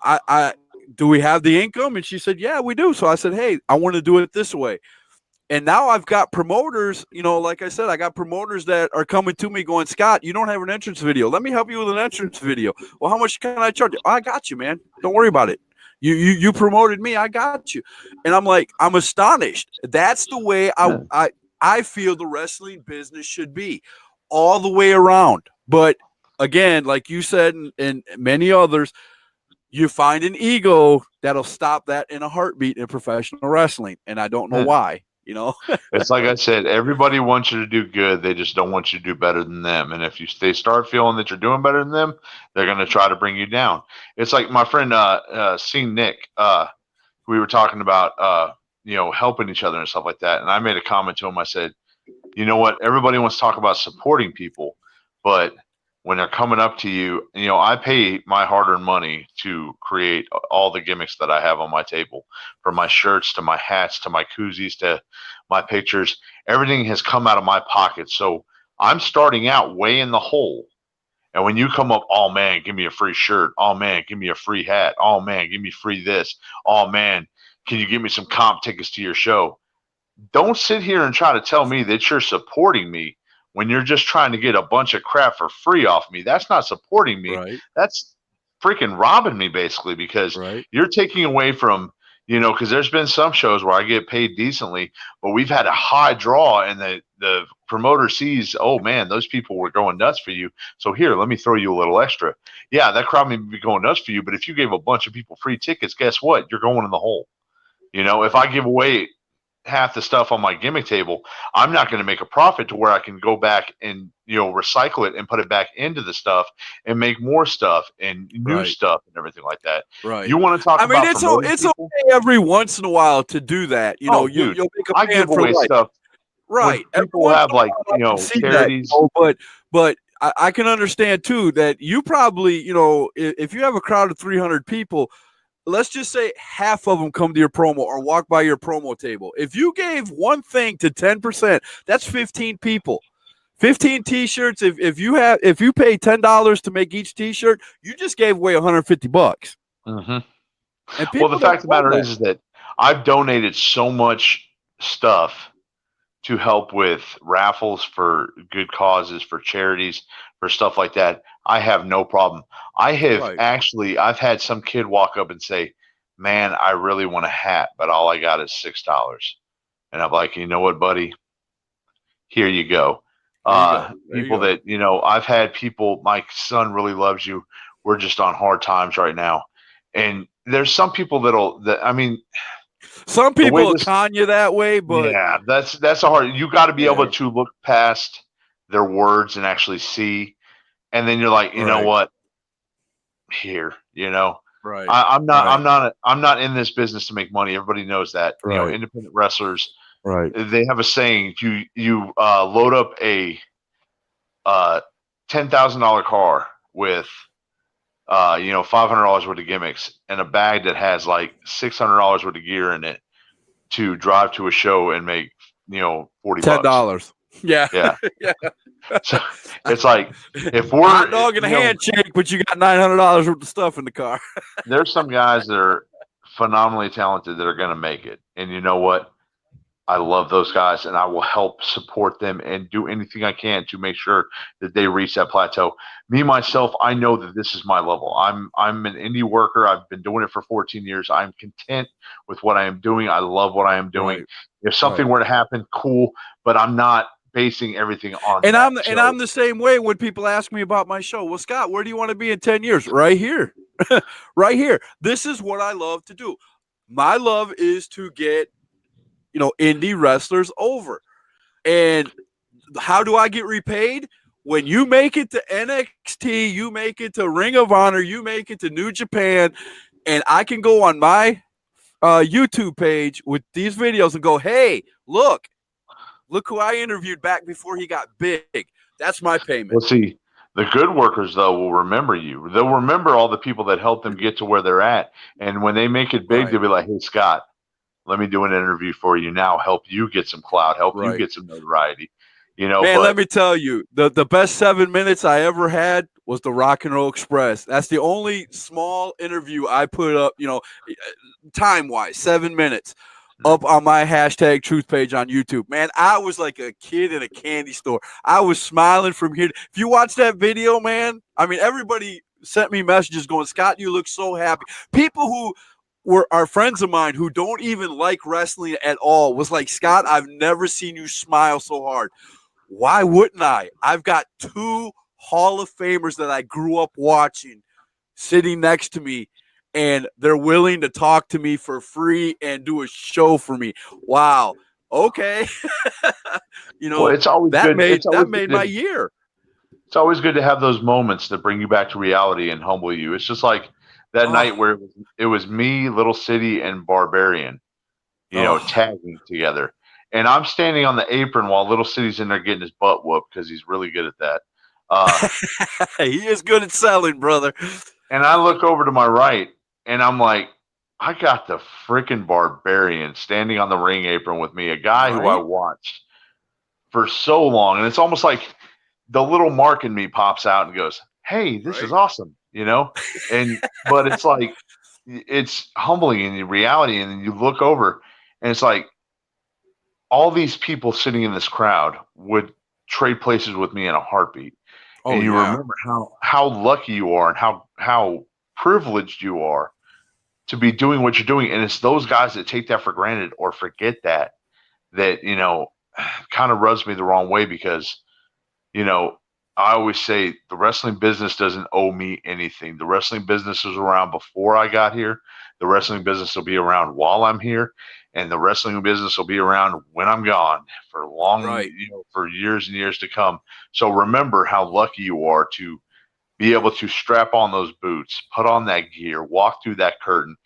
I do we have the income?" And she said, "Yeah, we do." So I said, "Hey, I want to do it this way." And now I've got promoters, like I said, I got promoters that are coming to me going, Scott, you don't have an entrance video. Let me help you with an entrance video. Well, how much can I charge you? Oh, I got you, man. Don't worry about it. You promoted me. I got you. And I'm like, I'm astonished. That's the way I feel the wrestling business should be, all the way around. But again, like you said, and many others, you find an ego that'll stop that in a heartbeat in professional wrestling. And I don't know why. It's like I said, everybody wants you to do good. They just don't want you to do better than them. And if they start feeling that you're doing better than them, they're going to try to bring you down. It's like my friend, Scene Nick, we were talking about, helping each other and stuff like that. And I made a comment to him. I said, you know what? Everybody wants to talk about supporting people, but when they're coming up to you, I pay my hard-earned money to create all the gimmicks that I have on my table, from my shirts to my hats to my koozies to my pictures. Everything has come out of my pocket. So I'm starting out way in the hole. And when you come up, oh man, give me a free shirt. Oh man, give me a free hat. Oh man, give me free this. Oh man, can you give me some comp tickets to your show? Don't sit here and try to tell me that you're supporting me when you're just trying to get a bunch of crap for free off me. That's not supporting me. Right. That's freaking robbing me, basically, because Right. you're taking away from, because there's been some shows where I get paid decently, but we've had a high draw and the promoter sees, oh man, those people were going nuts for you. So here, let me throw you a little extra. Yeah, that crowd may be going nuts for you, but if you gave a bunch of people free tickets, guess what? You're going in the hole. If I give away half the stuff on my gimmick table, I'm not going to make a profit to where I can go back and recycle it and put it back into the stuff and make more stuff and new stuff and everything like that. Right. You want to talk about it's okay every once in a while to do that. You'll make a plan give away stuff. Right. People have charities. But I can understand too that you probably, if you have a crowd of 300 people, let's just say half of them come to your promo or walk by your promo table. If you gave one thing to 10%, that's 15 people. 15 t-shirts. If you pay $10 to make each t-shirt, you just gave away $150. Mm-hmm. Well, the fact of the matter is that I've donated so much stuff to help with raffles for good causes, for charities, for stuff like that. I have no problem. I have I've had some kid walk up and say, man, I really want a hat, but all I got is $6. And I'm like, you know what, buddy? Here you go. People that, I've had people, my son really loves you. We're just on hard times right now. And there's some people some people will con you that way, but yeah, that's a hard. You got to be able to look past their words and actually see, and then you're like, you know what? Here, right. I'm not in this business to make money. Everybody knows that. Independent wrestlers, they have a saying: you load up a $10,000 car with $500 worth of gimmicks and a bag that has like $600 worth of gear in it to drive to a show and make, $40. $10. Yeah. Yeah. Yeah. So it's like, if we're hot dog and a handshake, but you got $900 worth of stuff in the car. There's some guys that are phenomenally talented that are going to make it. And you know what? I love those guys, and I will help support them and do anything I can to make sure that they reach that plateau. Me, myself, I know that this is my level. I'm an indie worker. I've been doing it for 14 years. I'm content with what I am doing. I love what I am doing. If something were to happen, cool, but I'm not basing everything on and I'm the same way when people ask me about my show. Well, Scott, where do you want to be in 10 years? Right here. Right here. This is what I love to do. My love is to get indie wrestlers over. And how do I get repaid? When you make it to NXT, you make it to Ring of Honor, you make it to New Japan, and I can go on my YouTube page with these videos and go, hey, look who I interviewed back before he got big. That's my payment. Well, see, the good workers, though, will remember you. They'll remember all the people that helped them get to where they're at. And when they make it big, they'll be like, hey, Scott, let me do an interview for you now. Help you get some clout. Help you get some notoriety. Man, let me tell you, the best 7 minutes I ever had was the Rock and Roll Express. That's the only small interview I put up, time-wise, 7 minutes, up on my hashtag truth page on YouTube. Man, I was like a kid in a candy store. I was smiling from here. If you watch that video, man, I mean, everybody sent me messages going, Scott, you look so happy. People who are friends of mine who don't even like wrestling at all was like, Scott, I've never seen you smile so hard. Why wouldn't I? I've got 2 Hall of Famers that I grew up watching sitting next to me, and they're willing to talk to me for free and do a show for me. Wow. Okay. It's always that good. That made my year. It's always good to have those moments that bring you back to reality and humble you. It's just like that night where it was me, Little City, and Barbarian, tagging together. And I'm standing on the apron while Little City's in there getting his butt whooped because he's really good at that. He is good at selling, brother. And I look over to my right, and I'm like, I got the freaking Barbarian standing on the ring apron with me, a guy who I watched for so long. And it's almost like the little Mark in me pops out and goes, hey, this is Right. awesome, and but it's like it's humbling in reality, and then you look over and it's like all these people sitting in this crowd would trade places with me in a heartbeat. Oh And you yeah. remember how lucky you are and how privileged you are to be doing what you're doing. And it's those guys that take that for granted or forget that kind of rubs me the wrong way because you know, I always say the wrestling business doesn't owe me anything. The wrestling business was around before I got here. The wrestling business will be around while I'm here, and the wrestling business will be around when I'm gone for long, Right. for years and years to come. So remember how lucky you are to be able to strap on those boots, put on that gear, walk through that curtain,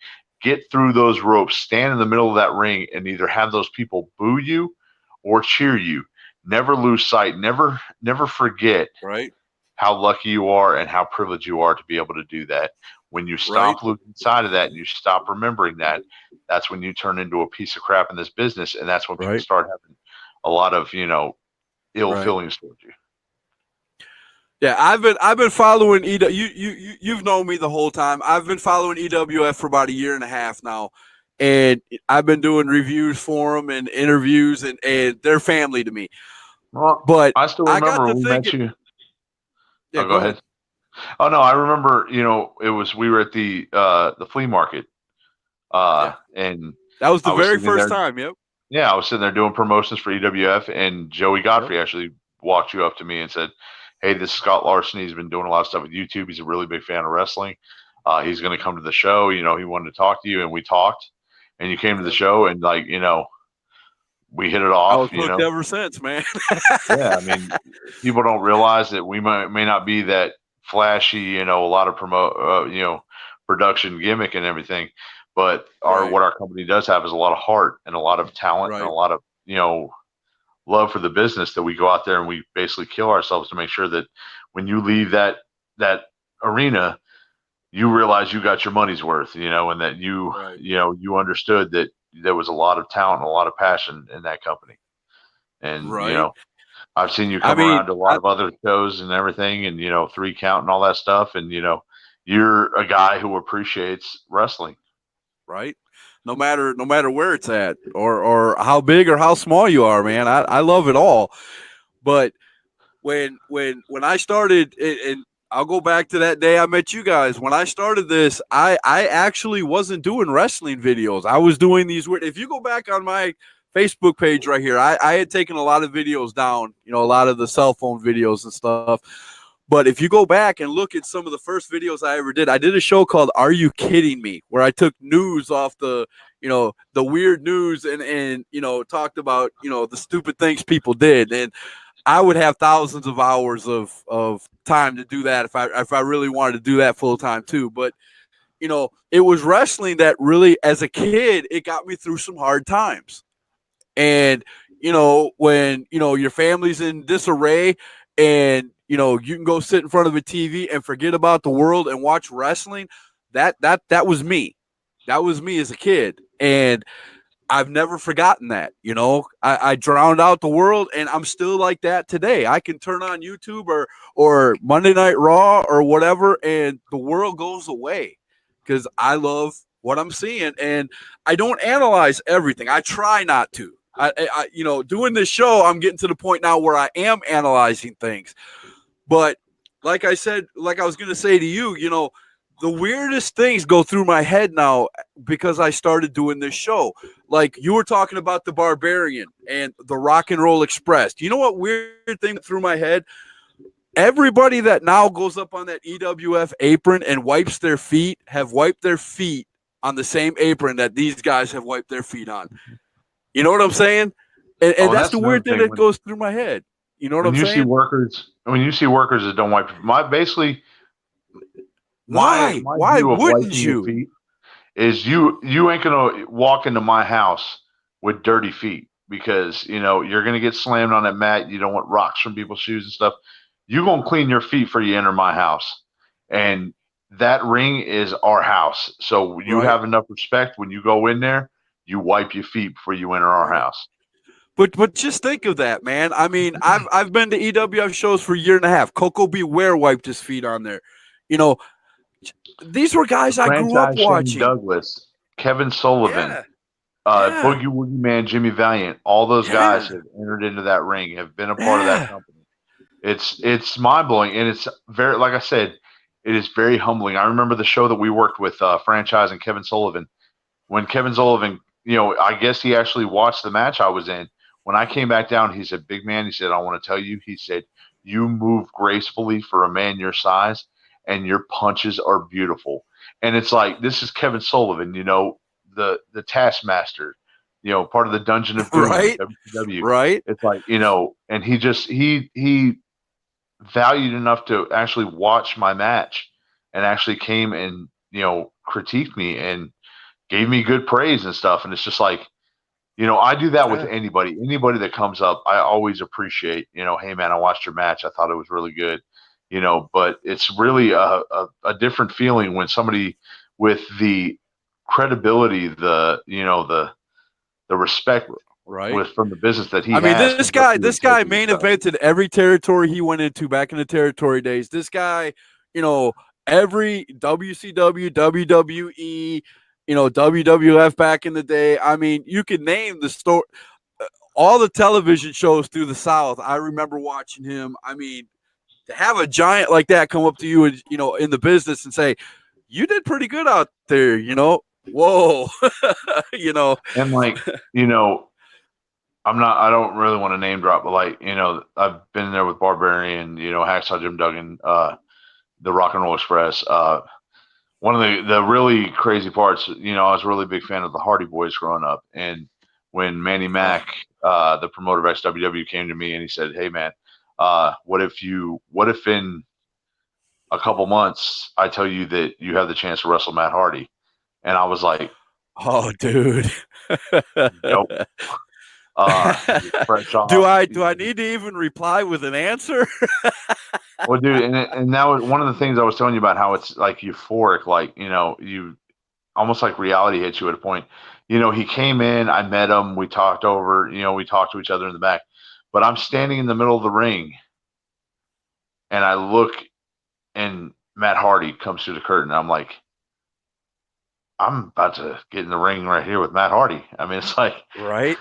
get through those ropes, stand in the middle of that ring, and either have those people boo you or cheer you. Never lose sight. Never forget Right. how lucky you are and how privileged you are to be able to do that. When you Right. stop losing sight of that and you stop remembering that, that's when you turn into a piece of crap in this business, and that's when people Right. start having a lot of ill Right. feelings towards you. Yeah, I've been following you've known me the whole time. I've been following EWF for about a year and a half now, and I've been doing reviews for them and interviews, and they're family to me. Well, But I still I got remember to when we met thinking. you. Yeah, Oh, go go ahead. ahead. Oh no, I remember. It was we were at the flea market, Yeah, and that was the I was very sitting first there. time. Yep. Yeah, I was sitting there doing promotions for EWF, and Joey Yep. Godfrey actually walked you up to me and said, "Hey, this is Scott Larson. He's been doing a lot of stuff with YouTube. He's a really big fan of wrestling. He's going to come to the show. He wanted to talk to you, and we talked. And you came to the Yep. show, and we hit it I off. was hooked ever since, man. Yeah, I mean, people don't realize that we may not be that flashy, a lot of production gimmick and everything, but Right. what our company does have is a lot of heart and a lot of talent and a Right. lot of love for the business that we go out there and we basically kill ourselves to make sure that when you leave that arena, you realize you got your money's worth, and that Right. you understood that there was a lot of talent and a lot of passion in that company, and Right. I've seen you I come mean, around to a lot of other shows and everything, and 3 count and all that stuff, and you're a guy who appreciates wrestling. right. No matter where it's at, or how big or how small you are, man. I love it all. But when I started, and I'll go back to that day I met you guys. When I started this, I actually wasn't doing wrestling videos. I was doing these weird. If you go back on my Facebook page right here, I had taken a lot of videos down, a lot of the cell phone videos and stuff. But if you go back and look at some of the first videos I ever did, I did a show called "Are You Kidding Me?" where I took news off the weird news and talked about the stupid things people did, and I would have thousands of hours of time to do that if I really wanted to do that full time too. But it was wrestling that really, as a kid, it got me through some hard times. And when your family's in disarray, and you can go sit in front of a TV and forget about the world and watch wrestling. That was me. That was me as a kid, and I've never forgotten that. I drowned out the world, and I'm still like that today. I can turn on YouTube or Monday Night Raw or whatever, and the world goes away because I love what I'm seeing, and I don't analyze everything. I try not to. Doing this show, I'm getting to the point now where I am analyzing things. But like I said, like I was going to say to you, the weirdest things go through my head now because I started doing this show. Like you were talking about the Barbarian and the Rock and Roll Express. Do you know what weird thing through my head? Everybody that now goes up on that EWF apron and wipes their feet have wiped their feet on the same apron that these guys have wiped their feet on. You know what I'm saying? And Oh, and that's that's the another weird thing thing that goes through my head. You know what I'm saying? when you see workers that don't wipe basically my Why? my Why view of wouldn't wiping your you? feet is you ain't gonna walk into my house with dirty feet because you're gonna get slammed on that mat. You don't want rocks from people's shoes and stuff. You're gonna clean your feet before you enter my house, and that ring is our house. So you Right. have enough respect when you go in there. You wipe your feet before you enter our Right. house. But just think of that, man. I mean, I've been to EWF shows for a year and a half. Coco Beware wiped his feet on there. You know, these were guys I grew up Franchise Shane watching. Douglas, Kevin Sullivan, Yeah, Boogie Woogie Man, Jimmy Valiant, all those guys yeah, have entered into that ring, have been a part of that yeah. company. It's mind blowing, and it's very, like I said, it is very humbling. I remember the show that we worked with Franchise and Kevin Sullivan. When Kevin Sullivan, I guess he actually watched the match I was in. When I came back down, he said, "Big man," he said, "I want to tell you," he said, "you move gracefully for a man your size, and your punches are beautiful." And it's like, this is Kevin Sullivan, the Taskmaster, part of the Dungeon of Doom, Right, WCW. right. It's like, and he valued enough to actually watch my match and actually came and, critiqued me and gave me good praise and stuff. And it's just like, I do that with Yeah. anybody that comes up. I always appreciate, hey man, I watched your match. I thought it was really good, but it's really a different feeling when somebody with the credibility, the respect Right. from the business that he I mean, has. this Comes up guy, to you this and tells guy you this main stuff. evented every territory he went into back in the territory days. This guy, every WCW, WWE, WWF back in the day. I mean, you could name the story, all the television shows through the South. I remember watching him. I mean, to have a giant like that come up to you and, in the business and say, you did pretty good out there, whoa, And like, you know, I don't really want to name drop, but like, I've been there with Barbarian, Hacksaw Jim Duggan, the Rock and Roll Express. One of the really crazy parts, I was a really big fan of the Hardy Boys growing up. And when Manny Mac, the promoter of XWW, came to me and he said, "Hey man, what if in a couple months I tell you that you have the chance to wrestle Matt Hardy?" And I was like, oh, dude. "Nope." Fresh do off. I need to even reply with an answer? Well, dude, and that was one of the things I was telling you about, how it's like euphoric, like, you almost like reality hits you at a point. He came in, I met him, we talked we talked to each other in the back, but I'm standing in the middle of the ring and I look and Matt Hardy comes through the curtain. I'm like, I'm about to get in the ring right here with Matt Hardy. I mean, it's like, Right.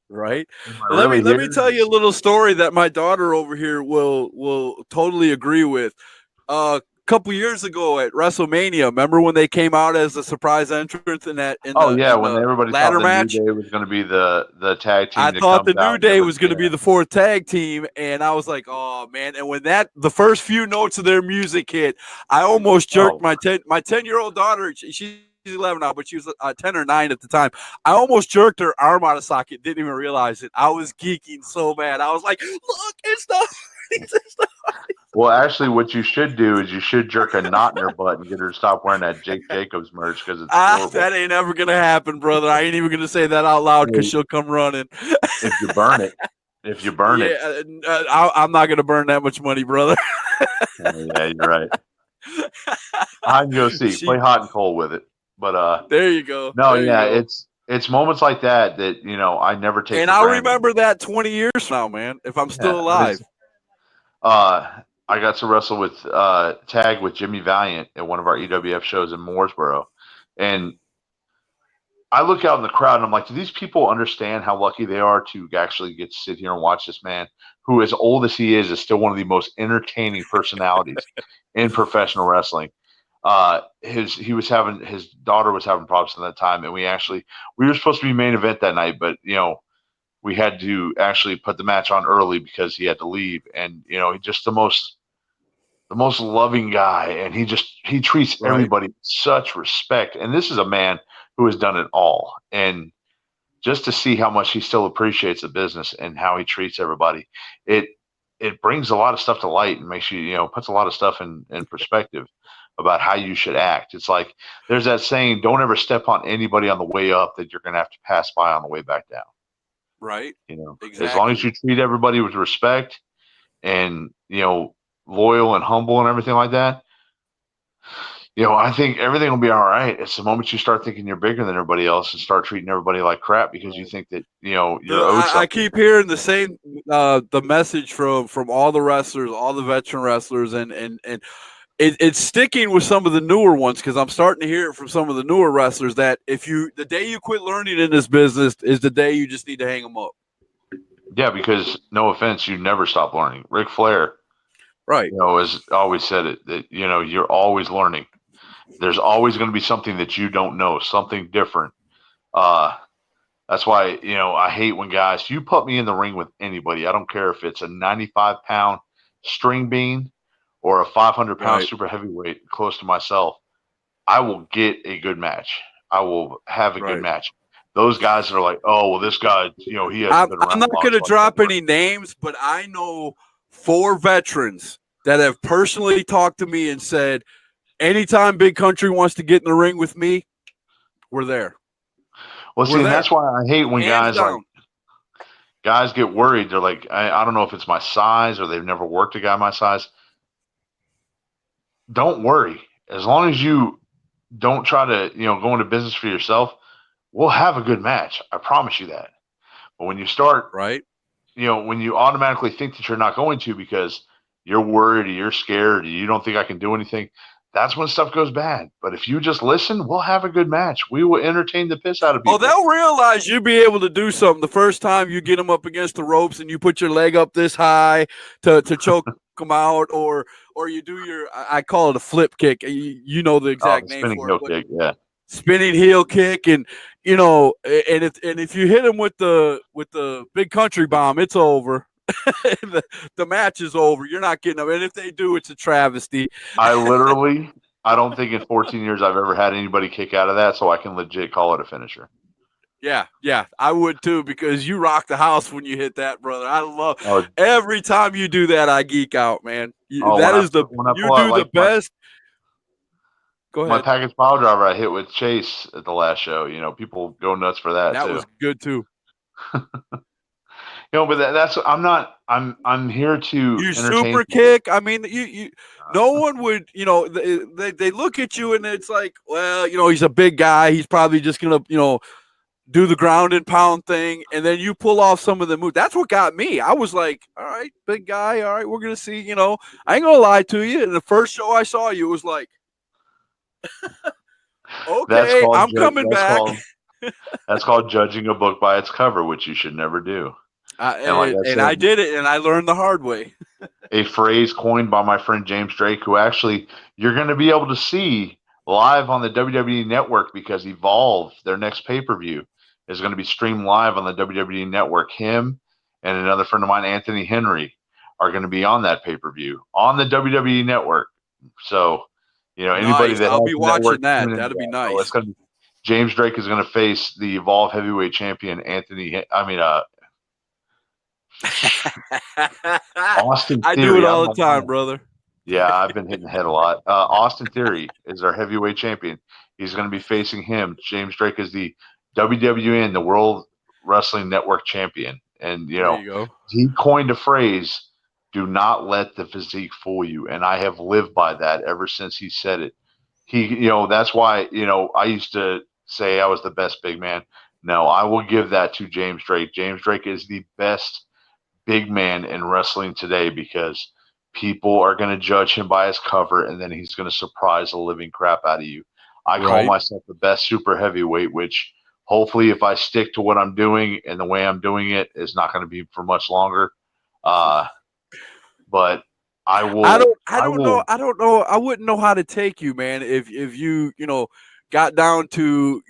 Right. Let really me tell you a little story that my daughter over here will totally agree with. A couple years ago at WrestleMania, remember when they came out as a surprise entrance in when everybody thought ladder the match? New Day was going to be the tag team. I that thought the comes out New Day and was going to be the fourth tag team, and I was like, "Oh man!" And when the first few notes of their music hit, I almost jerked my 10-year-old daughter. She's 11 now, but she was 10 or 9 at the time. I almost jerked her arm out of socket. Didn't even realize it. I was geeking so bad. I was like, "Look, it's the." Well, actually, what you should do is you should jerk a knot in her butt and get her to stop wearing that Jake Jacobs merch, because it's horrible. That ain't ever gonna happen, brother. I ain't even gonna say that out loud because she'll come running. If you burn it, I'm not gonna burn that much money, brother. Yeah, you're right. I can go see. Play hot and cold with it. But there you go. No, there yeah, you go. it's moments like that I never take. And I'll remember that 20 years from now, man, if I'm still alive. I got to wrestle with tag with Jimmy Valiant at one of our EWF shows in Mooresboro, and I look out in the crowd and I'm like, do these people understand how lucky they are to actually get to sit here and watch this man who, as old as he is still one of the most entertaining personalities in professional wrestling? His daughter was having problems at that time, and we were supposed to be main event that night, but we had to actually put the match on early because he had to leave. And just the most loving guy, and he treats everybody with such respect. And this is a man who has done it all, and just to see how much he still appreciates the business and how he treats everybody, it brings a lot of stuff to light and makes you puts a lot of stuff in perspective about how you should act. It's like there's that saying, don't ever step on anybody on the way up that you're going to have to pass by on the way back down. Right. Exactly. As long as you treat everybody with respect and, loyal and humble and everything like that, I think everything will be all right. It's the moment you start thinking you're bigger than everybody else and start treating everybody like crap because you think that, you're owed I something. keep hearing the same the message from all the wrestlers, all the veteran wrestlers, and it's sticking with some of the newer ones because I'm starting to hear it from some of the newer wrestlers that the day you quit learning in this business is the day you just need to hang them up. Yeah, because no offense, you never stop learning. Ric Flair, Right. has always said it that, you're always learning. There's always going to be something that you don't know, something different. That's why, I hate when guys, you put me in the ring with anybody. I don't care if it's a 95-pound string bean or a 500-pound Right. super heavyweight close to myself. I will get a good match. I will have a good Right. match. Those guys are like, oh, well, this guy, he hasn't been around. I'm not going to drop any names, but I know 4 veterans that have personally talked to me and said, anytime Big Country wants to get in the ring with me, we're there. Well, see, and that's why I hate when Hands down. guys get worried. They're like, I don't know if it's my size or they've never worked a guy my size. Don't worry. As long as you don't try to, go into business for yourself, we'll have a good match. I promise you that. But when you start, right, when you automatically think that you're not going to because you're worried or you're scared or you don't think I can do anything, that's when stuff goes bad. But if you just listen, we'll have a good match. We will entertain the piss out of people. Oh, they'll realize you'll be able to do something the first time you get them up against the ropes and you put your leg up this high to choke them out, or you do your, I call it a flip kick. You know the exact name spinning for heel it. Kick, yeah. Spinning heel kick, and and if you hit them with the Big Country bomb, it's over. the match is over. You're not getting them, and if they do, it's a travesty. I don't think in 14 years I've ever had anybody kick out of that, so I can legit call it a finisher. Yeah, I would too, because you rock the house when you hit that, brother. I love every time you do that. I geek out, man. You do the best. Go ahead. My package pile driver I hit with Chase at the last show. People go nuts for that. That was good too. But that's I'm here to you super kick. I mean, you no one would, they look at you and it's like, well, he's a big guy. He's probably just gonna, do the ground and pound thing, and then you pull off some of the moves. That's what got me. I was like, all right, big guy. All right, we're gonna see. I ain't gonna lie to you. In the first show I saw you, it was like, okay, I'm coming back. That's called judging a book by its cover, which you should never do. I did it, and I learned the hard way. A phrase coined by my friend James Drake, who actually you're going to be able to see live on the WWE Network because Evolve, their next pay-per-view, is going to be streamed live on the WWE Network. Him and another friend of mine, Anthony Henry, are going to be on that pay-per-view on the WWE Network. So, anybody nice. that I'll be watching that. That'd be nice. It's going to be, James Drake is going to face the Evolve Heavyweight Champion Austin Theory. I do it all the time, brother. Yeah, I've been hitting the head a lot. Austin Theory is our heavyweight champion. He's going to be facing him. James Drake is the WWN, the World Wrestling Network champion. And, he coined a phrase, do not let the physique fool you. And I have lived by that ever since he said it. That's why, I used to say I was the best big man. No, I will give that to James Drake. James Drake is the best big man in wrestling today because people are going to judge him by his cover, and then he's going to surprise the living crap out of you. I call myself the best super heavyweight, which hopefully if I stick to what I'm doing and the way I'm doing it is not going to be for much longer. But I will. I don't know. I wouldn't know how to take you, man. If you, got down to,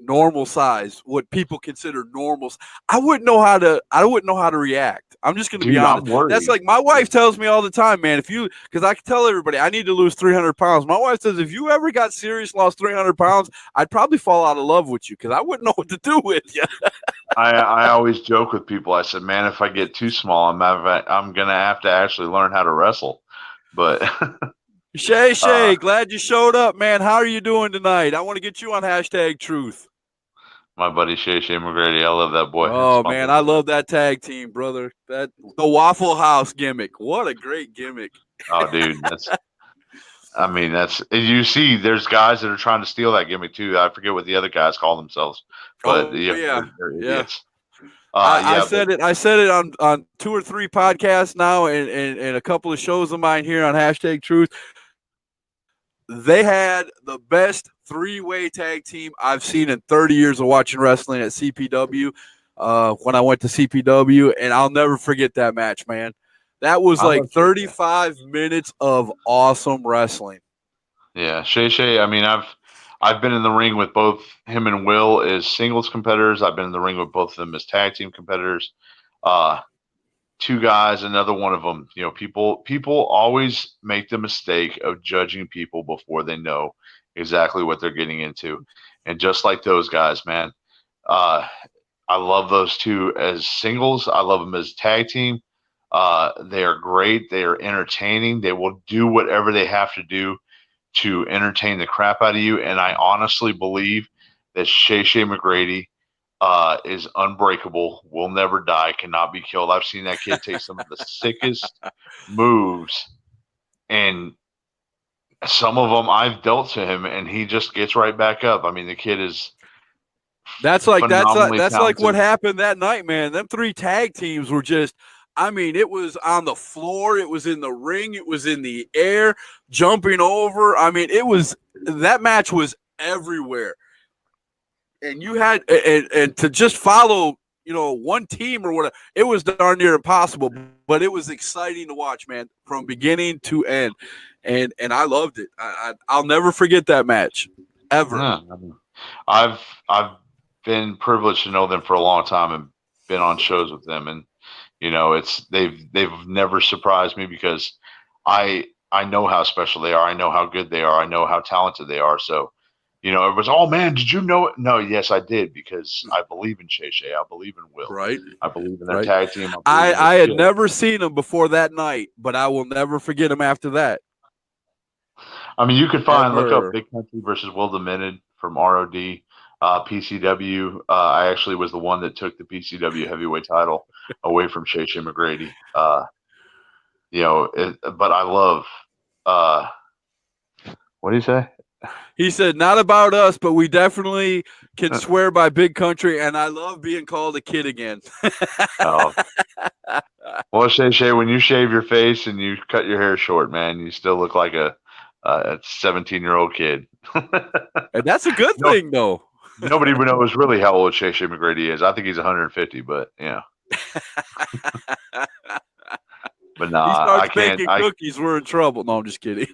normal size, what people consider normal. I wouldn't know how to react. I'm just going to be honest. That's like my wife tells me all the time, man, because I can tell everybody I need to lose 300 pounds. My wife says, if you ever got serious, lost 300 pounds, I'd probably fall out of love with you because I wouldn't know what to do with you. I always joke with people. I said, man, if I get too small, I'm going to have to actually learn how to wrestle. But Shay, glad you showed up, man. How are you doing tonight? I want to get you on #Truth. My buddy Shay McGrady, I love that boy. Oh man, I love that tag team, brother. The Waffle House gimmick, what a great gimmick. Oh, dude, I mean, you see, there's guys that are trying to steal that gimmick too. I forget what the other guys call themselves, but Oh yeah, they're yeah. idiots. I Yeah, but said it. I said it on 2 or 3 podcasts now, and a couple of shows of mine here on Hashtag Truth. They had the best 3-way tag team I've seen in 30 years of watching wrestling at CPW. When I went to CPW, and I'll never forget that match, man. That was I like love Shay Shay. 35 minutes of awesome wrestling. Yeah, Shay Shay. I mean, I've been in the ring with both him and Will as singles competitors. I've been in the ring with both of them as tag team competitors. Uh, Two guys, another one of them. You know, people always make the mistake of judging people before they know exactly what they're getting into, and just like those guys, man, uh, I love those two as singles. I love them as tag team. They are great. They are entertaining. They will do whatever they have to do to entertain the crap out of you. And I honestly believe that Shay Shay McGrady is unbreakable, will never die, cannot be killed. I've seen that kid take some of the sickest moves, and some of them I've dealt to him, and he just gets right back up. I mean, the kid is That's like phenomenally that's like what talented. happened that night, man. Them 3 tag teams were just. I mean, it was on the floor, it was in the ring, it was in the air, jumping over. I mean, that match was everywhere. And you had and to just follow, one team or whatever, it was darn near impossible, but it was exciting to watch, man, from beginning to end. And I loved it. I'll never forget that match ever. Yeah, I mean, I've been privileged to know them for a long time and been on shows with them, and they've never surprised me because I know how special they are. I know how good they are. I know how talented they are. So, it was, oh man, did you know it? No, yes, I did, because I believe in Shay Shay. I believe in Will. Right. I believe in their Right. tag team. I believe in I their had skill. never seen him before that night, but I will never forget him after that. I mean, you could look up Ever. Big Country versus Will Dominion from ROD, PCW. I actually was the one that took the PCW heavyweight title away from Shay Shay McGrady. But I love, what do you say? He said, not about us, but we definitely can swear by Big Country, and I love being called a kid again. Oh. Well, Shay Shay, when you shave your face and you cut your hair short, man, you still look like a 17-year-old kid. And that's a good thing, though. Nobody knows really how old Shay Shay McGrady is. I think he's 150, but But nah, he starts I can't. baking cookies, we're in trouble. No, I'm just kidding.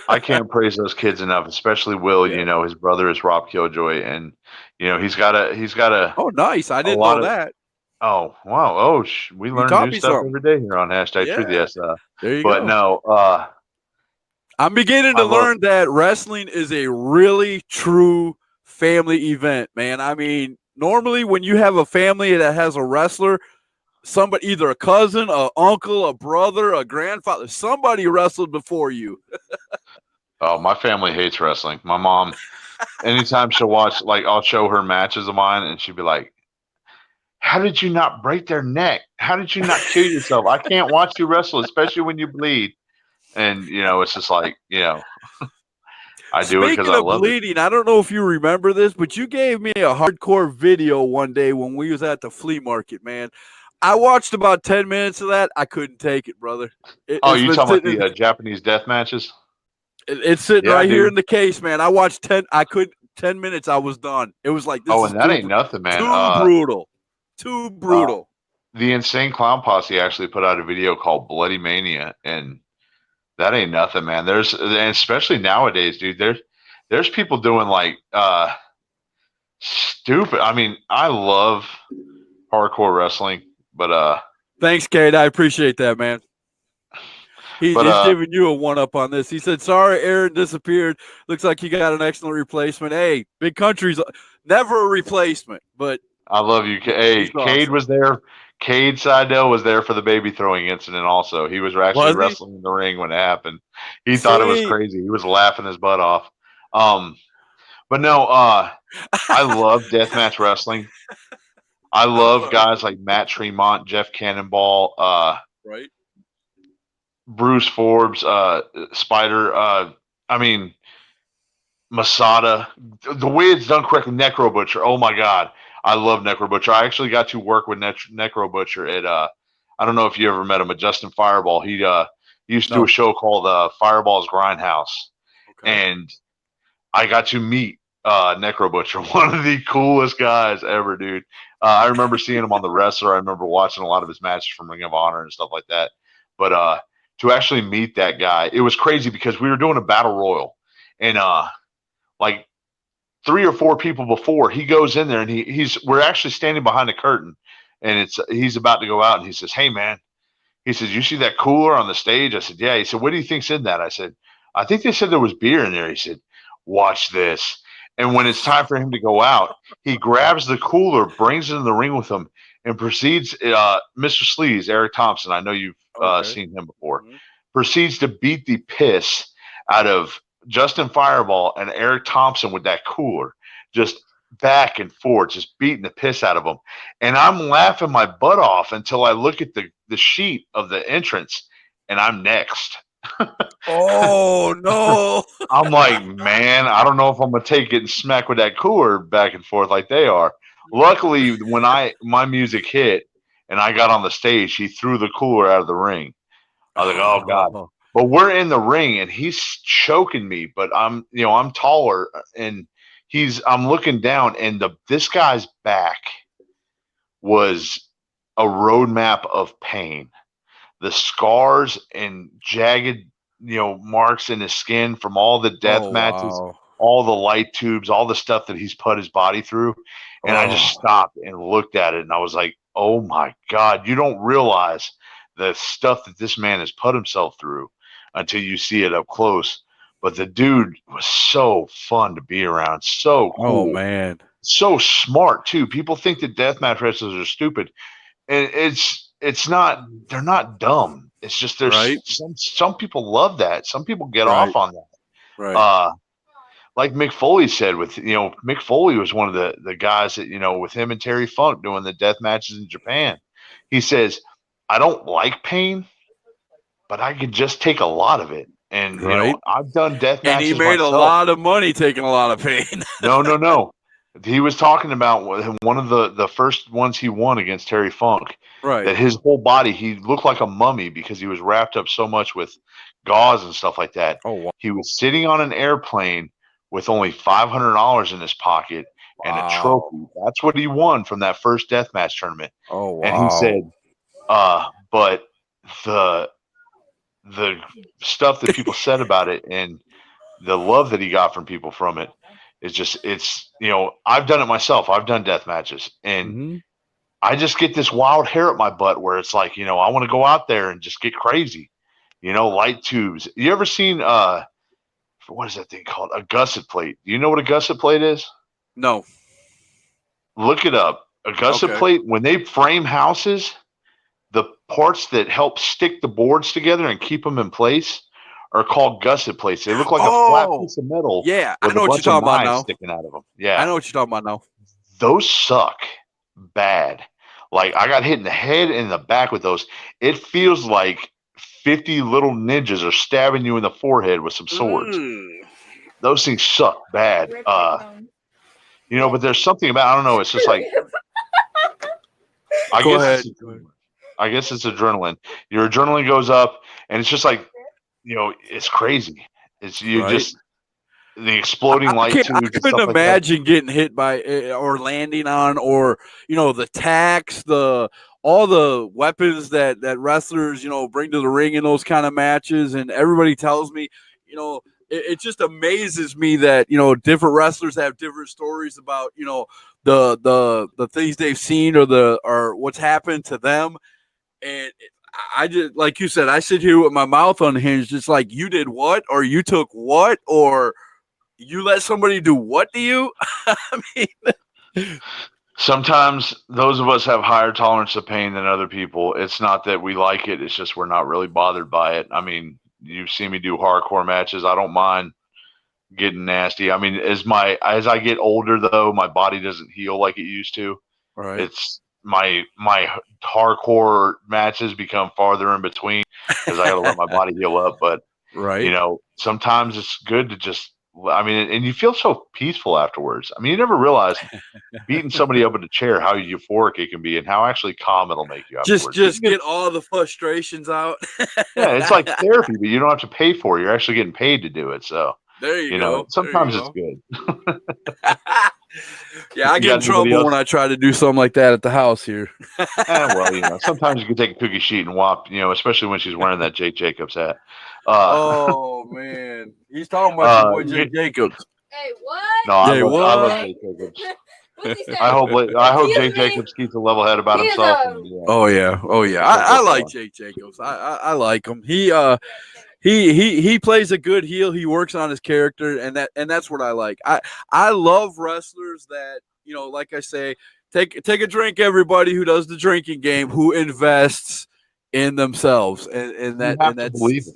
I can't praise those kids enough, especially Will. Yeah. His brother is Rob Killjoy, and he's got a. Oh, nice! I didn't know that. Oh wow! Oh, we learn taught new me stuff something. every day here on Hashtag Truth. Yes. There you but go. no. I'm beginning to learn that wrestling is a really true family event, man. I mean, normally when you have a family that has a wrestler, somebody, either a cousin, a uncle, a brother, a grandfather, somebody wrestled before you. Oh, my family hates wrestling. My mom, anytime she'll watch, like, I'll show her matches of mine, and she'll be like, how did you not break their neck? How did you not kill yourself? I can't watch you wrestle, especially when you bleed. And, it's just like, I do it because I love bleeding, I don't know if you remember this, but you gave me a hardcore video one day when we was at the flea market, man. I watched about 10 minutes of that. I couldn't take it, brother. You talking about the Japanese death matches? It's sitting right here in the case, man. I watched 10 minutes. I was done. It was like, this is and that ain't nothing, man. Too brutal. Too brutal. The Insane Clown Posse actually put out a video called Bloody Mania, and that ain't nothing, man. And especially nowadays, dude, there's people doing like stupid. I mean, I love hardcore wrestling, but thanks, Kate. I appreciate that, man. He's giving you a one-up on this. He said, sorry, Aaron disappeared. Looks like you got an excellent replacement. Hey, Big Country's never a replacement, but I love you. Hey, Cade was there. Cade Seidel was there for the baby throwing incident also. He was actually wrestling in the ring when it happened. He thought it was crazy. He was laughing his butt off. But no, I love deathmatch wrestling. I love guys like Matt Tremont, Jeff Cannonball, right, Bruce Forbes, Spider, I mean, Masada, the way it's done correctly, Necro Butcher. Oh my God, I love Necro Butcher. I actually got to work with Necro Butcher at I don't know if you ever met him, at Justin Fireball. He used to do No. a show called Fireball's Grindhouse, Okay. and I got to meet Necro Butcher, one of the coolest guys ever, dude. I remember seeing him on The Wrestler. I remember watching a lot of his matches from Ring of Honor and stuff like that. But to actually meet that guy, it was crazy because we were doing a battle royal, and like 3 or 4 people before he goes in there, and we're actually standing behind the curtain, and he's about to go out, and he says, "Hey man," he says, "you see that cooler on the stage?" I said, "Yeah." He said, "What do you think's in that?" I said, "I think they said there was beer in there." He said, "Watch this." And when it's time for him to go out, he grabs the cooler, brings it in the ring with him, and proceeds. Mr. Sleaze, Eric Thompson, I know you've Okay. seen him before, Mhm. proceeds to beat the piss out of Justin Fireball and Eric Thompson with that cooler, just back and forth, just beating the piss out of them. And I'm laughing my butt off until I look at the sheet of the entrance, and I'm next. Oh no. I'm like, man, I don't know if I'm gonna take it and smack with that cooler back and forth like they are. Luckily, when my music hit and I got on the stage, he threw the cooler out of the ring. I was like, oh God. Oh, But we're in the ring and he's choking me, but I'm taller, and I'm looking down, and this guy's back was a roadmap of pain. The scars and jagged, marks in his skin from all the death oh matches, wow. all the light tubes, all the stuff that he's put his body through. And I just Oh. stopped and looked at it, and I was like, oh my God, you don't realize the stuff that this man has put himself through until you see it up close. But the dude was so fun to be around, so Oh cool, man. so smart too. People think that deathmatch wrestlers are stupid, and it's not. They're not dumb. It's just Right? there's some people love that. Some people get Right. off on that. Right. Uh, like Mick Foley said, Mick Foley was one of the guys that, with him and Terry Funk doing the death matches in Japan. He says, I don't like pain, but I could just take a lot of it. And Right. I've done death And he matches made a myself. lot of money taking a lot of pain. No. He was talking about one of the first ones he won against Terry Funk. Right. That his whole body, he looked like a mummy because he was wrapped up so much with gauze and stuff like that. Oh wow. He was sitting on an airplane with only $500 in his pocket and a Wow. trophy. That's what he won from that first deathmatch tournament. Oh And he wow. said, but the stuff that people said about it and the love that he got from people from it is just, I've done it myself. I've done death matches, and Mm-hmm. I just get this wild hair up my butt where it's like, I want to go out there and just get crazy. Light tubes. You ever seen what is that thing called? A gusset plate. Do you know what a gusset plate is? No. Look it up. A gusset Okay. plate, when they frame houses, the parts that help stick the boards together and keep them in place are called gusset plates. They look like a flat Oh piece of metal yeah. I with a know what you're bunch of talking about knives now. sticking out of them. I Yeah. know what you're talking about now. Those suck bad. Like, I got hit in the head and in the back with those. It feels like 50 little ninjas are stabbing you in the forehead with some swords. Those things suck bad. But there's something about, I don't know, it's just like, I Go guess ahead. I guess it's adrenaline. Your adrenaline goes up, and it's just like, it's crazy. It's Right. just the exploding light I tubes and couldn't stuff like that. imagine getting hit by or landing on, or the tacks, all the weapons that wrestlers bring to the ring in those kind of matches. And everybody tells me, it just amazes me that different wrestlers have different stories about the things they've seen or what's happened to them. And I just, like you said, I sit here with my mouth unhinged, just like, you did what, or you took what, or you let somebody do what to you? I mean, Sometimes those of us have higher tolerance of pain than other people. It's not that we like it; it's just we're not really bothered by it. I mean, you've seen me do hardcore matches. I don't mind getting nasty. I mean, as I get older, though, my body doesn't heal like it used to. right, It's my hardcore matches become farther in between because I got to let my body heal up. But right. sometimes it's good to just, I mean, and you feel so peaceful afterwards. I mean, you never realize beating somebody up in a chair how euphoric it can be and how actually calm it'll make you afterwards. Just get all the frustrations out. Yeah, it's like therapy, but you don't have to pay for it. You're actually getting paid to do it. So there you go. Sometimes it's good. Yeah, I get in trouble when I try to do something like that at the house here. Well, sometimes you can take a cookie sheet and whop, especially when she's wearing that Jake Jacobs hat. Oh man, he's talking about your boy Jake Jacobs. Hey, what? No, I love Jake Jacobs. I hope Jake Jacobs keeps a level head about himself. Oh yeah. I like Jake Jacobs. I like him. He plays a good heel. He works on his character, and that's what I like. I love wrestlers that, like I say, take a drink, everybody who does the drinking game, who invests in themselves, and that's believe it.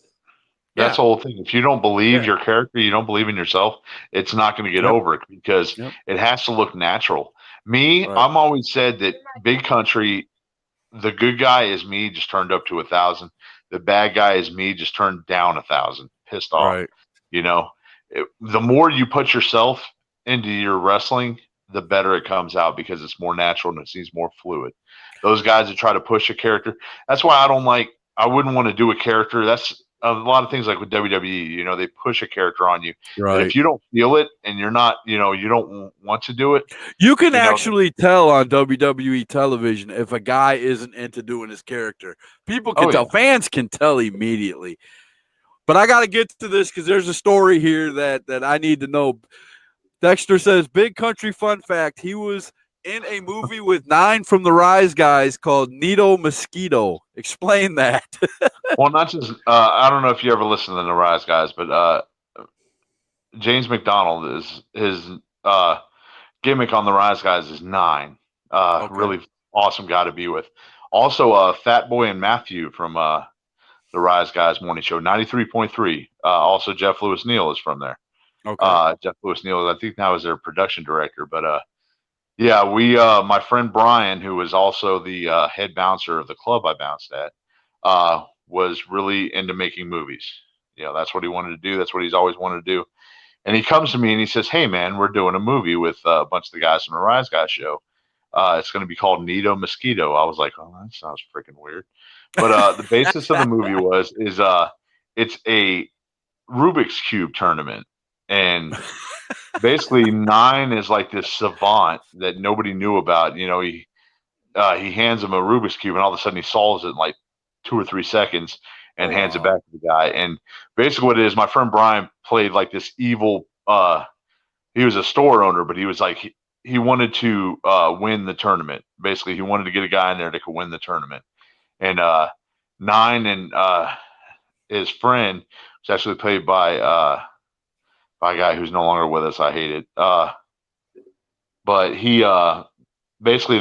That's the whole thing. If you don't believe your character, you don't believe in yourself, it's not going to get over it because it has to look natural. I'm always said that Big Country, the good guy is me just turned up to 1,000. The bad guy is me just turned down 1,000, pissed off. Right. The more you put yourself into your wrestling, the better it comes out because it's more natural and it seems more fluid. Those guys that try to push a character, that's why I wouldn't want to do a character. That's a lot of things like with WWE, they push a character on you. Right. If you don't feel it and you're not, you don't want to do it. You can actually tell on WWE television if a guy isn't into doing his character. People can tell. Fans can tell immediately. But I got to get to this because there's a story here that I need to know. Dexter says, Big Country fun fact, he was in a movie with 9 from the Rise Guys called Nito Mosquito. Explain that. Well, not just I don't know if you ever listened to the Rise Guys, but James McDonald is his gimmick on the Rise Guys is 9. Really awesome guy to be with. Also, Fat Boy and Matthew from the Rise Guys morning show, 93.3. Also, Jeff Lewis Neal is from there. Okay. Jeff Lewis Neal, I think now is their production director, but yeah, my friend Brian, who was also the head bouncer of the club I bounced at, was really into making movies. That's what he wanted to do. That's what he's always wanted to do. And he comes to me and he says, "Hey man, we're doing a movie with a bunch of the guys from the Rise Guys show. It's going to be called Nito Mosquito." I was like, "Oh, that sounds freaking weird." But the basis of the movie is it's a Rubik's Cube tournament. And basically 9 is like this savant that nobody knew about. He hands him a Rubik's Cube and all of a sudden he solves it in like 2 or 3 seconds and hands it back to the guy. And basically what it is, my friend Brian played like this evil, he was a store owner, but he was like, he wanted to win the tournament. Basically, he wanted to get a guy in there that could win the tournament. And 9 and his friend was actually played by a guy who's no longer with us. I hate it. But he basically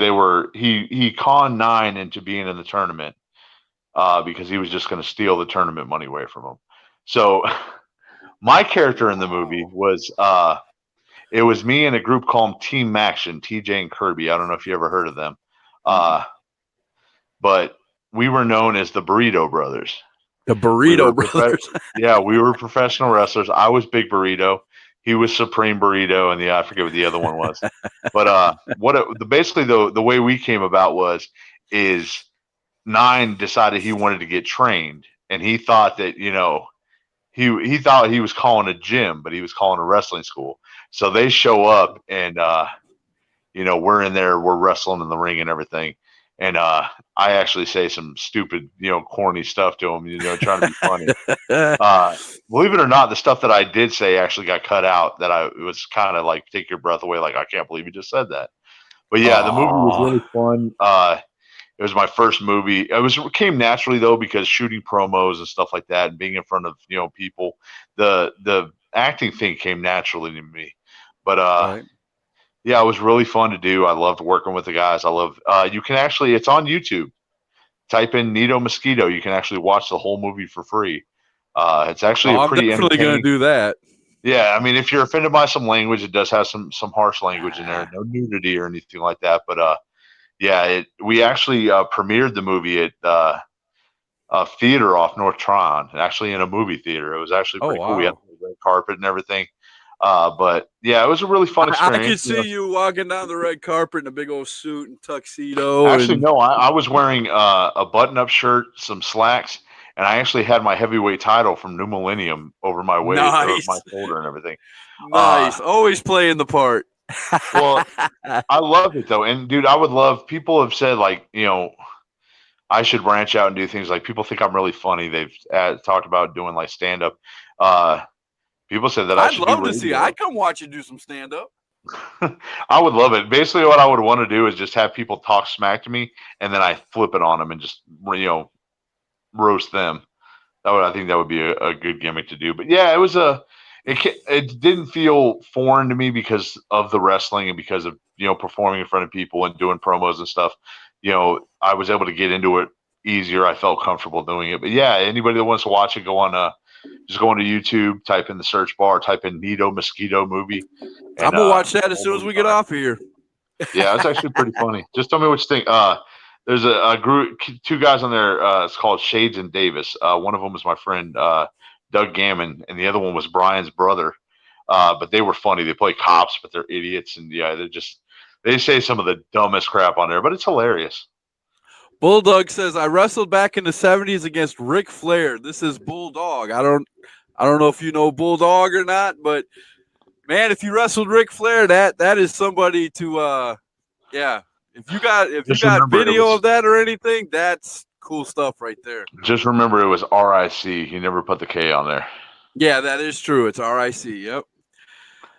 he conned 9 into being in the tournament because he was just going to steal the tournament money away from him. So my character in the movie was it was me and a group called Team Action, TJ and Kirby. I don't know if you ever heard of them. But we were known as the Burrito Brothers. The Burrito Brothers. Yeah, we were professional wrestlers. I was Big Burrito. He was Supreme Burrito, and I forget what the other one was. But basically the way we came about is 9 decided he wanted to get trained, and he thought that he thought he was calling a gym, but he was calling a wrestling school. So they show up, and we're in there, we're wrestling in the ring and everything. And I actually say some stupid, corny stuff to him, trying to be funny. Believe it or not, the stuff that I did say actually got cut out. It was kind of like take your breath away. Like, I can't believe you just said that. But yeah, the movie was really fun. It was my first movie. It came naturally though, because shooting promos and stuff like that and being in front of, people, the acting thing came naturally to me. But right. Yeah, it was really fun to do. I loved working with the guys. I love, you can actually, it's on YouTube. Type in Nito Mosquito. You can actually watch the whole movie for free. It's actually a pretty I'm definitely going to do that. Yeah, I mean, if you're offended by some language, it does have some harsh language in there. No nudity or anything like that. But yeah, we actually premiered the movie at theater off North Tryon, actually in a movie theater. It was actually Oh pretty cool. We had wow! the red carpet and everything. But yeah, it was a really fun I could experience. see you walking down the red carpet in a big old suit and tuxedo. Actually, And no, I was wearing a button-up shirt, some slacks, and I actually had my heavyweight title from New Millennium over my waist or my nice, shoulder and everything. nice. Always playing the part. Well, I love it though, and dude, I would love. People have said like, I should branch out and do things like people think I'm really funny. They've talked about doing like stand-up. Uh, People said that I I'd should do love to see. radio. I'd come watch you do some stand up. I would love it. Basically, what I would want to do is just have people talk smack to me, and then I flip it on them and just roast them. I think that would be a good gimmick to do. But yeah, it didn't feel foreign to me because of the wrestling and because of performing in front of people and doing promos and stuff. I was able to get into it easier. I felt comfortable doing it. But yeah, anybody that wants to watch it, just go onto YouTube, type in the search bar, type in Nito Mosquito movie. And, I'm gonna watch that as soon as we get off here. Yeah, it's actually pretty funny. Just tell me what you think. There's a group, two guys on there. It's called Shades and Davis. One of them was my friend Doug Gammon, and the other one was Brian's brother. But they were funny. They play cops, but they're idiots, and yeah, they say some of the dumbest crap on there, but it's hilarious. Bulldog says, I wrestled back in the 70s against Ric Flair. This is Bulldog. I don't know if you know Bulldog or not, but man, if you wrestled Ric Flair, that is somebody to yeah. If you got video of that or anything, that's cool stuff right there. Just remember it was RIC. He never put the K on there. Yeah, that is true. It's RIC. Yep.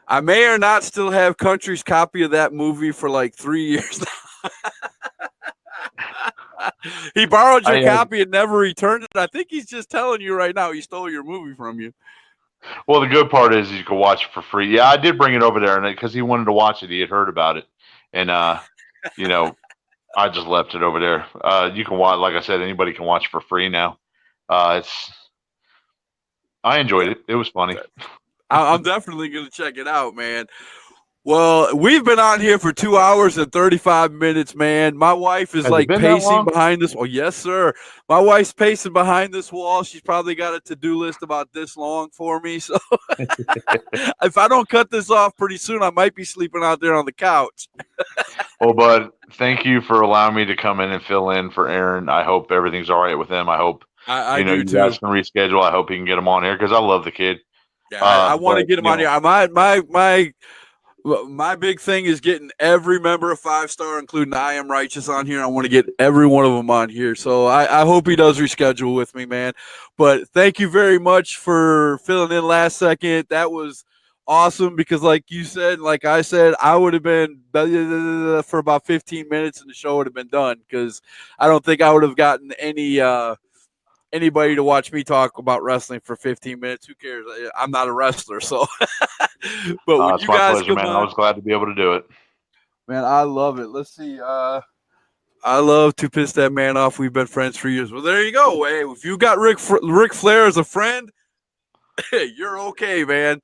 I may or not still have Country's copy of that movie for like 3 years now. He borrowed your copy and never returned it. I think he's just telling you right now he stole your movie from you. Well, the good part is you can watch it for free. Yeah, I did bring it over there, and because he wanted to watch it, he had heard about it, and I just left it over there. You can watch, like I said, anybody can watch it for free now. I enjoyed it. It was funny. I'm definitely gonna check it out, man. Well, we've been on here for 2 hours and 35 minutes, man. My wife is like pacing behind this. Oh, yes, sir. My wife's pacing behind this wall. She's probably got a to-do list about this long for me. So if I don't cut this off pretty soon, I might be sleeping out there on the couch. Well, bud, thank you for allowing me to come in and fill in for Aaron. I hope everything's all right with him. I hope I do you too. guys can reschedule. I hope he can get him on here because I love the kid. Yeah, I want to get him on here. My big thing is getting every member of 5-Star, including I Am Righteous, on here. I want to get every one of them on here. So I hope he does reschedule with me, man. But thank you very much for filling in last second. That was awesome because, like you said, like I said, I would have been for about 15 minutes and the show would have been done because I don't think I would have gotten anybody to watch me talk about wrestling for 15 minutes. Who cares? I'm not a wrestler, so. But when it's you my guys pleasure, man. I was glad to be able to do it. Man, I love it. Let's see. I love to piss that man off. We've been friends for years. Well, there you go. Hey, if you got Ric Flair as a friend, you're okay, man.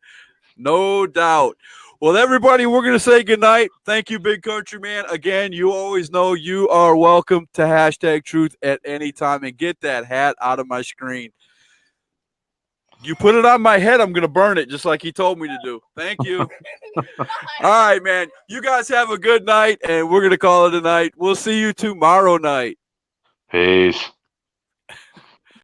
No doubt. Well, everybody, we're going to say goodnight. Thank you, Big Country Man. Again, you always know you are welcome to #Truth at any time. And get that hat out of my screen. You put it on my head, I'm going to burn it just like he told me to do. Thank you. All right, man. You guys have a good night, and we're going to call it a night. We'll see you tomorrow night. Peace.